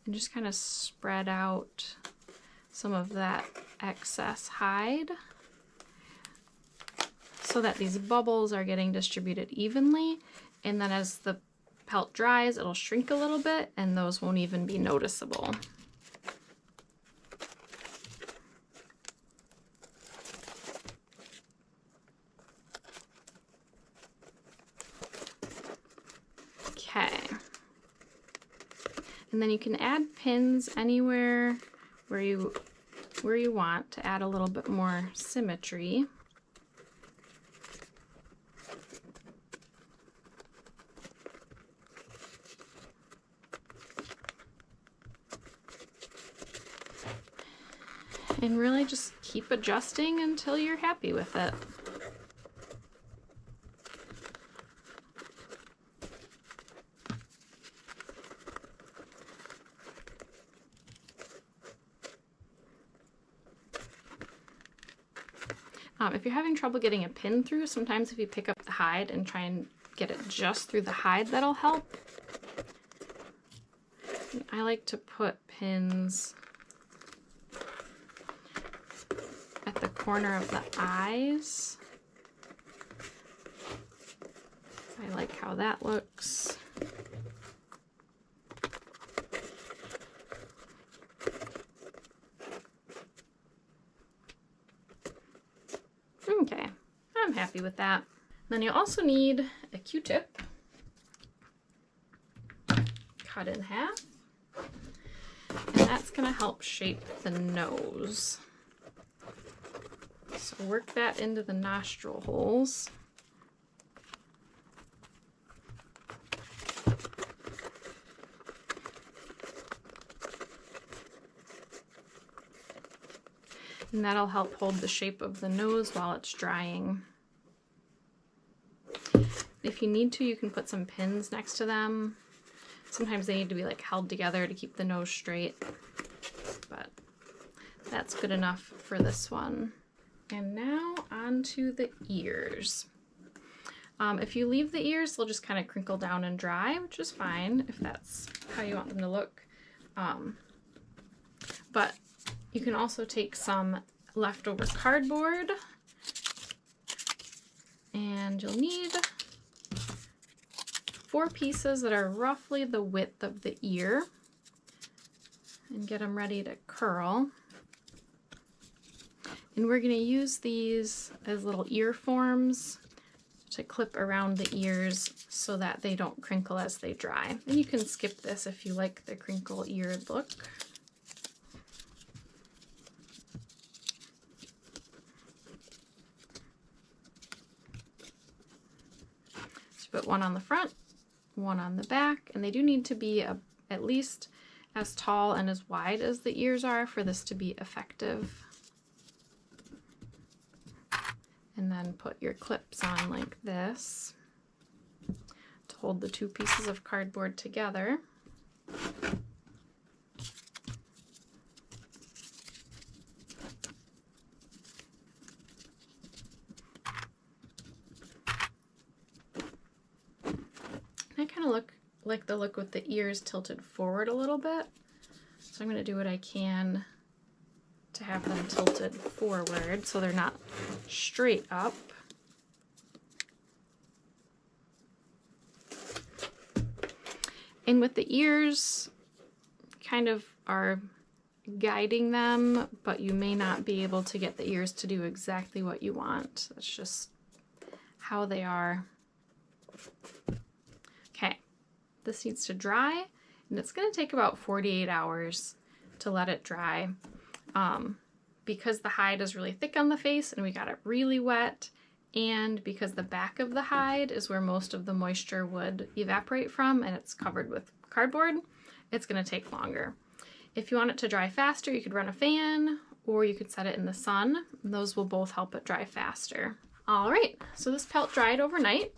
and just kind of spread out some of that excess hide so that these bubbles are getting distributed evenly, and then as the pelt dries, it'll shrink a little bit and those won't even be noticeable. Okay, and then you can add pins anywhere where you want to add a little bit more symmetry. And really just keep adjusting until you're happy with it. If you're having trouble getting a pin through, sometimes if you pick up the hide and try and get it just through the hide, that'll help. And I like to put pins at the corner of the eyes. I like how that looks. Okay, I'm happy with that. Then you also need a Q-tip cut in half, and that's going to help shape the nose. So work that into the nostril holes. And that'll help hold the shape of the nose while it's drying. If you need to, you can put some pins next to them. Sometimes they need to be like held together to keep the nose straight, but that's good enough for this one. And now on to the ears. If you leave the ears, they'll just kind of crinkle down and dry, which is fine if that's how you want them to look. But you can also take some leftover cardboard, and you'll need 4 pieces that are roughly the width of the ear, and get them ready to curl. And we're going to use these as little ear forms to clip around the ears so that they don't crinkle as they dry. And you can skip this if you like the crinkle eared look. Put one on the front, one on the back, and they do need to be at least as tall and as wide as the ears are for this to be effective. And then put your clips on like this to hold the 2 pieces of cardboard together. I kind of look like the look with the ears tilted forward a little bit, so I'm going to do what I can to have them tilted forward so they're not straight up. And with the ears, kind of are guiding them, but you may not be able to get the ears to do exactly what you want. That's just how they are. Okay, this needs to dry, and it's going to take about 48 hours to let it dry. Because the hide is really thick on the face and we got it really wet, and because the back of the hide is where most of the moisture would evaporate from and it's covered with cardboard, it's going to take longer. If you want it to dry faster, you could run a fan or you could set it in the sun. Those will both help it dry faster. All right, so this pelt dried overnight.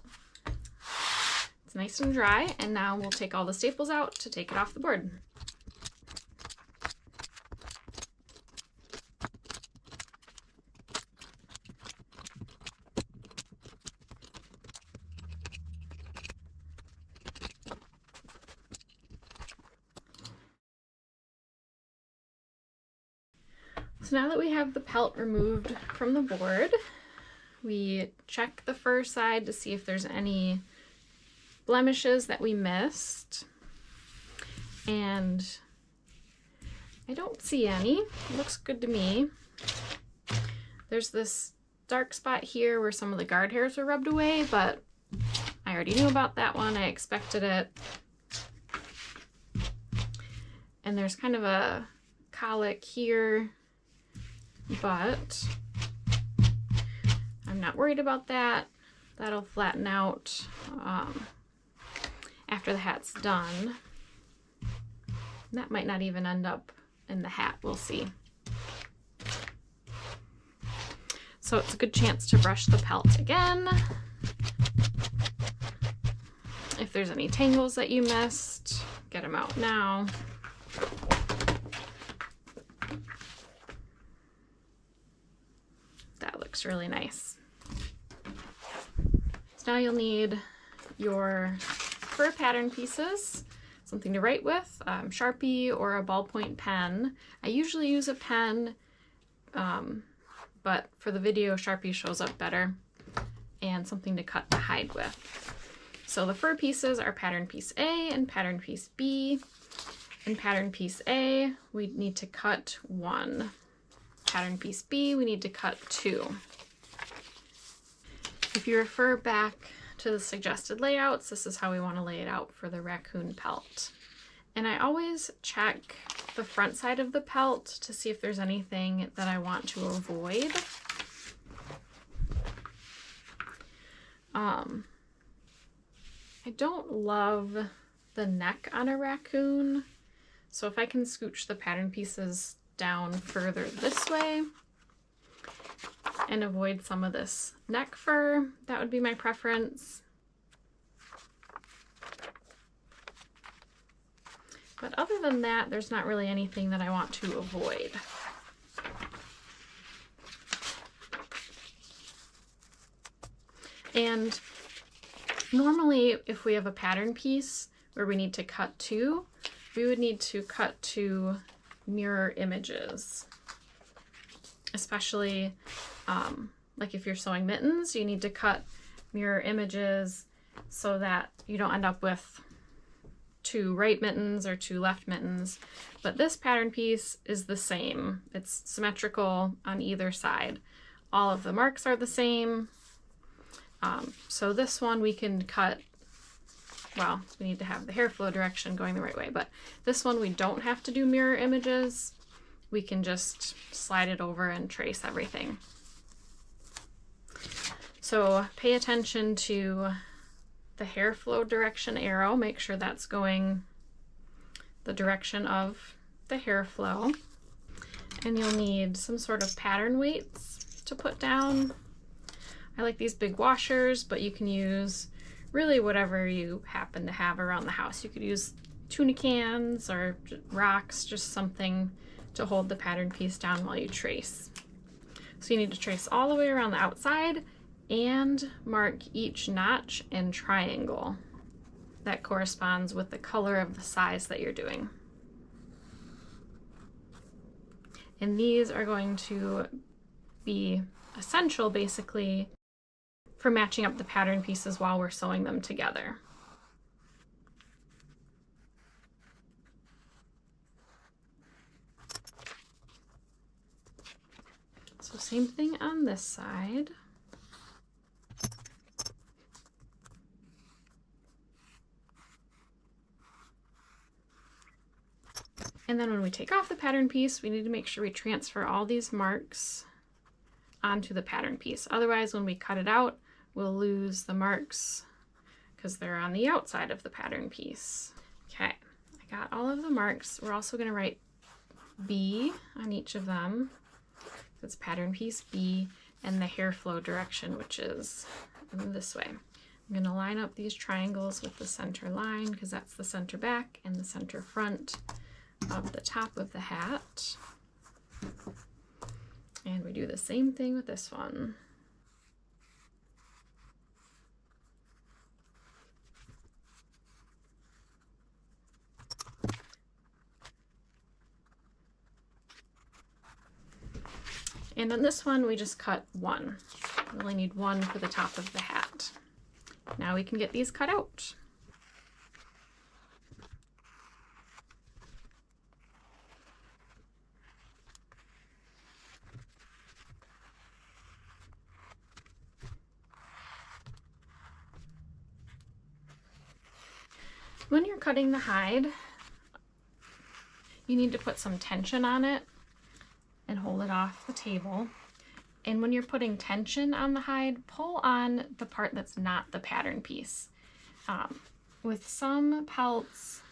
It's nice and dry, and now we'll take all the staples out to take it off the board. So now that we have the pelt removed from the board, we check the fur side to see if there's any blemishes that we missed. And I don't see any. It looks good to me. There's this dark spot here where some of the guard hairs were rubbed away, but I already knew about that one. I expected it. And there's kind of a colic here, but I'm not worried about that. That'll flatten out after the hat's done. That might not even end up in the hat, we'll see. So it's a good chance to brush the pelt again. If there's any tangles that you missed, get them out now. That looks really nice. So now you'll need your fur pattern pieces, something to write with, Sharpie or a ballpoint pen. I usually use a pen, but for the video, Sharpie shows up better, and something to cut the hide with. So the fur pieces are pattern piece A and pattern piece B. In pattern piece A, we need to cut 1. Pattern piece B, we need to cut 2. If you refer back to the suggested layouts, this is how we want to lay it out for the raccoon pelt. And I always check the front side of the pelt to see if there's anything that I want to avoid. I don't love the neck on a raccoon, so if I can scooch the pattern pieces down further this way and avoid some of this neck fur, that would be my preference. But other than that, there's not really anything that I want to avoid. And normally, if we have a pattern piece where we need to cut 2, we would need to cut 2 mirror images. Especially, like if you're sewing mittens, you need to cut mirror images so that you don't end up with 2 right mittens or 2 left mittens. But this pattern piece is the same. It's symmetrical on either side. All of the marks are the same. So this one we can cut, well, we need to have the hair flow direction going the right way, but this one we don't have to do mirror images. We can just slide it over and trace everything. So pay attention to the hair flow direction arrow. Make sure that's going the direction of the hair flow. And you'll need some sort of pattern weights to put down. I like these big washers, but you can use really whatever you happen to have around the house. You could use tuna cans or rocks, just something to hold the pattern piece down while you trace. So you need to trace all the way around the outside and mark each notch and triangle. That corresponds with the color of the size that you're doing. And these are going to be essential basically for matching up the pattern pieces while we're sewing them together. So same thing on this side. And then when we take off the pattern piece, we need to make sure we transfer all these marks onto the pattern piece. Otherwise, when we cut it out, we'll lose the marks because they're on the outside of the pattern piece. Okay, I got all of the marks. We're also going to write B on each of them. That's pattern piece B, and the hair flow direction, which is this way. I'm going to line up these triangles with the center line because that's the center back and the center front of the top of the hat. And we do the same thing with this one. And on this one, we just cut 1. We only need 1 for the top of the hat. Now we can get these cut out. When you're cutting the hide, you need to put some tension on it and hold it off the table. And when you're putting tension on the hide, pull on the part that's not the pattern piece. With some pelts,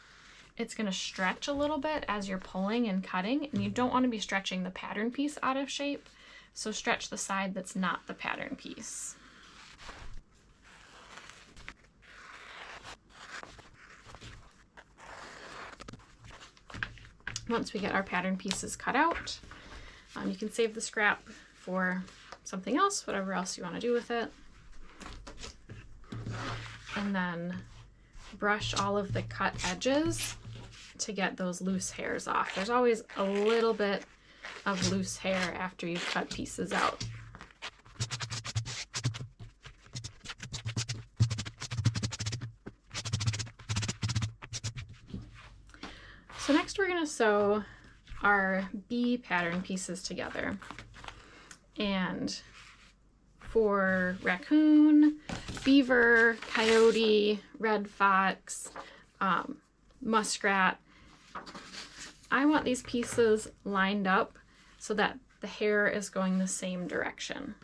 it's going to stretch a little bit as you're pulling and cutting, and you don't want to be stretching the pattern piece out of shape. so stretch the side that's not the pattern piece. Once we get our pattern pieces cut out, you can save the scrap for something else, whatever else you want to do with it. And then brush all of the cut edges to get those loose hairs off. There's always a little bit of loose hair after you've cut pieces out. So next we're going to sew our bee pattern pieces together. And for raccoon, beaver, coyote, red fox, muskrat, I want these pieces lined up so that the hair is going the same direction,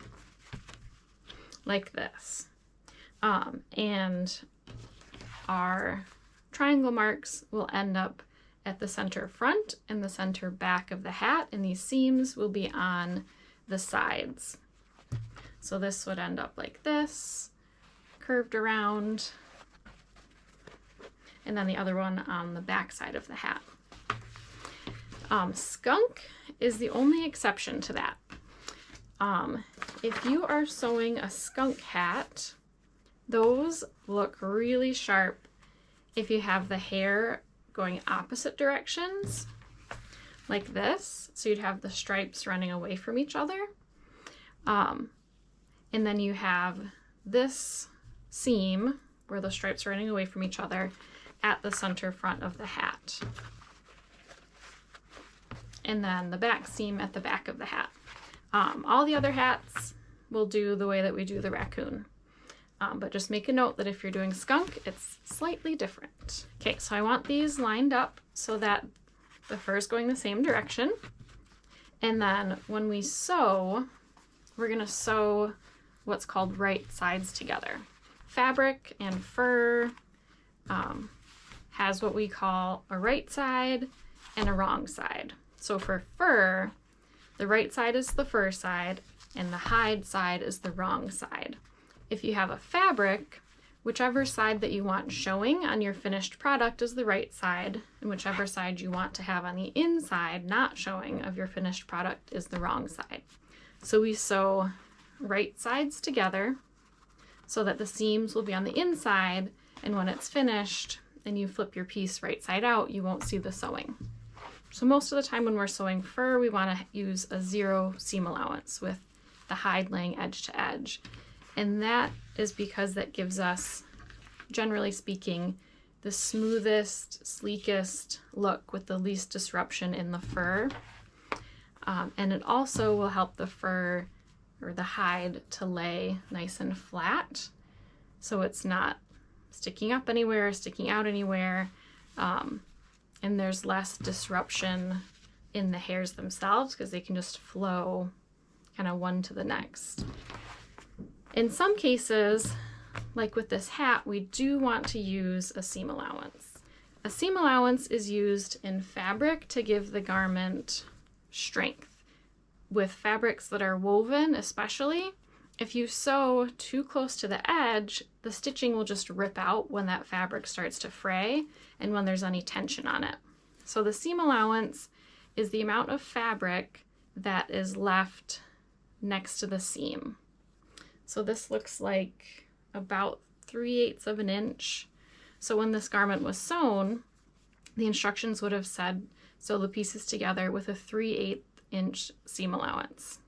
like this. And our triangle marks will end up at the center front and the center back of the hat, and these seams will be on the sides. So this would end up like this, curved around, and then the other one on the back side of the hat. Skunk is the only exception to that. If you are sewing a skunk hat, those look really sharp if you have the hair going opposite directions, like this. So you'd have the stripes running away from each other. And then you have this seam where the stripes are running away from each other at the center front of the hat. And then the back seam at the back of the hat. All the other hats will do the way that we do the raccoon. But just make a note that if you're doing skunk, it's slightly different. Okay, so I want these lined up so that the fur is going the same direction. And then when we sew, we're gonna sew what's called right sides together. Fabric and fur has what we call a right side and a wrong side. So for fur, the right side is the fur side and the hide side is the wrong side. If you have a fabric, whichever side that you want showing on your finished product is the right side, and whichever side you want to have on the inside not showing of your finished product is the wrong side. So we sew right sides together so that the seams will be on the inside, and when it's finished and you flip your piece right side out, you won't see the sewing. So most of the time when we're sewing fur, we want to use a 0 seam allowance with the hide laying edge to edge. And that is because that gives us, generally speaking, the smoothest, sleekest look with the least disruption in the fur. And it also will help the fur or the hide to lay nice and flat, so it's not sticking up anywhere, sticking out anywhere, and there's less disruption in the hairs themselves because they can just flow kind of one to the next. In some cases, like with this hat, we do want to use a seam allowance. A seam allowance is used in fabric to give the garment strength. With fabrics that are woven especially, if you sew too close to the edge, the stitching will just rip out when that fabric starts to fray and when there's any tension on it. So the seam allowance is the amount of fabric that is left next to the seam. So this looks like about 3/8 of an inch. So when this garment was sewn, the instructions would have said sew the pieces together with a 3/8 inch seam allowance.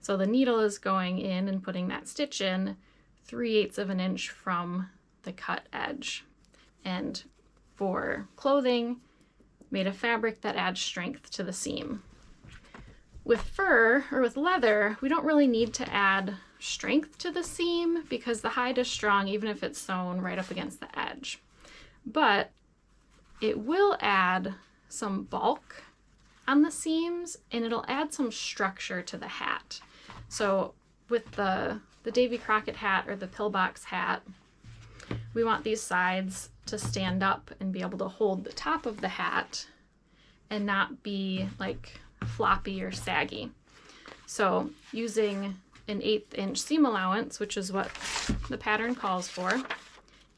So the needle is going in and putting that stitch in 3/8 of an inch from the cut edge. And for clothing, made of fabric that adds strength to the seam. With fur or with leather, we don't really need to add strength to the seam because the hide is strong even if it's sewn right up against the edge. But it will add some bulk on the seams and it'll add some structure to the hat. So with the Davey Crockett hat or the Pillbox hat, we want these sides to stand up and be able to hold the top of the hat and not be like floppy or saggy. So using an 1/8 inch seam allowance, which is what the pattern calls for,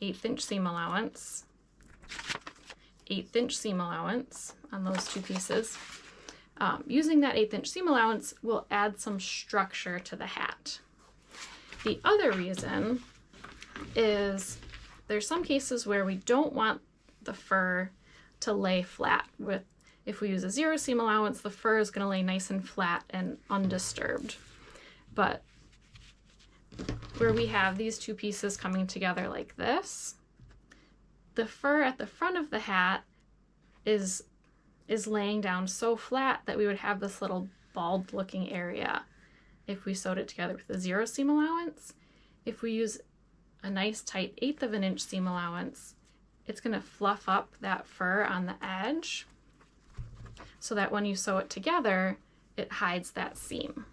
1/8 inch seam allowance, 1/8 inch seam allowance on those two pieces. Using that 1/8 inch seam allowance will add some structure to the hat. The other reason is there's some cases where we don't want the fur to lay flat. If we use a 0 seam allowance, the fur is going to lay nice and flat and undisturbed. But where we have these two pieces coming together like this, the fur at the front of the hat is laying down so flat that we would have this little bald looking area if we sewed it together with a 0 seam allowance. If we use a nice tight 1/8 of an inch seam allowance, it's going to fluff up that fur on the edge so that when you sew it together, it hides that seam.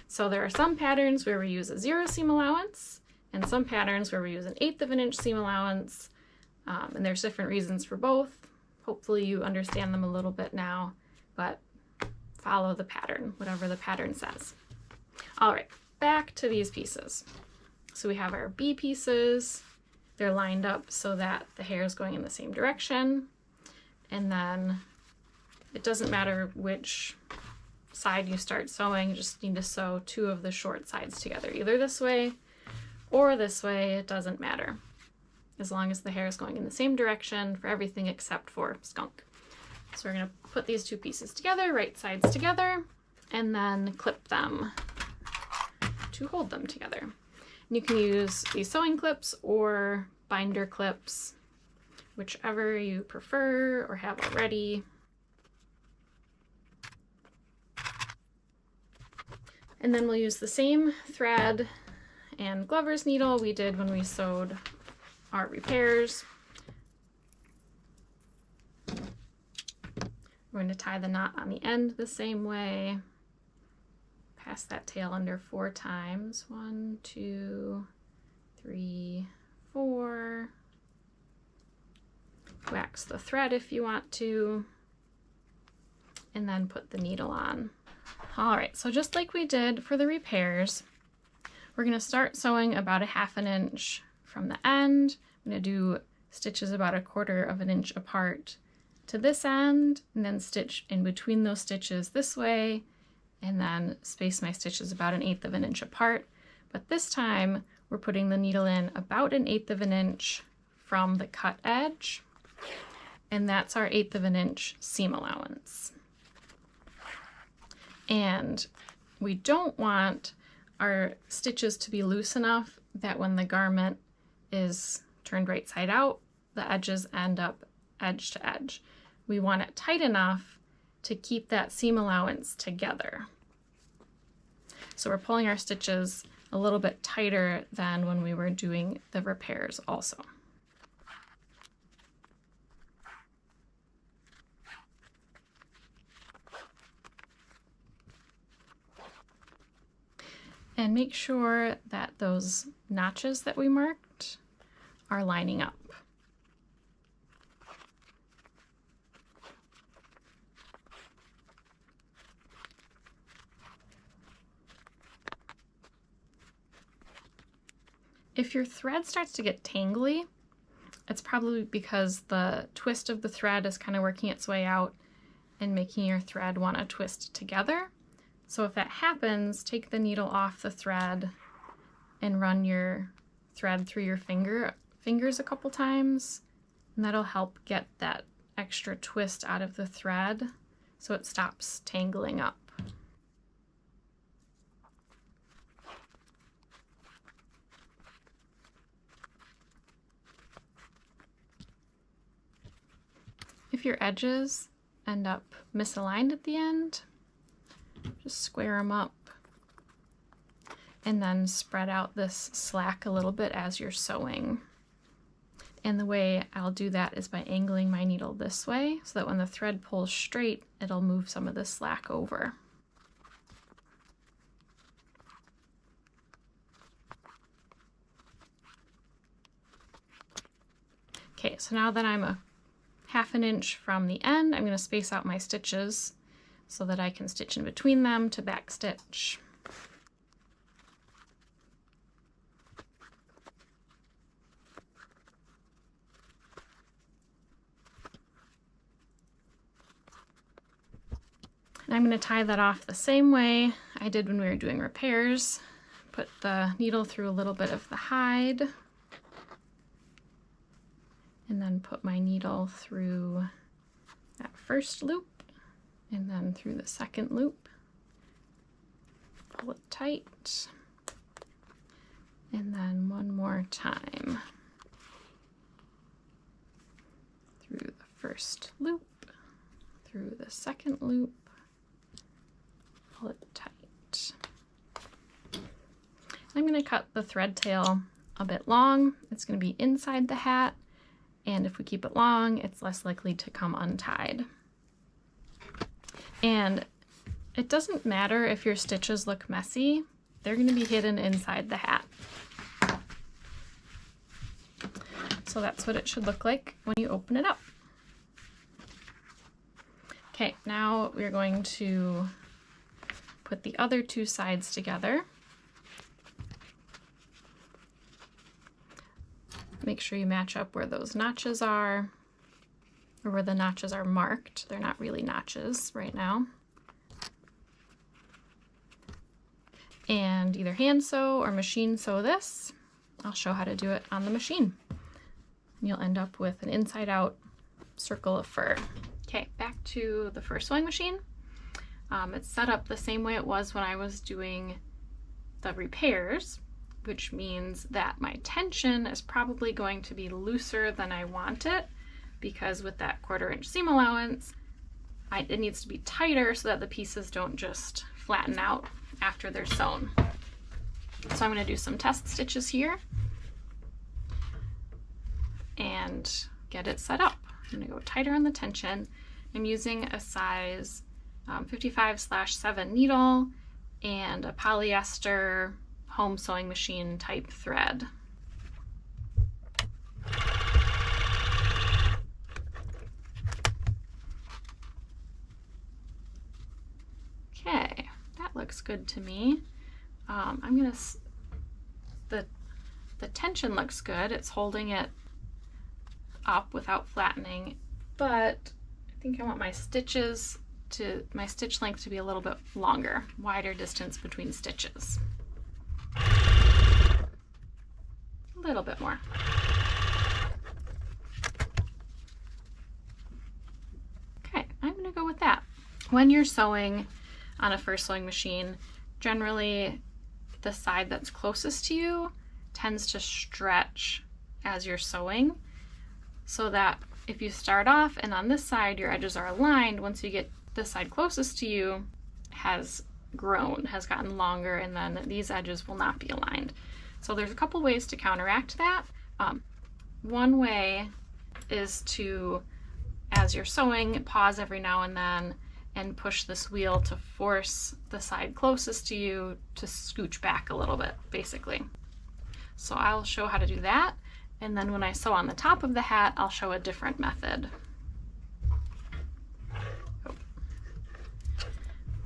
So there are some patterns where we use a 0 seam allowance and some patterns where we use an 1/8 of an inch seam allowance, and there's different reasons for both. Hopefully you understand them a little bit now, but follow the pattern, whatever the pattern says. All right, back to these pieces. So we have our B pieces. They're lined up so that the hair is going in the same direction. And then it doesn't matter which side you start sewing, you just need to sew 2 of the short sides together, either this way or this way, it doesn't matter. As long as the hair is going in the same direction for everything except for skunk. So we're going to put these 2 pieces together, right sides together, and then clip them to hold them together. And you can use these sewing clips or binder clips, whichever you prefer or have already. And then we'll use the same thread and Glover's needle we did when we sewed our repairs. We're going to tie the knot on the end the same way. Pass that tail under 4 times. 1, 2, 3, 4. Wax the thread if you want to, and then put the needle on. All right, so just like we did for the repairs, we're going to start sewing about 1/2 inch from the end. I'm going to do stitches about 1/4 inch apart to this end, and then stitch in between those stitches this way, and then space my stitches about 1/8 inch apart. But this time we're putting the needle in about 1/8 inch from the cut edge, and that's our 1/8 inch seam allowance. And we don't want our stitches to be loose enough that when the garment is turned right side out, the edges end up edge to edge. We want it tight enough to keep that seam allowance together. So we're pulling our stitches a little bit tighter than when we were doing the repairs also. And make sure that those notches that we marked are lining up. If your thread starts to get tangly, it's probably because the twist of the thread is kind of working its way out and making your thread want to twist together. So if that happens, take the needle off the thread and run your thread through your fingers a couple times, and that'll help get that extra twist out of the thread so it stops tangling up. If your edges end up misaligned at the end, just square them up and then spread out this slack a little bit as you're sewing. And the way I'll do that is by angling my needle this way so that when the thread pulls straight, it'll move some of the slack over. Okay, so now that I'm 1/2 inch from the end, I'm going to space out my stitches so that I can stitch in between them to back stitch. And I'm going to tie that off the same way I did when we were doing repairs. Put the needle through a little bit of the hide, and then put my needle through that first loop and then through the second loop. Pull it tight, and then one more time through the first loop, through the second loop, pull it tight. I'm going to cut the thread tail a bit long. It's going to be inside the hat, and if we keep it long, it's less likely to come untied. And it doesn't matter if your stitches look messy, they're going to be hidden inside the hat. So that's what it should look like when you open it up. Okay, now we're going to put the other two sides together. Make sure you match up where those notches are, or where the notches are marked. They're not really notches right now. And either hand sew or machine sew this. I'll show how to do it on the machine. And you'll end up with an inside out circle of fur. Okay, back to the first sewing machine. It's set up the same way it was when I was doing the repairs, which means that my tension is probably going to be looser than I want it, because with that 1/4 inch seam allowance, it needs to be tighter so that the pieces don't just flatten out after they're sewn. So I'm going to do some test stitches here and get it set up. I'm going to go tighter on the tension. I'm using a size 55/7 needle and a polyester home sewing machine type thread. Okay, that looks good to me. The tension looks good. It's holding it up without flattening, but I think I want my stitch length to be a little bit longer, wider distance between stitches. A little bit more. Okay, I'm going to go with that. When you're sewing on a first sewing machine, generally the side that's closest to you tends to stretch as you're sewing, so that if you start off and on this side your edges are aligned, once you get the side closest to you has gotten longer, and then these edges will not be aligned. So there's a couple ways to counteract that. One way is to, as you're sewing, pause every now and then and push this wheel to force the side closest to you to scooch back a little bit, basically. So I'll show how to do that, and then when I sew on the top of the hat, I'll show a different method.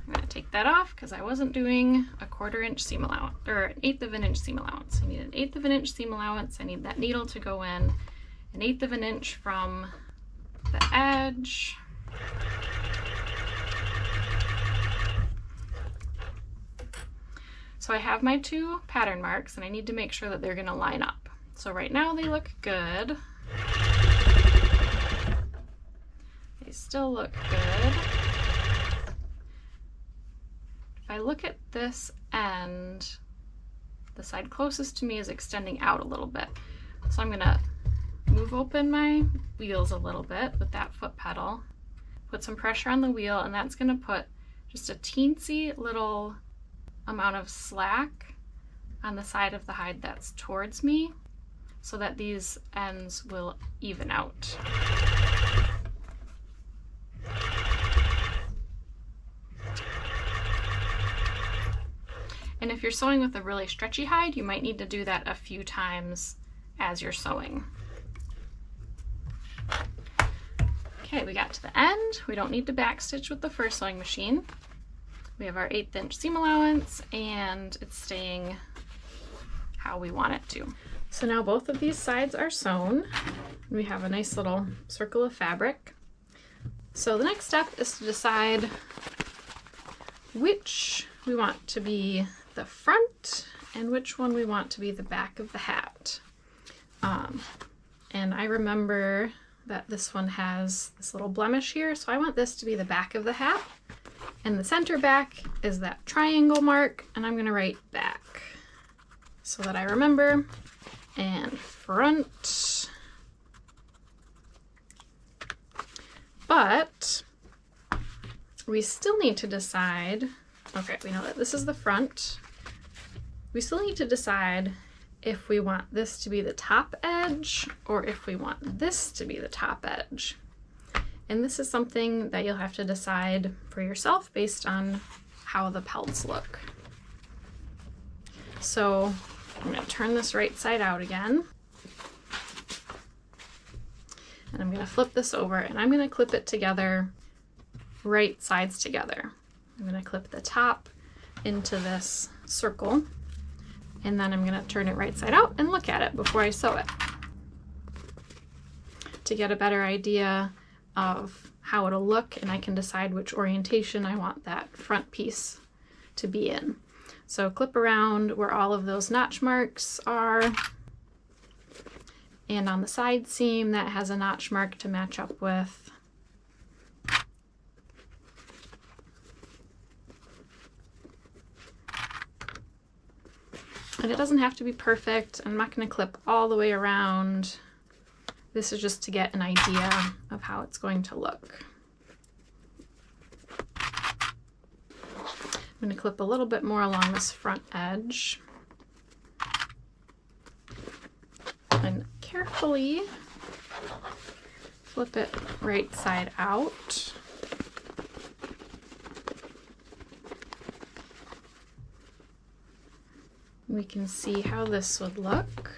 I'm going to take that off because I wasn't doing a 1/4 inch seam allowance, or 1/8 of an inch seam allowance. I need an 1/8 of an inch seam allowance. I need that needle to go in 1/8 of an inch from the edge. So I have my two pattern marks, and I need to make sure that they're going to line up. So right now they look good. They still look good. If I look at this end, the side closest to me is extending out a little bit. So I'm going to move open my wheels a little bit with that foot pedal, put some pressure on the wheel, and that's going to put just a teensy little amount of slack on the side of the hide that's towards me, so that these ends will even out. And if you're sewing with a really stretchy hide, you might need to do that a few times as you're sewing. Okay, we got to the end. We don't need to backstitch with the first sewing machine. We have our 1/8 inch seam allowance and it's staying how we want it to. So now both of these sides are sewn. We have a nice little circle of fabric. So the next step is to decide which we want to be the front and which one we want to be the back of the hat. And I remember that this one has this little blemish here, so I want this to be the back of the hat. And the center back is that triangle mark, and I'm gonna write back so that I remember. And front. But we still need to decide, okay, we know that this is the front. We still need to decide if we want this to be the top edge or if we want this to be the top edge. And this is something that you'll have to decide for yourself based on how the pelts look. So I'm going to turn this right side out again. And I'm going to flip this over and I'm going to clip it together, right sides together. I'm going to clip the top into this circle and then I'm going to turn it right side out and look at it before I sew it to get a better idea of how it'll look, and I can decide which orientation I want that front piece to be in. So clip around where all of those notch marks are, and on the side seam that has a notch mark to match up with. And it doesn't have to be perfect. I'm not going to clip all the way around. This is just to get an idea of how it's going to look. I'm going to clip a little bit more along this front edge. And carefully flip it right side out. We can see how this would look.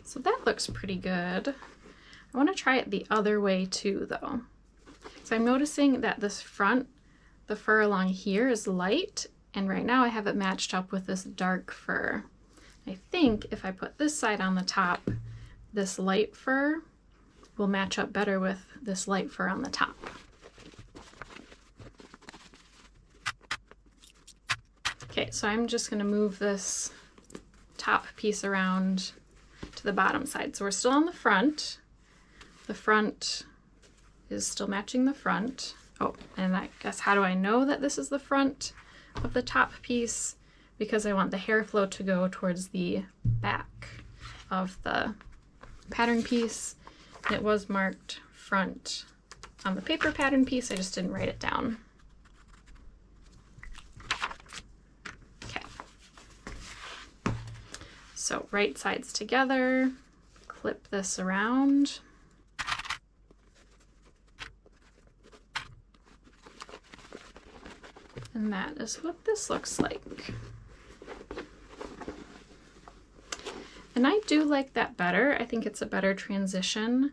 So that looks pretty good. I want to try it the other way too though. So I'm noticing that this front, the fur along here is light, and right now I have it matched up with this dark fur. I think if I put this side on the top, this light fur will match up better with this light fur on the top. Okay, so I'm just going to move this top piece around to the bottom side. So we're still on the front. The front is still matching the front. Oh, and I guess how do I know that this is the front of the top piece? Because I want the hair flow to go towards the back of the pattern piece. And it was marked front on the paper pattern piece, I just didn't write it down. So right sides together, clip this around. And that is what this looks like. And I do like that better. I think it's a better transition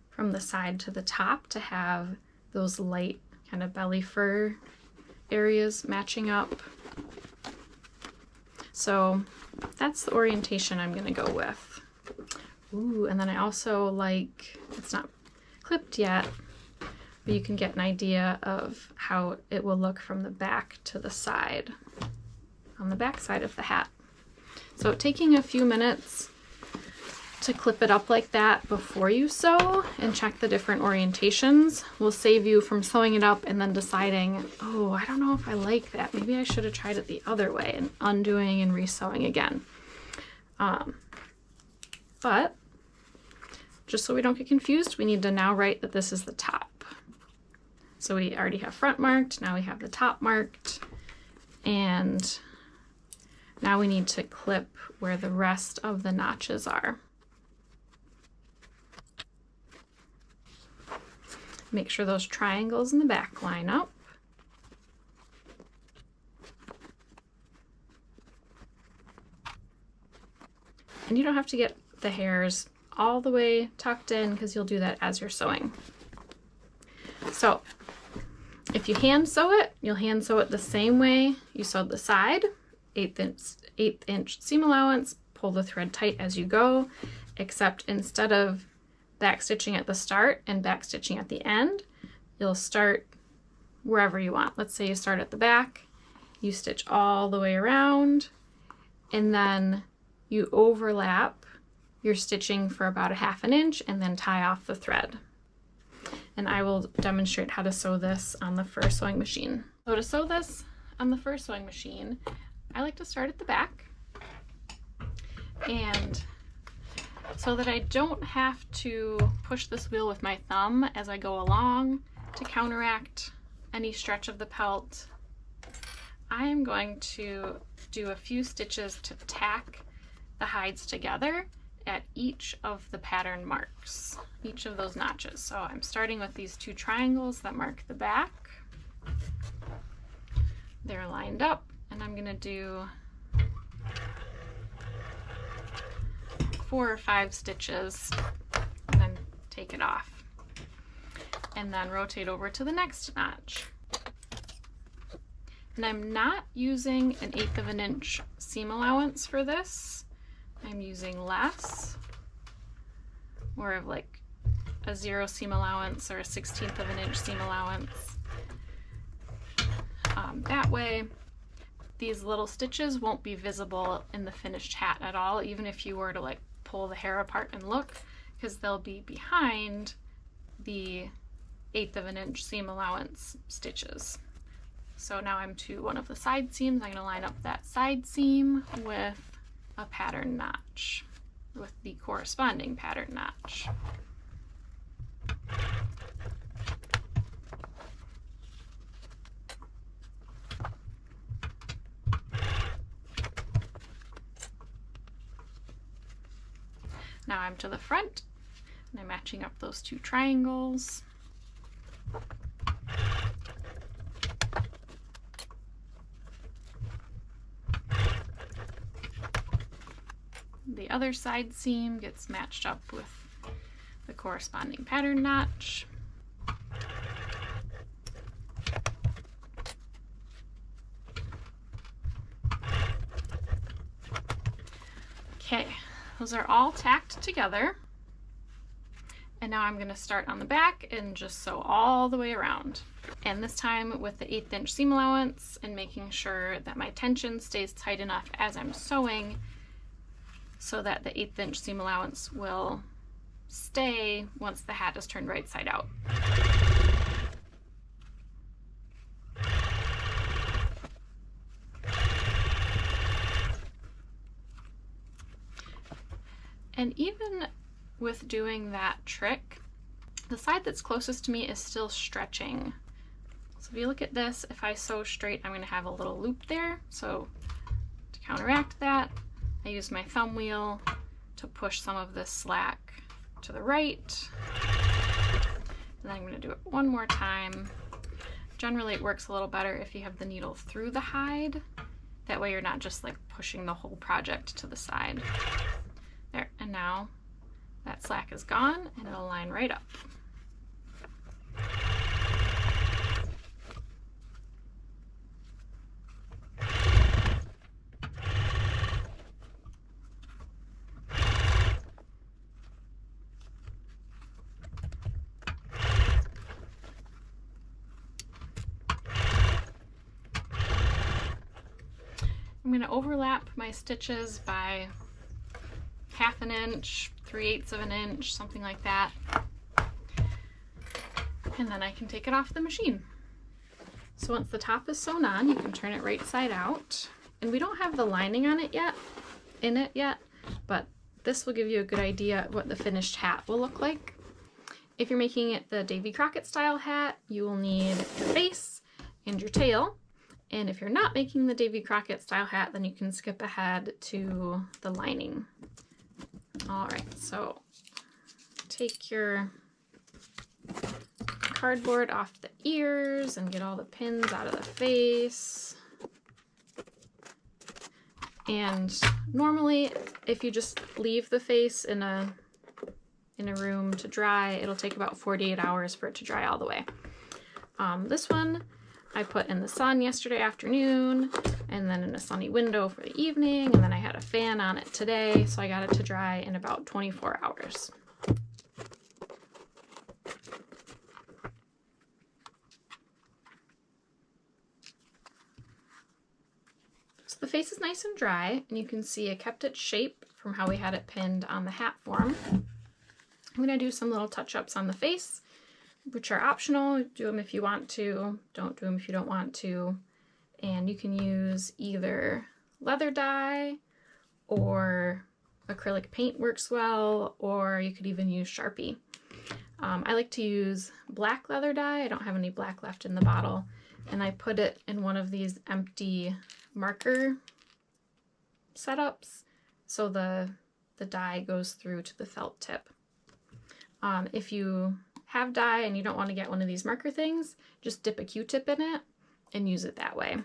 from the side to the top to have those light kind of belly fur areas matching up. So that's the orientation I'm gonna go with. Ooh, and then I also like, it's not clipped yet, but you can get an idea of how it will look from the back to the side, on the back side of the hat. So taking a few minutes to clip it up like that before you sew and check the different orientations will save you from sewing it up and then deciding, oh, I don't know if I like that. Maybe I should have tried it the other way, and undoing and resewing again. But just so we don't get confused, we need to now write that this is the top. So we already have front marked, now we have the top marked, and now we need to clip where the rest of the notches are. Make sure those triangles in the back line up. And you don't have to get the hairs all the way tucked in because you'll do that as you're sewing. So if you hand sew it, you'll hand sew it the same way you sewed the side, 1/8 inch seam allowance, pull the thread tight as you go, except instead of back stitching at the start and back stitching at the end, you'll start wherever you want. Let's say you start at the back, you stitch all the way around, and then you overlap your stitching for about 1/2 inch and then tie off the thread. And I will demonstrate how to sew this on the first sewing machine. So to sew this on the first sewing machine, I like to start at the back, and so that I don't have to push this wheel with my thumb as I go along to counteract any stretch of the pelt, I am going to do a few stitches to tack the hides together at each of the pattern marks, each of those notches. So I'm starting with these 2 triangles that mark the back. They're lined up, and I'm gonna do 4 or 5 stitches and then take it off. And then rotate over to the next notch. And I'm not using 1/8 of an inch seam allowance for this. I'm using less, more of like a 0 seam allowance or a 1/16 of an inch seam allowance. That way, these little stitches won't be visible in the finished hat at all, even if you were to like pull the hair apart and look, because they'll be behind the 1/8 of an inch seam allowance stitches. So now I'm to one of the side seams. I'm going to line up that side seam with a pattern notch, with the corresponding pattern notch. Now I'm to the front, and I'm matching up those 2 triangles. The other side seam gets matched up with the corresponding pattern notch. Okay, those are all tacked together. And now I'm going to start on the back and just sew all the way around. And this time with the 1/8 inch seam allowance, and making sure that my tension stays tight enough as I'm sewing so that the 1/8 inch seam allowance will stay once the hat is turned right side out. And even with doing that trick, the side that's closest to me is still stretching. So if you look at this, if I sew straight, I'm going to have a little loop there. So to counteract that, I use my thumb wheel to push some of this slack to the right. And then I'm going to do it one more time. Generally it works a little better if you have the needle through the hide. That way you're not just like pushing the whole project to the side. There, and now that slack is gone and it'll line right up. I'm going to overlap my stitches by 1/2 an inch, 3/8 of an inch, something like that. And then I can take it off the machine. So once the top is sewn on, you can turn it right side out. And we don't have the lining on it yet, but this will give you a good idea of what the finished hat will look like. If you're making it the Davey Crockett style hat, you will need your face and your tail. And if you're not making the Davey Crockett style hat, then you can skip ahead to the lining. All right, so take your cardboard off the ears and get all the pins out of the face. And normally if you just leave the face in a room to dry, it'll take about 48 hours for it to dry all the way. This one I put in the sun yesterday afternoon, and then in a sunny window for the evening, and then I had a fan on it today, so I got it to dry in about 24 hours. So the face is nice and dry, and you can see I kept its shape from how we had it pinned on the hat form. I'm going to do some little touch-ups on the face, which are optional. Do them if you want to, don't do them if you don't want to. And you can use either leather dye or acrylic paint works well, or you could even use Sharpie. I like to use black leather dye. I don't have any black left in the bottle, and I put it in one of these empty marker setups so the dye goes through to the felt tip. If you have dye and you don't want to get one of these marker things, just dip a Q-tip in it and use it that way.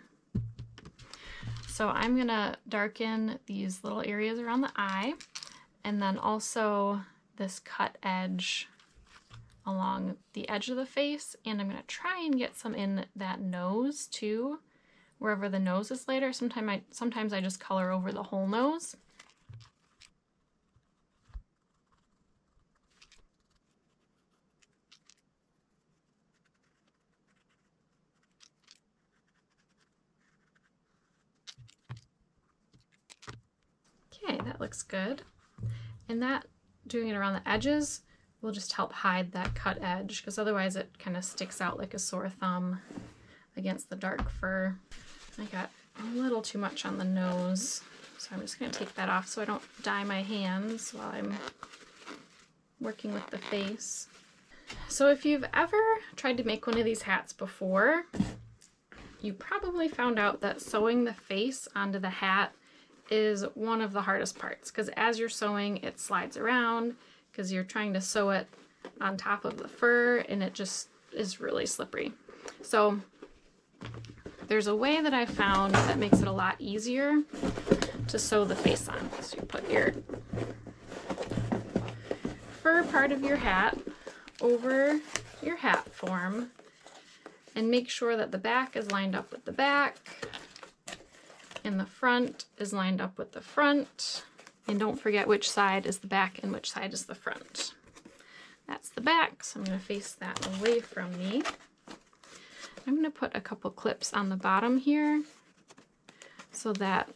So I'm gonna darken these little areas around the eye, and then also this cut edge along the edge of the face, and I'm gonna try and get some in that nose too, wherever the nose is later. Sometimes I just color over the whole nose. Okay, that looks good. And that, doing it around the edges, will just help hide that cut edge, because otherwise it kind of sticks out like a sore thumb against the dark fur. I got a little too much on the nose, so I'm just going to take that off so I don't dye my hands while I'm working with the face. So if you've ever tried to make one of these hats before, you probably found out that sewing the face onto the hat is one of the hardest parts, because as you're sewing it slides around because you're trying to sew it on top of the fur, and it just is really slippery. So there's a way that I found that makes it a lot easier to sew the face on. So you put your fur part of your hat over your hat form and make sure that the back is lined up with the back and the front is lined up with the front. And don't forget which side is the back and which side is the front. That's the back, so I'm going to face that away from me. I'm going to put a couple clips on the bottom here so that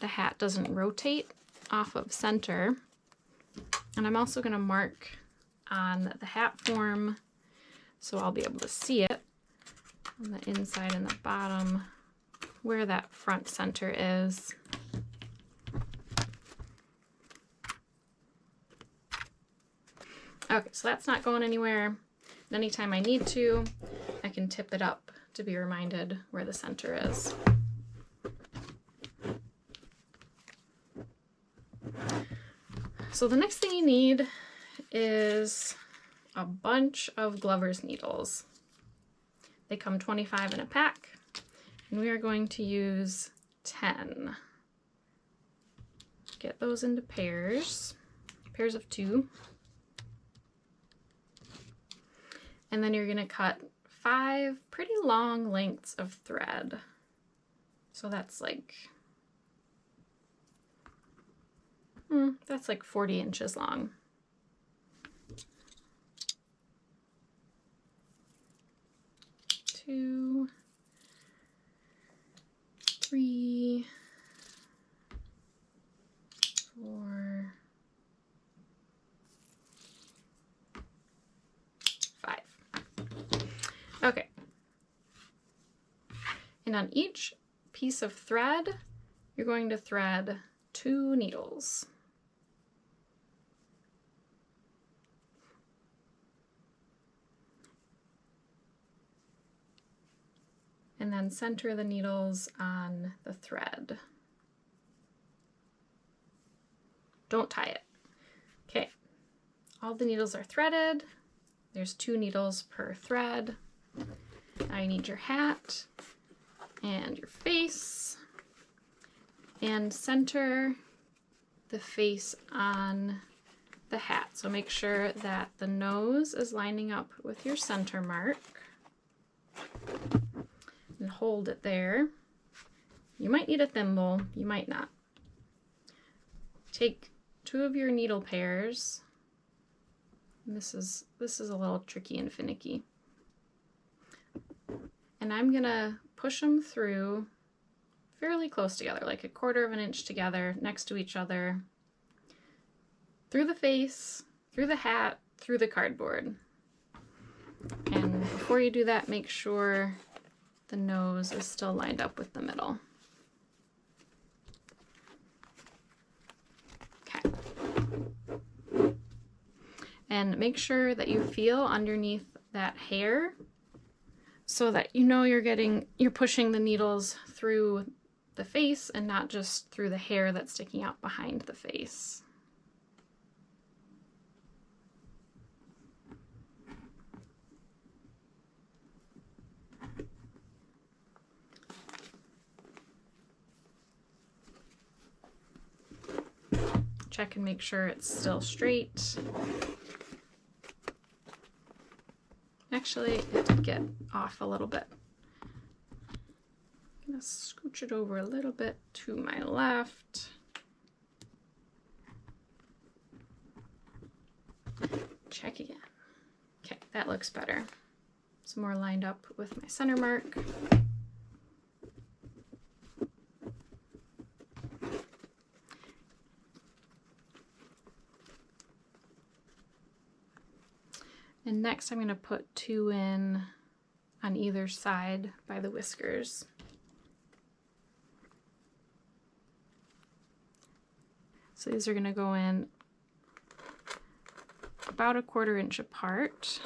the hat doesn't rotate off of center. And I'm also going to mark on the hat form so I'll be able to see it on the inside and the bottom where that front center is. Okay, so that's not going anywhere. And anytime I need to, I can tip it up to be reminded where the center is. So the next thing you need is a bunch of Glover's needles. They come 25 in a pack, and we are going to use 10. Get those into pairs of 2. And then you're going to cut 5 pretty long lengths of thread. So that's like 40 inches long. Two, 3, 4, 5. Okay. And on each piece of thread, you're going to thread 2 needles. And then center the needles on the thread. Don't tie it. Okay, all the needles are threaded. There's 2 needles per thread. Now you need your hat and your face. And center the face on the hat. So make sure that the nose is lining up with your center mark and hold it there. You might need a thimble, you might not. Take 2 of your needle pairs. And this is a little tricky and finicky. And I'm gonna push them through fairly close together, like 1/4 of an inch together, next to each other, through the face, through the hat, through the cardboard. And before you do that, make sure the nose is still lined up with the middle. Okay. And make sure that you feel underneath that hair so that you know you're pushing the needles through the face and not just through the hair that's sticking out behind the face. Check and make sure it's still straight. Actually, it did get off a little bit. I'm gonna scooch it over a little bit to my left. Check again. Okay, that looks better. Some more lined up with my center mark. And next I'm going to put 2 in on either side by the whiskers. So these are going to go in about 1/4 inch apart,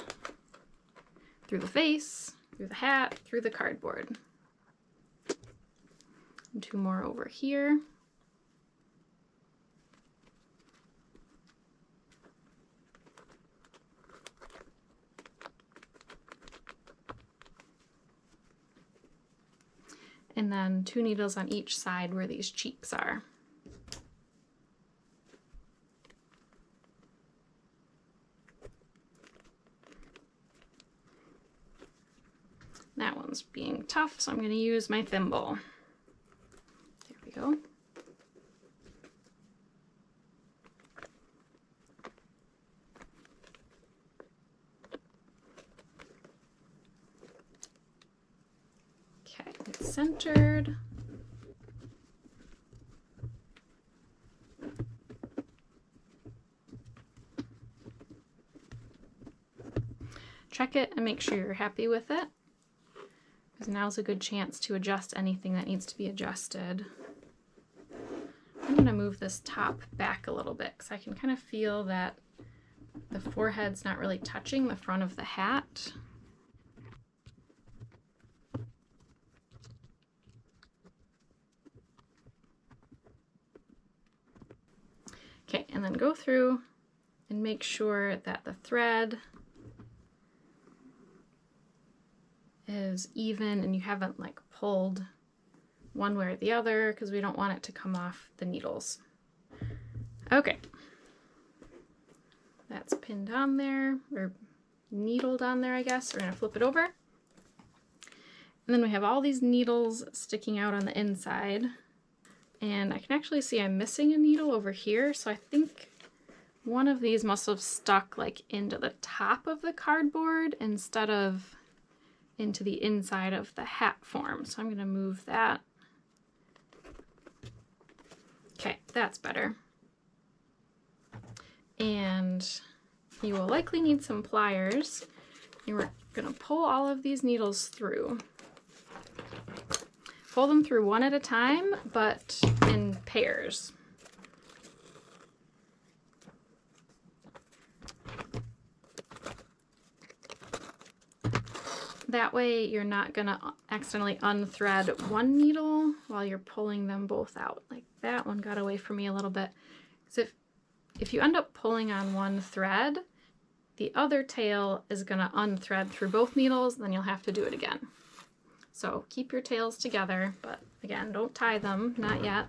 through the face, through the hat, through the cardboard. And 2 more over here. And then 2 needles on each side where these cheeks are. That one's being tough, so I'm going to use my thimble. There we go. Okay, it's centered. Check it and make sure you're happy with it, because now's a good chance to adjust anything that needs to be adjusted. I'm going to move this top back a little bit because I can kind of feel that the forehead's not really touching the front of the hat. Okay, and then go through and make sure that the thread is even and you haven't like pulled one way or the other, because we don't want it to come off the needles. Okay, that's pinned on there, or needled on there, I guess. We're gonna flip it over. And then we have all these needles sticking out on the inside. And I can actually see I'm missing a needle over here, so I think one of these must have stuck like into the top of the cardboard instead of into the inside of the hat form. So I'm going to move that. Okay, that's better. And you will likely need some pliers. And we're going to pull all of these needles through. Pull them through one at a time, but in pairs. That way you're not gonna accidentally unthread one needle while you're pulling them both out. Like that one got away from me a little bit. So if you end up pulling on one thread, the other tail is gonna unthread through both needles, then you'll have to do it again. So keep your tails together, but again, don't tie them, not yet.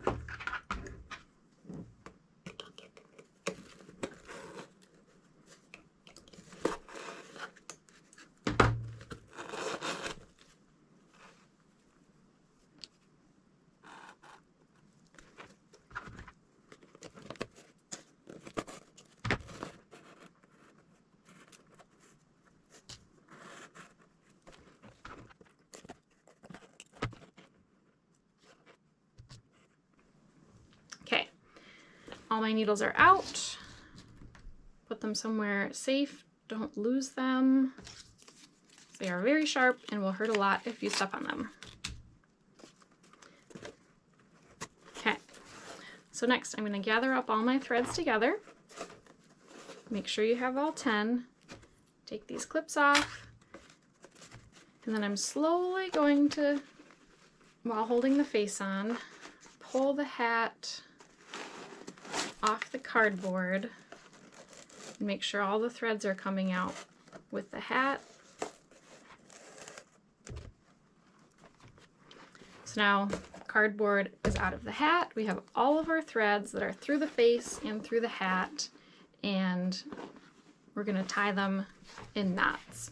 Okay, all my needles are out. Put them somewhere safe. Don't lose them. They are very sharp and will hurt a lot if you step on them. Okay, so next I'm going to gather up all my threads together. Make sure you have all 10. Take these clips off. And then I'm slowly going to, while holding the face on, pull the hat off the cardboard and make sure all the threads are coming out with the hat. So now cardboard is out of the hat. We have all of our threads that are through the face and through the hat, and we're going to tie them in knots.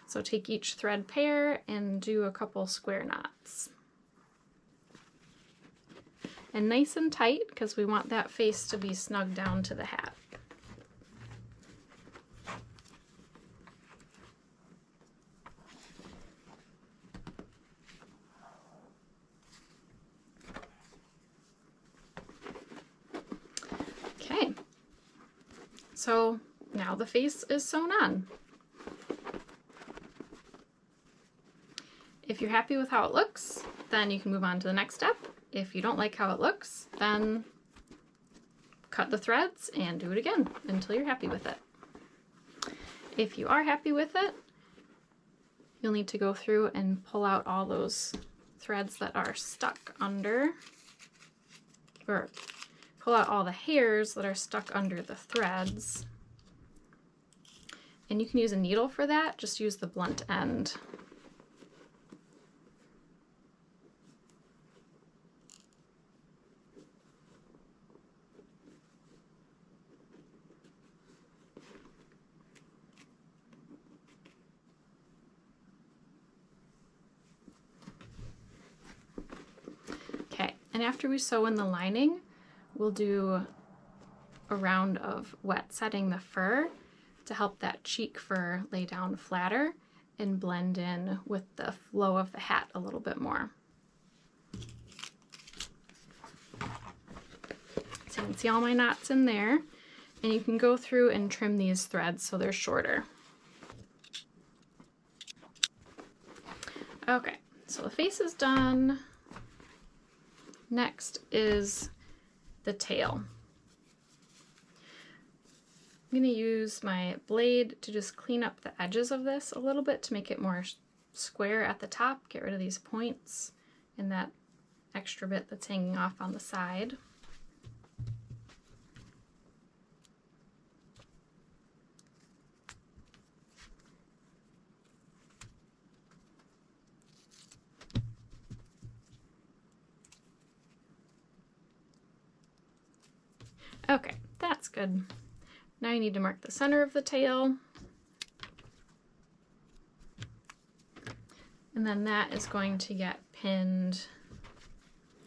So take each thread pair and do a couple square knots. And nice and tight, because we want that face to be snug down to the hat. Okay, so now the face is sewn on. If you're happy with how it looks, then you can move on to the next step. If you don't like how it looks, then cut the threads and do it again until you're happy with it. If you are happy with it, you'll need to go through and pull out all those threads that are stuck under, or pull out all the hairs that are stuck under the threads. And you can use a needle for that, just use the blunt end. And after we sew in the lining, we'll do a round of wet setting the fur to help that cheek fur lay down flatter and blend in with the flow of the hat a little bit more. So you can see all my knots in there, and you can go through and trim these threads so they're shorter. Okay, so the face is done. Next is the tail. I'm going to use my blade to just clean up the edges of this a little bit to make it more square at the top, get rid of these points and that extra bit that's hanging off on the side. Okay, that's good. Now you need to mark the center of the tail. And then that is going to get pinned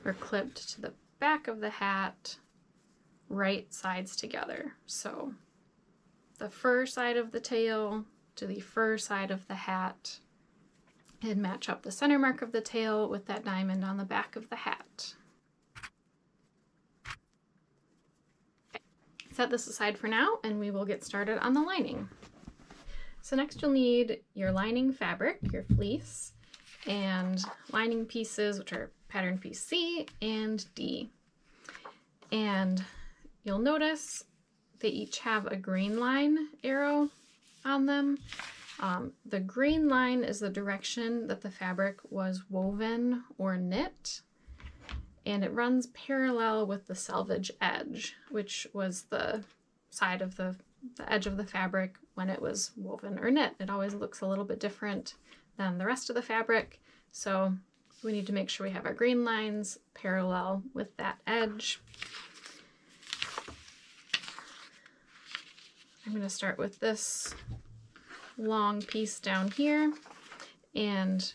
or clipped to the back of the hat, right sides together. So the fur side of the tail to the fur side of the hat, and match up the center mark of the tail with that diamond on the back of the hat. Set this aside for now and we will get started on the lining. So next you'll need your lining fabric, your fleece, and lining pieces, which are pattern piece C and D. And you'll notice they each have a green line arrow on them. The green line is the direction that the fabric was woven or knit, and it runs parallel with the selvage edge, which was the side of the edge of the fabric when it was woven or knit. It always looks a little bit different than the rest of the fabric. So we need to make sure we have our grain lines parallel with that edge. I'm going to start with this long piece down here, and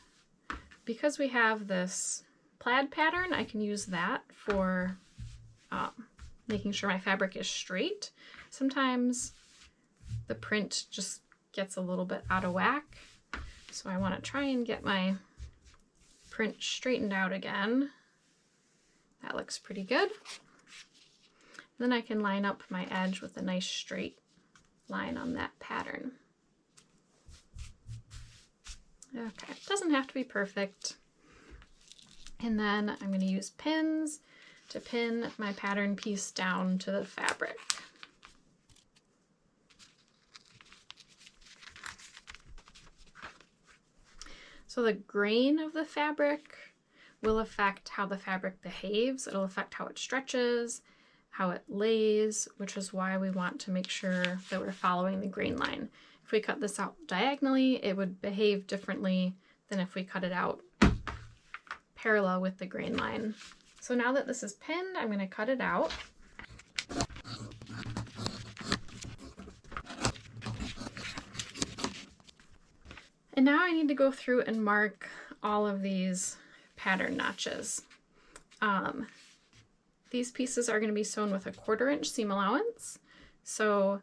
because we have this plaid pattern, I can use that for making sure my fabric is straight. Sometimes the print just gets a little bit out of whack, so I want to try and get my print straightened out again. That looks pretty good. Then I can line up my edge with a nice straight line on that pattern. Okay, it doesn't have to be perfect. And then I'm going to use pins to pin my pattern piece down to the fabric. So the grain of the fabric will affect how the fabric behaves. It'll affect how it stretches, how it lays, which is why we want to make sure that we're following the grain line. If we cut this out diagonally, it would behave differently than if we cut it out parallel with the grain line. So now that this is pinned, I'm going to cut it out. And now I need to go through and mark all of these pattern notches. These pieces are going to be sewn with a 1/4 inch seam allowance. So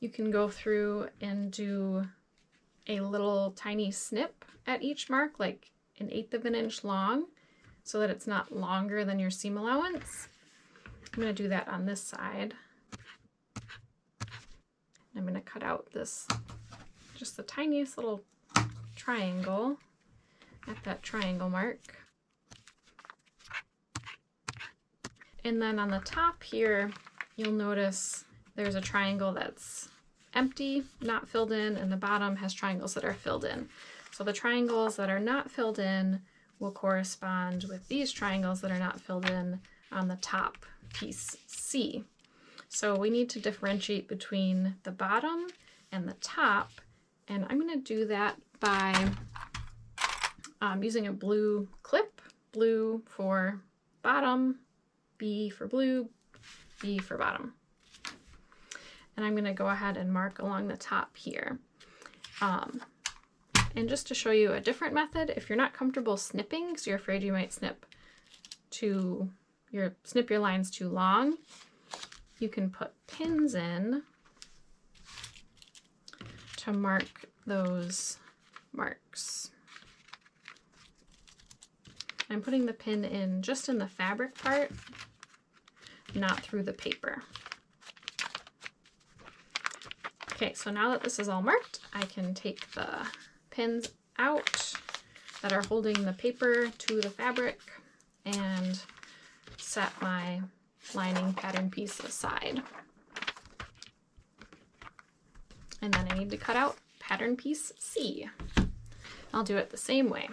you can go through and do a little tiny snip at each mark, like 1/8 of an inch long, so that it's not longer than your seam allowance. I'm going to do that on this side. I'm going to cut out this, just the tiniest little triangle at that triangle mark. And then on the top here, you'll notice there's a triangle that's empty, not filled in, and the bottom has triangles that are filled in. So the triangles that are not filled in will correspond with these triangles that are not filled in on the top piece C. So we need to differentiate between the bottom and the top, and I'm going to do that by using a blue clip, blue for bottom, B for blue, B for bottom. And I'm going to go ahead and mark along the top here. And just to show you a different method, if you're not comfortable snipping, because you're afraid you might snip your lines too long, you can put pins in to mark those marks. I'm putting the pin in just in the fabric part, not through the paper. Okay, so now that this is all marked, I can take the pins out that are holding the paper to the fabric and set my lining pattern piece aside. And then I need to cut out pattern piece C. I'll do it the same way.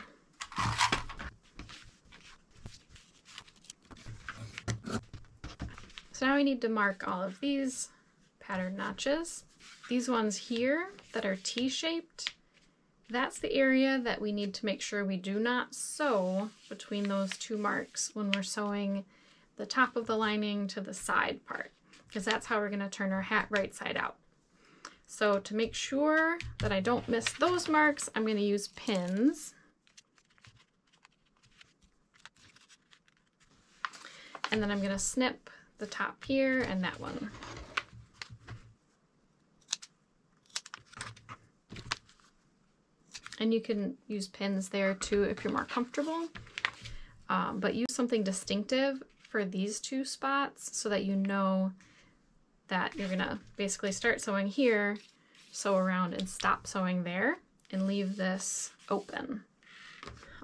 So now I need to mark all of these pattern notches. These ones here that are T-shaped, that's the area that we need to make sure we do not sew between those two marks when we're sewing the top of the lining to the side part, because that's how we're going to turn our hat right side out. So to make sure that I don't miss those marks, I'm going to use pins. And then I'm going to snip the top here and that one. And you can use pins there too if you're more comfortable, but use something distinctive for these two spots so that you know that you're gonna basically start sewing here, sew around and stop sewing there, and leave this open.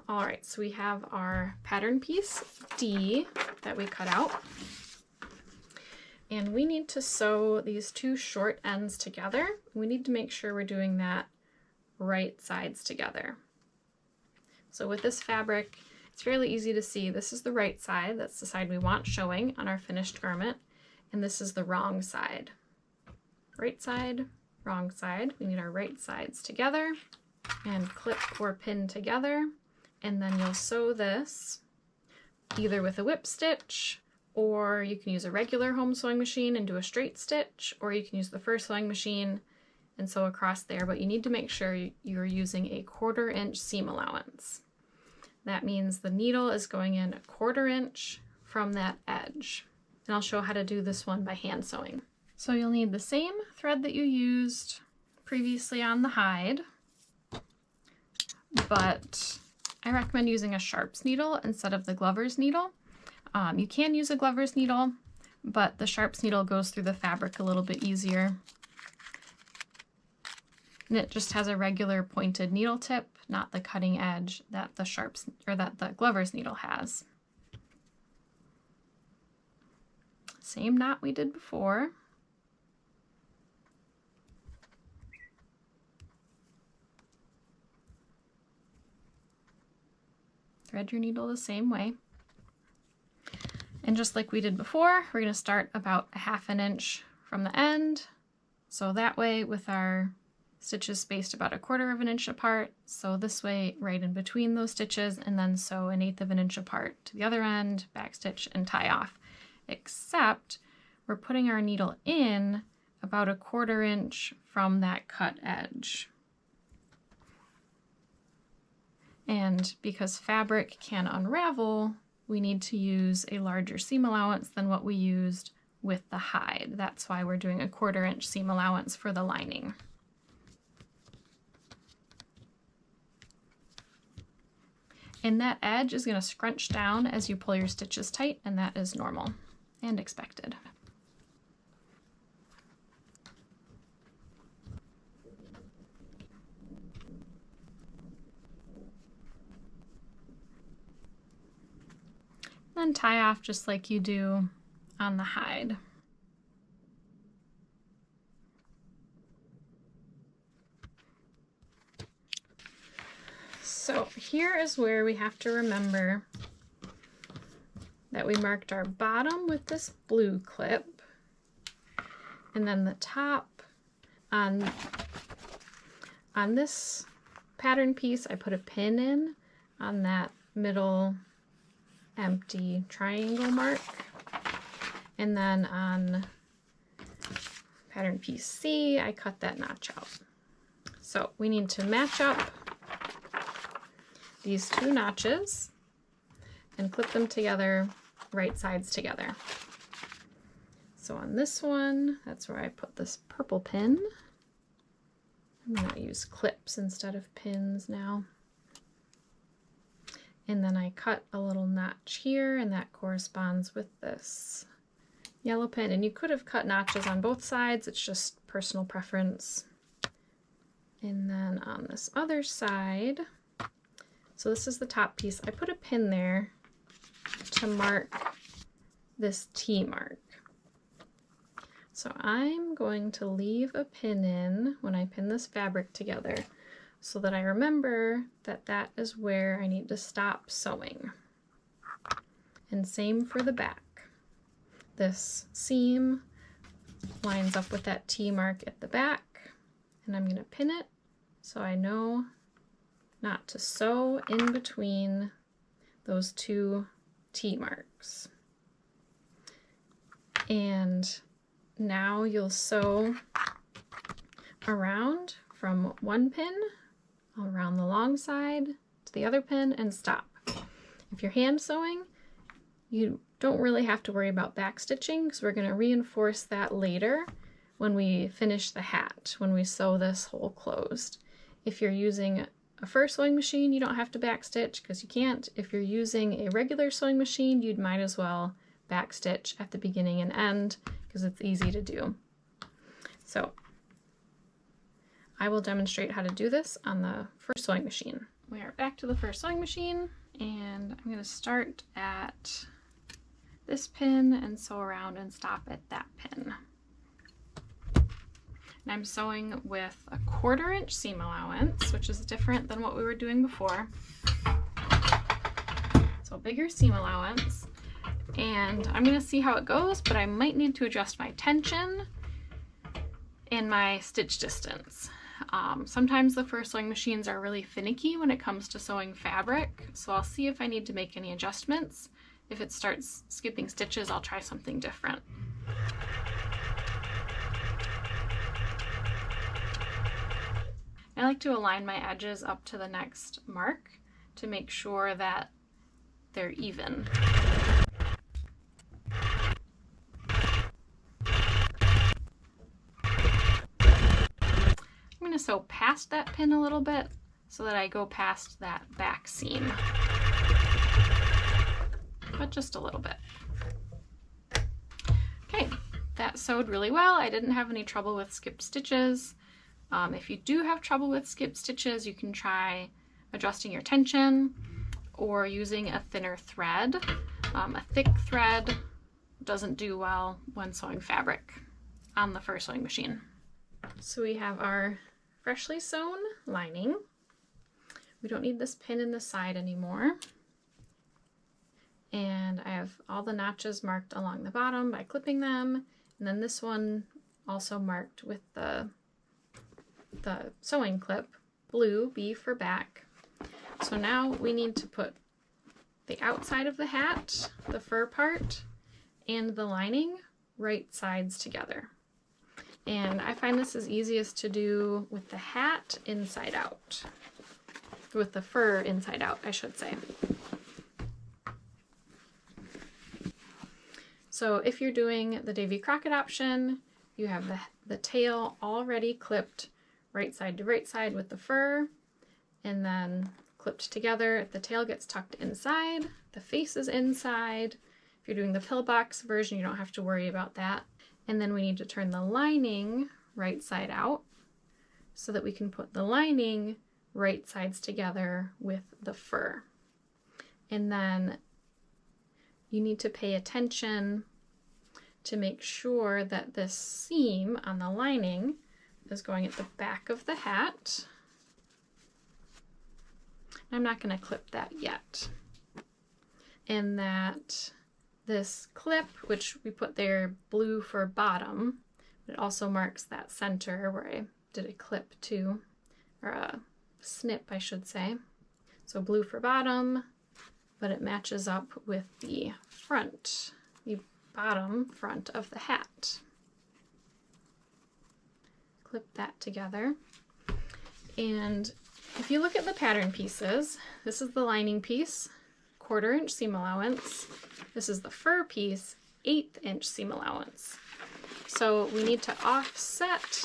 All right, so we have our pattern piece D that we cut out, and we need to sew these two short ends together. We need to make sure we're doing that right sides together. So with this fabric, it's fairly easy to see this is the right side, that's the side we want showing on our finished garment, and this is the wrong side. Right side, wrong side. We need our right sides together and clip or pin together. And then you'll sew this either with a whip stitch, or you can use a regular home sewing machine and do a straight stitch, or you can use the first sewing machine and sew across there, but you need to make sure you're using a 1/4 inch seam allowance. That means the needle is going in a 1/4 inch from that edge. And I'll show how to do this one by hand sewing. So you'll need the same thread that you used previously on the hide, but I recommend using a sharps needle instead of the Glover's needle. You can use a Glover's needle, but the sharps needle goes through the fabric a little bit easier. And it just has a regular pointed needle tip, not the cutting edge that the Glover's needle has. Same knot we did before. Thread your needle the same way. And just like we did before, we're going to start about 1/2 inch from the end. So that way, with our stitches spaced about 1/4 inch apart, sew this way right in between those stitches, and then sew 1/8 inch apart to the other end, backstitch, and tie off. Except we're putting our needle in about 1/4 inch from that cut edge. And because fabric can unravel, we need to use a larger seam allowance than what we used with the hide. That's why we're doing a 1/4 inch seam allowance for the lining. And that edge is going to scrunch down as you pull your stitches tight, and that is normal and expected. Then tie off just like you do on the hide. So here is where we have to remember that we marked our bottom with this blue clip, and then the top on this pattern piece I put a pin in on that middle empty triangle mark, and then on pattern piece C I cut that notch out. So we need to match up these 2 notches and clip them together, right sides together. So on this one, that's where I put this purple pin. I'm going to use clips instead of pins now. And then I cut a little notch here, and that corresponds with this yellow pin. And you could have cut notches on both sides, it's just personal preference. And then on this other side, so this is the top piece, I put a pin there to mark this T mark. So I'm going to leave a pin in when I pin this fabric together, so that I remember that that is where I need to stop sewing. And same for the back. This seam lines up with that T mark at the back, and I'm going to pin it so I know not to sew in between those 2 T marks. And now you'll sew around from one pin around the long side to the other pin and stop. If you're hand sewing, you don't really have to worry about back stitching, because we're going to reinforce that later when we finish the hat, when we sew this hole closed. If you're using a first sewing machine, you don't have to back stitch, because you can't. If you're using a regular sewing machine, you might as well back stitch at the beginning and end, because it's easy to do. So I will demonstrate how to do this on the first sewing machine. We are back to the first sewing machine, and I'm going to start at this pin and sew around and stop at that pin. And I'm sewing with a 1/4 inch seam allowance, which is different than what we were doing before. So a bigger seam allowance, and I'm going to see how it goes, but I might need to adjust my tension and my stitch distance. Sometimes the fur sewing machines are really finicky when it comes to sewing fabric, so I'll see if I need to make any adjustments. If it starts skipping stitches, I'll try something different. I like to align my edges up to the next mark to make sure that they're even. I'm going to sew past that pin a little bit so that I go past that back seam, but just a little bit. Okay, that sewed really well. I didn't have any trouble with skipped stitches. If you do have trouble with skipped stitches, you can try adjusting your tension or using a thinner thread. A thick thread doesn't do well when sewing fabric on the fur sewing machine. So we have our freshly sewn lining. We don't need this pin in the side anymore. And I have all the notches marked along the bottom by clipping them. And then this one also marked with the sewing clip, blue, B for back. So now we need to put the outside of the hat, the fur part, and the lining right sides together. And I find this is easiest to do with the hat inside out. With the fur inside out, I should say. So if you're doing the Davey Crockett option, you have the tail already clipped right side to right side with the fur, and then clipped together. The tail gets tucked inside, the face is inside. If you're doing the Pillbox version, you don't have to worry about that. And then we need to turn the lining right side out so that we can put the lining right sides together with the fur. And then you need to pay attention to make sure that this seam on the lining is going at the back of the hat. I'm not going to clip that yet. And that this clip, which we put there blue for bottom, it also marks that center where I did a clip to, or a snip, I should say. So blue for bottom, but it matches up with the front, the bottom front of the hat. Clip that together. And if you look at the pattern pieces, this is the lining piece, 1/4 inch seam allowance. This is the fur piece, 1/8 inch seam allowance. So we need to offset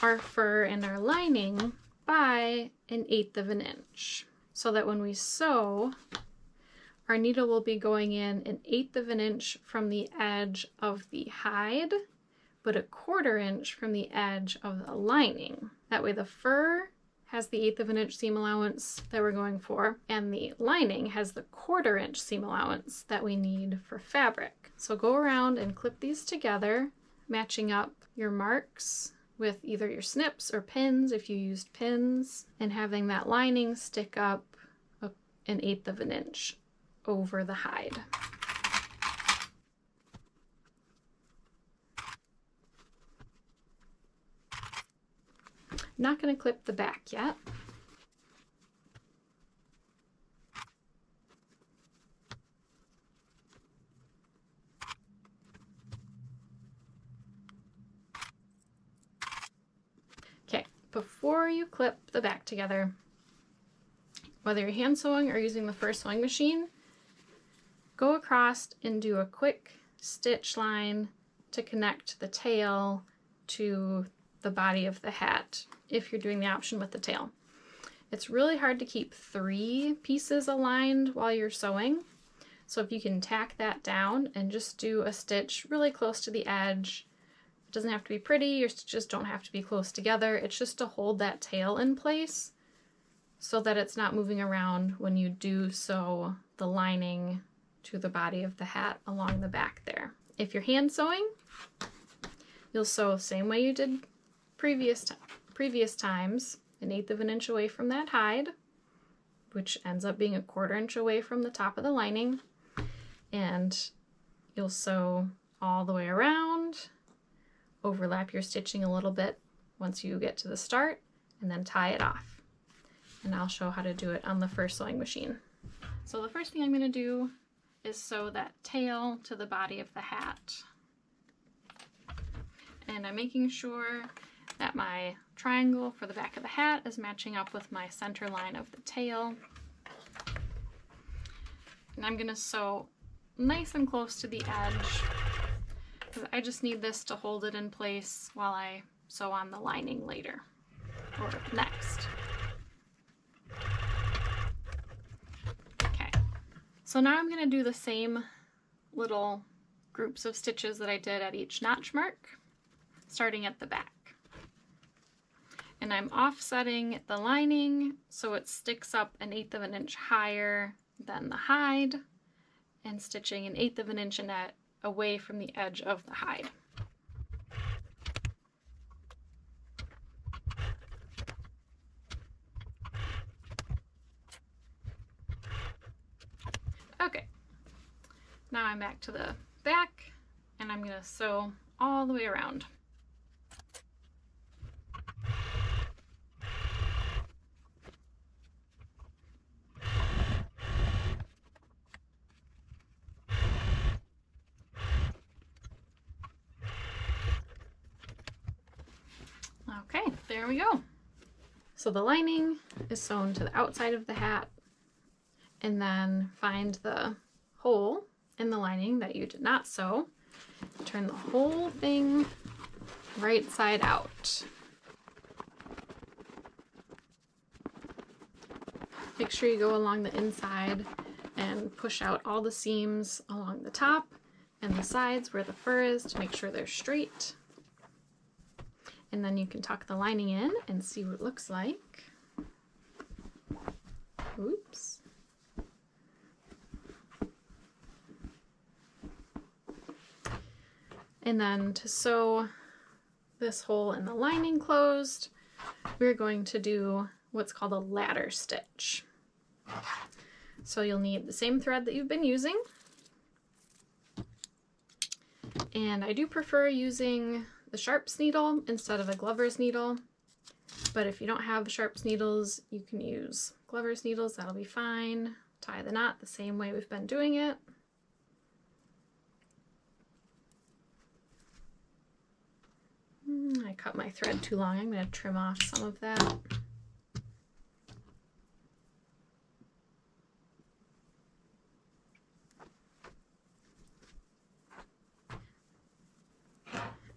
our fur and our lining by 1/8 inch so that when we sew, our needle will be going in 1/8 inch from the edge of the hide, but 1/4 inch from the edge of the lining. That way the fur has the 1/8 inch seam allowance that we're going for, and the lining has the 1/4 inch seam allowance that we need for fabric. So go around and clip these together, matching up your marks with either your snips or pins if you used pins, and having that lining stick up 1/8 inch over the hide. I'm not going to clip the back yet. Okay, before you clip the back together, whether you're hand sewing or using the fur sewing machine, go across and do a quick stitch line to connect the tail to the body of the hat if you're doing the option with the tail. It's really hard to keep 3 pieces aligned while you're sewing, so if you can tack that down and just do a stitch really close to the edge. It doesn't have to be pretty, your stitches don't have to be close together, it's just to hold that tail in place so that it's not moving around when you do sew the lining to the body of the hat along the back there. If you're hand sewing, you'll sew the same way you did previous times, 1/8 inch away from that hide, which ends up being 1/4 inch away from the top of the lining, and you'll sew all the way around overlap your stitching a little bit once you get to the start, and then tie it off. And I'll show how to do it on the first sewing machine. So the first thing I'm going to do is sew that tail to the body of the hat. And I'm making sure that my triangle for the back of the hat is matching up with my center line of the tail. And I'm going to sew nice and close to the edge, because I just need this to hold it in place while I sew on the lining later, or next. Okay, so now I'm going to do the same little groups of stitches that I did at each notch mark, starting at the back. And I'm offsetting the lining so it sticks up 1/8 of an inch higher than the hide, and stitching 1/8 of an inch away from the edge of the hide. Okay, now I'm back to the back, and I'm going to sew all the way around. Okay, there we go. So the lining is sewn to the outside of the hat, and then find the hole in the lining that you did not sew. Turn the whole thing right side out. Make sure you go along the inside and push out all the seams along the top and the sides where the fur is to make sure they're straight. And then you can tuck the lining in and see what it looks like. Oops. And then to sew this hole in the lining closed, we're going to do what's called a ladder stitch. So you'll need the same thread that you've been using. And I do prefer using the sharps needle instead of a Glover's needle, but if you don't have sharps needles, you can use Glover's needles, that'll be fine. Tie the knot the same way we've been doing it. I cut my thread too long, I'm going to trim off some of that.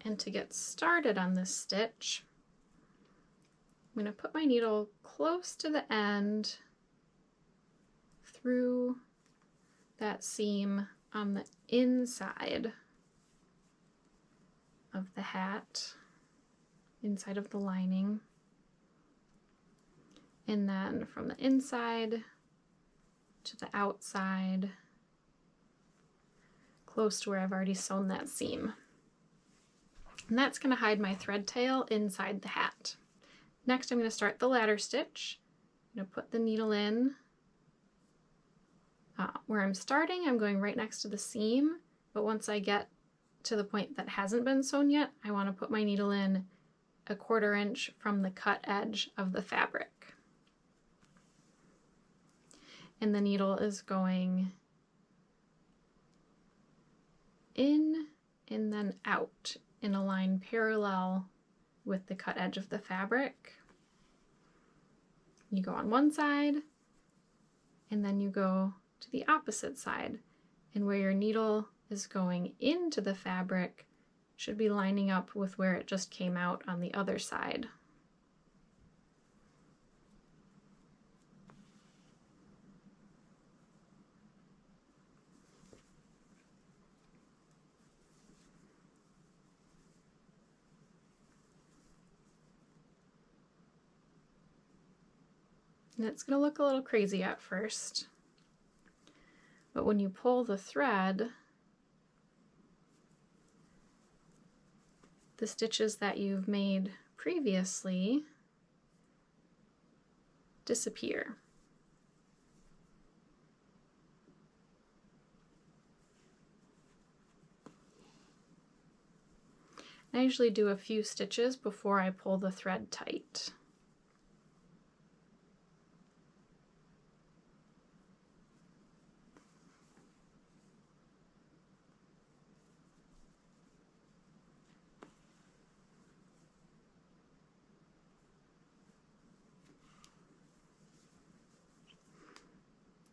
And to get started on this stitch, I'm going to put my needle close to the end through that seam on the inside of the hat, inside of the lining, and then from the inside to the outside, close to where I've already sewn that seam. And that's going to hide my thread tail inside the hat. Next, I'm going to start the ladder stitch. I'm going to put the needle in. Where I'm starting, I'm going right next to the seam, but once I get to the point that hasn't been sewn yet, I want to put my needle in 1/4 inch from the cut edge of the fabric. And the needle is going in and then out in a line parallel with the cut edge of the fabric. You go on one side, and then you go to the opposite side, and where your needle is going into the fabric should be lining up with where it just came out on the other side. And it's going to look a little crazy at first, but when you pull the thread, the stitches that you've made previously disappear. I usually do a few stitches before I pull the thread tight.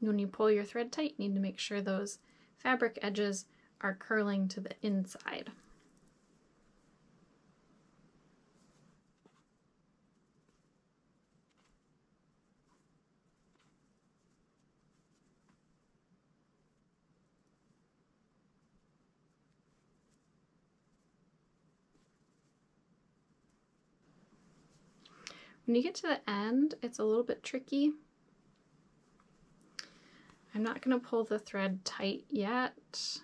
When you pull your thread tight, you need to make sure those fabric edges are curling to the inside. When you get to the end, it's a little bit tricky. I'm not going to pull the thread tight yet.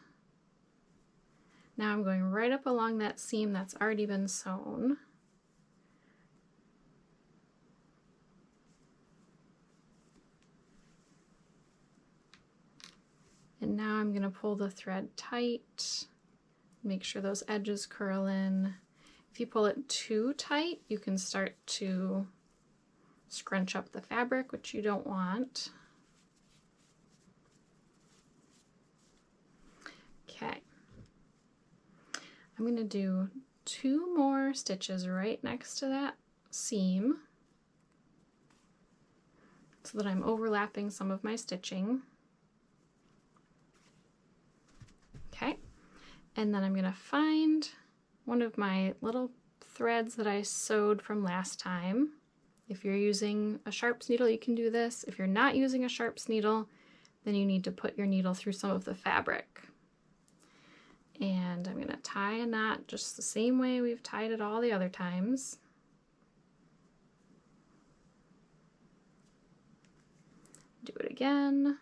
Now I'm going right up along that seam that's already been sewn. And now I'm going to pull the thread tight, make sure those edges curl in. If you pull it too tight, you can start to scrunch up the fabric, which you don't want. Okay, I'm going to do 2 more stitches right next to that seam so that I'm overlapping some of my stitching. Okay, and then I'm going to find one of my little threads that I sewed from last time. If you're using a sharps needle, you can do this. If you're not using a sharps needle, then you need to put your needle through some of the fabric. And I'm going to tie a knot just the same way we've tied it all the other times. Do it again.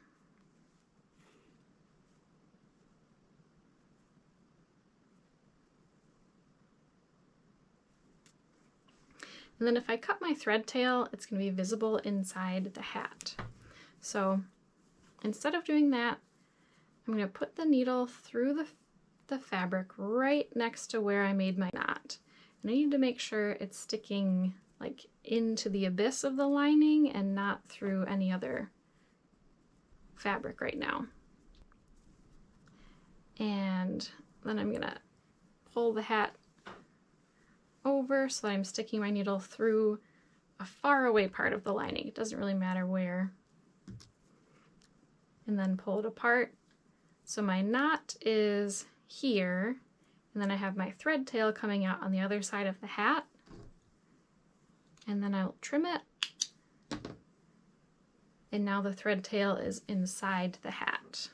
And then if I cut my thread tail, it's going to be visible inside the hat. So instead of doing that, I'm going to put the needle through the fabric right next to where I made my knot. And I need to make sure it's sticking like into the abyss of the lining and not through any other fabric right now. And then I'm going to pull the hat over so that I'm sticking my needle through a far away part of the lining. It doesn't really matter where. And then pull it apart. So my knot is here, and then I have my thread tail coming out on the other side of the hat. And then I'll trim it. And now the thread tail is inside the hat.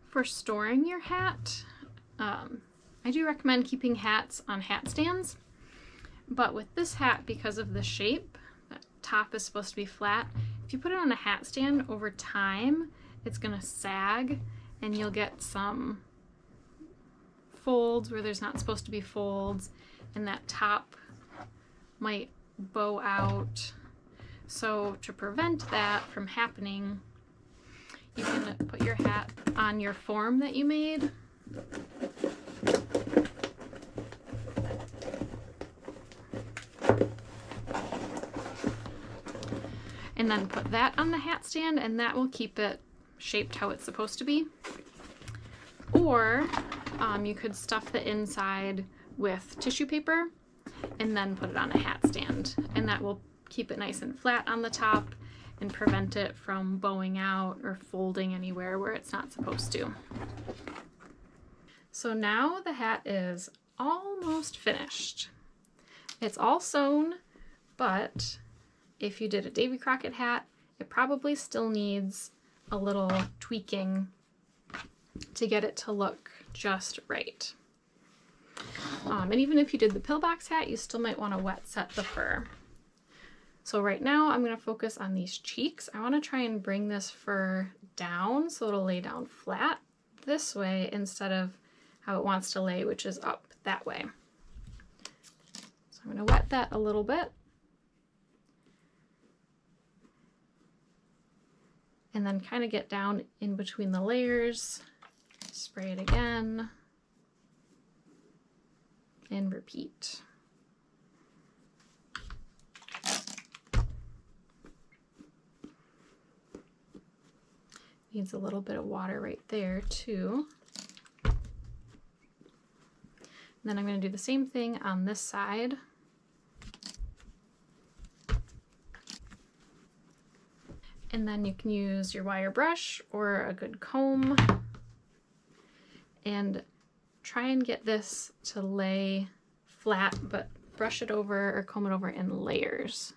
For storing your hat, I do recommend keeping hats on hat stands, but with this hat, because of the shape, the top is supposed to be flat. If you put it on a hat stand over time, it's going to sag and you'll get some folds where there's not supposed to be folds, and that top might bow out. So to prevent that from happening, you can put your hat on your form that you made. And then put that on the hat stand, and that will keep it shaped how it's supposed to be. Or you could stuff the inside with tissue paper and then put it on a hat stand, and that will keep it nice and flat on the top and prevent it from bowing out or folding anywhere where it's not supposed to. So now the hat is almost finished. It's all sewn, but if you did a Davey Crockett hat, it probably still needs a little tweaking to get it to look just right. And even if you did the Pillbox hat, you still might want to wet set the fur. So right now I'm going to focus on these cheeks. I want to try and bring this fur down so it'll lay down flat this way instead of how it wants to lay, which is up that way. So I'm going to wet that a little bit. And then kind of get down in between the layers spray it again, and repeat. Needs a little bit of water right there too. And then I'm going to do the same thing on this side. And then you can use your wire brush or a good comb and try and get this to lay flat, but brush it over or comb it over in layers.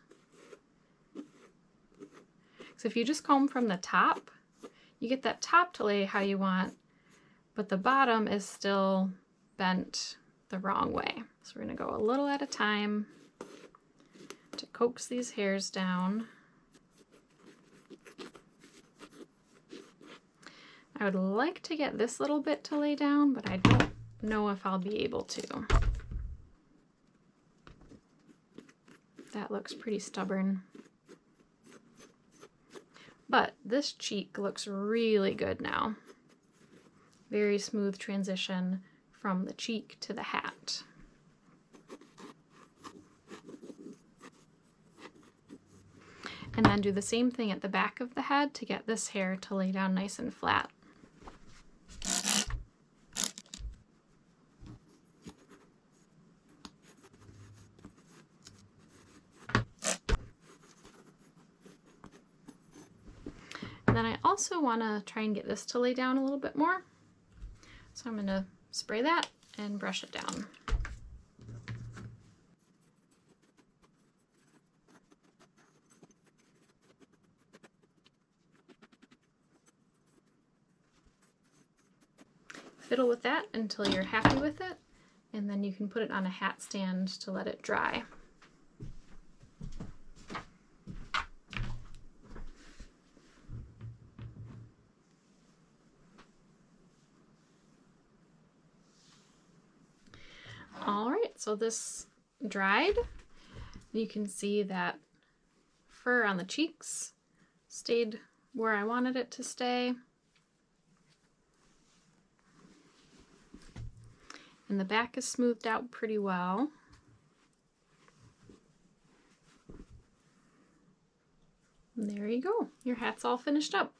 So if you just comb from the top, you get that top to lay how you want, but the bottom is still bent the wrong way. So we're going to go a little at a time to coax these hairs down. I would like to get this little bit to lay down, but I don't know if I'll be able to. That looks pretty stubborn. But this cheek looks really good now. Very smooth transition from the cheek to the hat. And then do the same thing at the back of the head to get this hair to lay down nice and flat. And then I also want to try and get this to lay down a little bit more. So I'm going to spray that and brush it down. Fiddle with that until you're happy with it, and then you can put it on a hat stand to let it dry. All right, so this dried. You can see that fur on the cheeks stayed where I wanted it to stay. And the back is smoothed out pretty well. And there you go. Your hat's all finished up.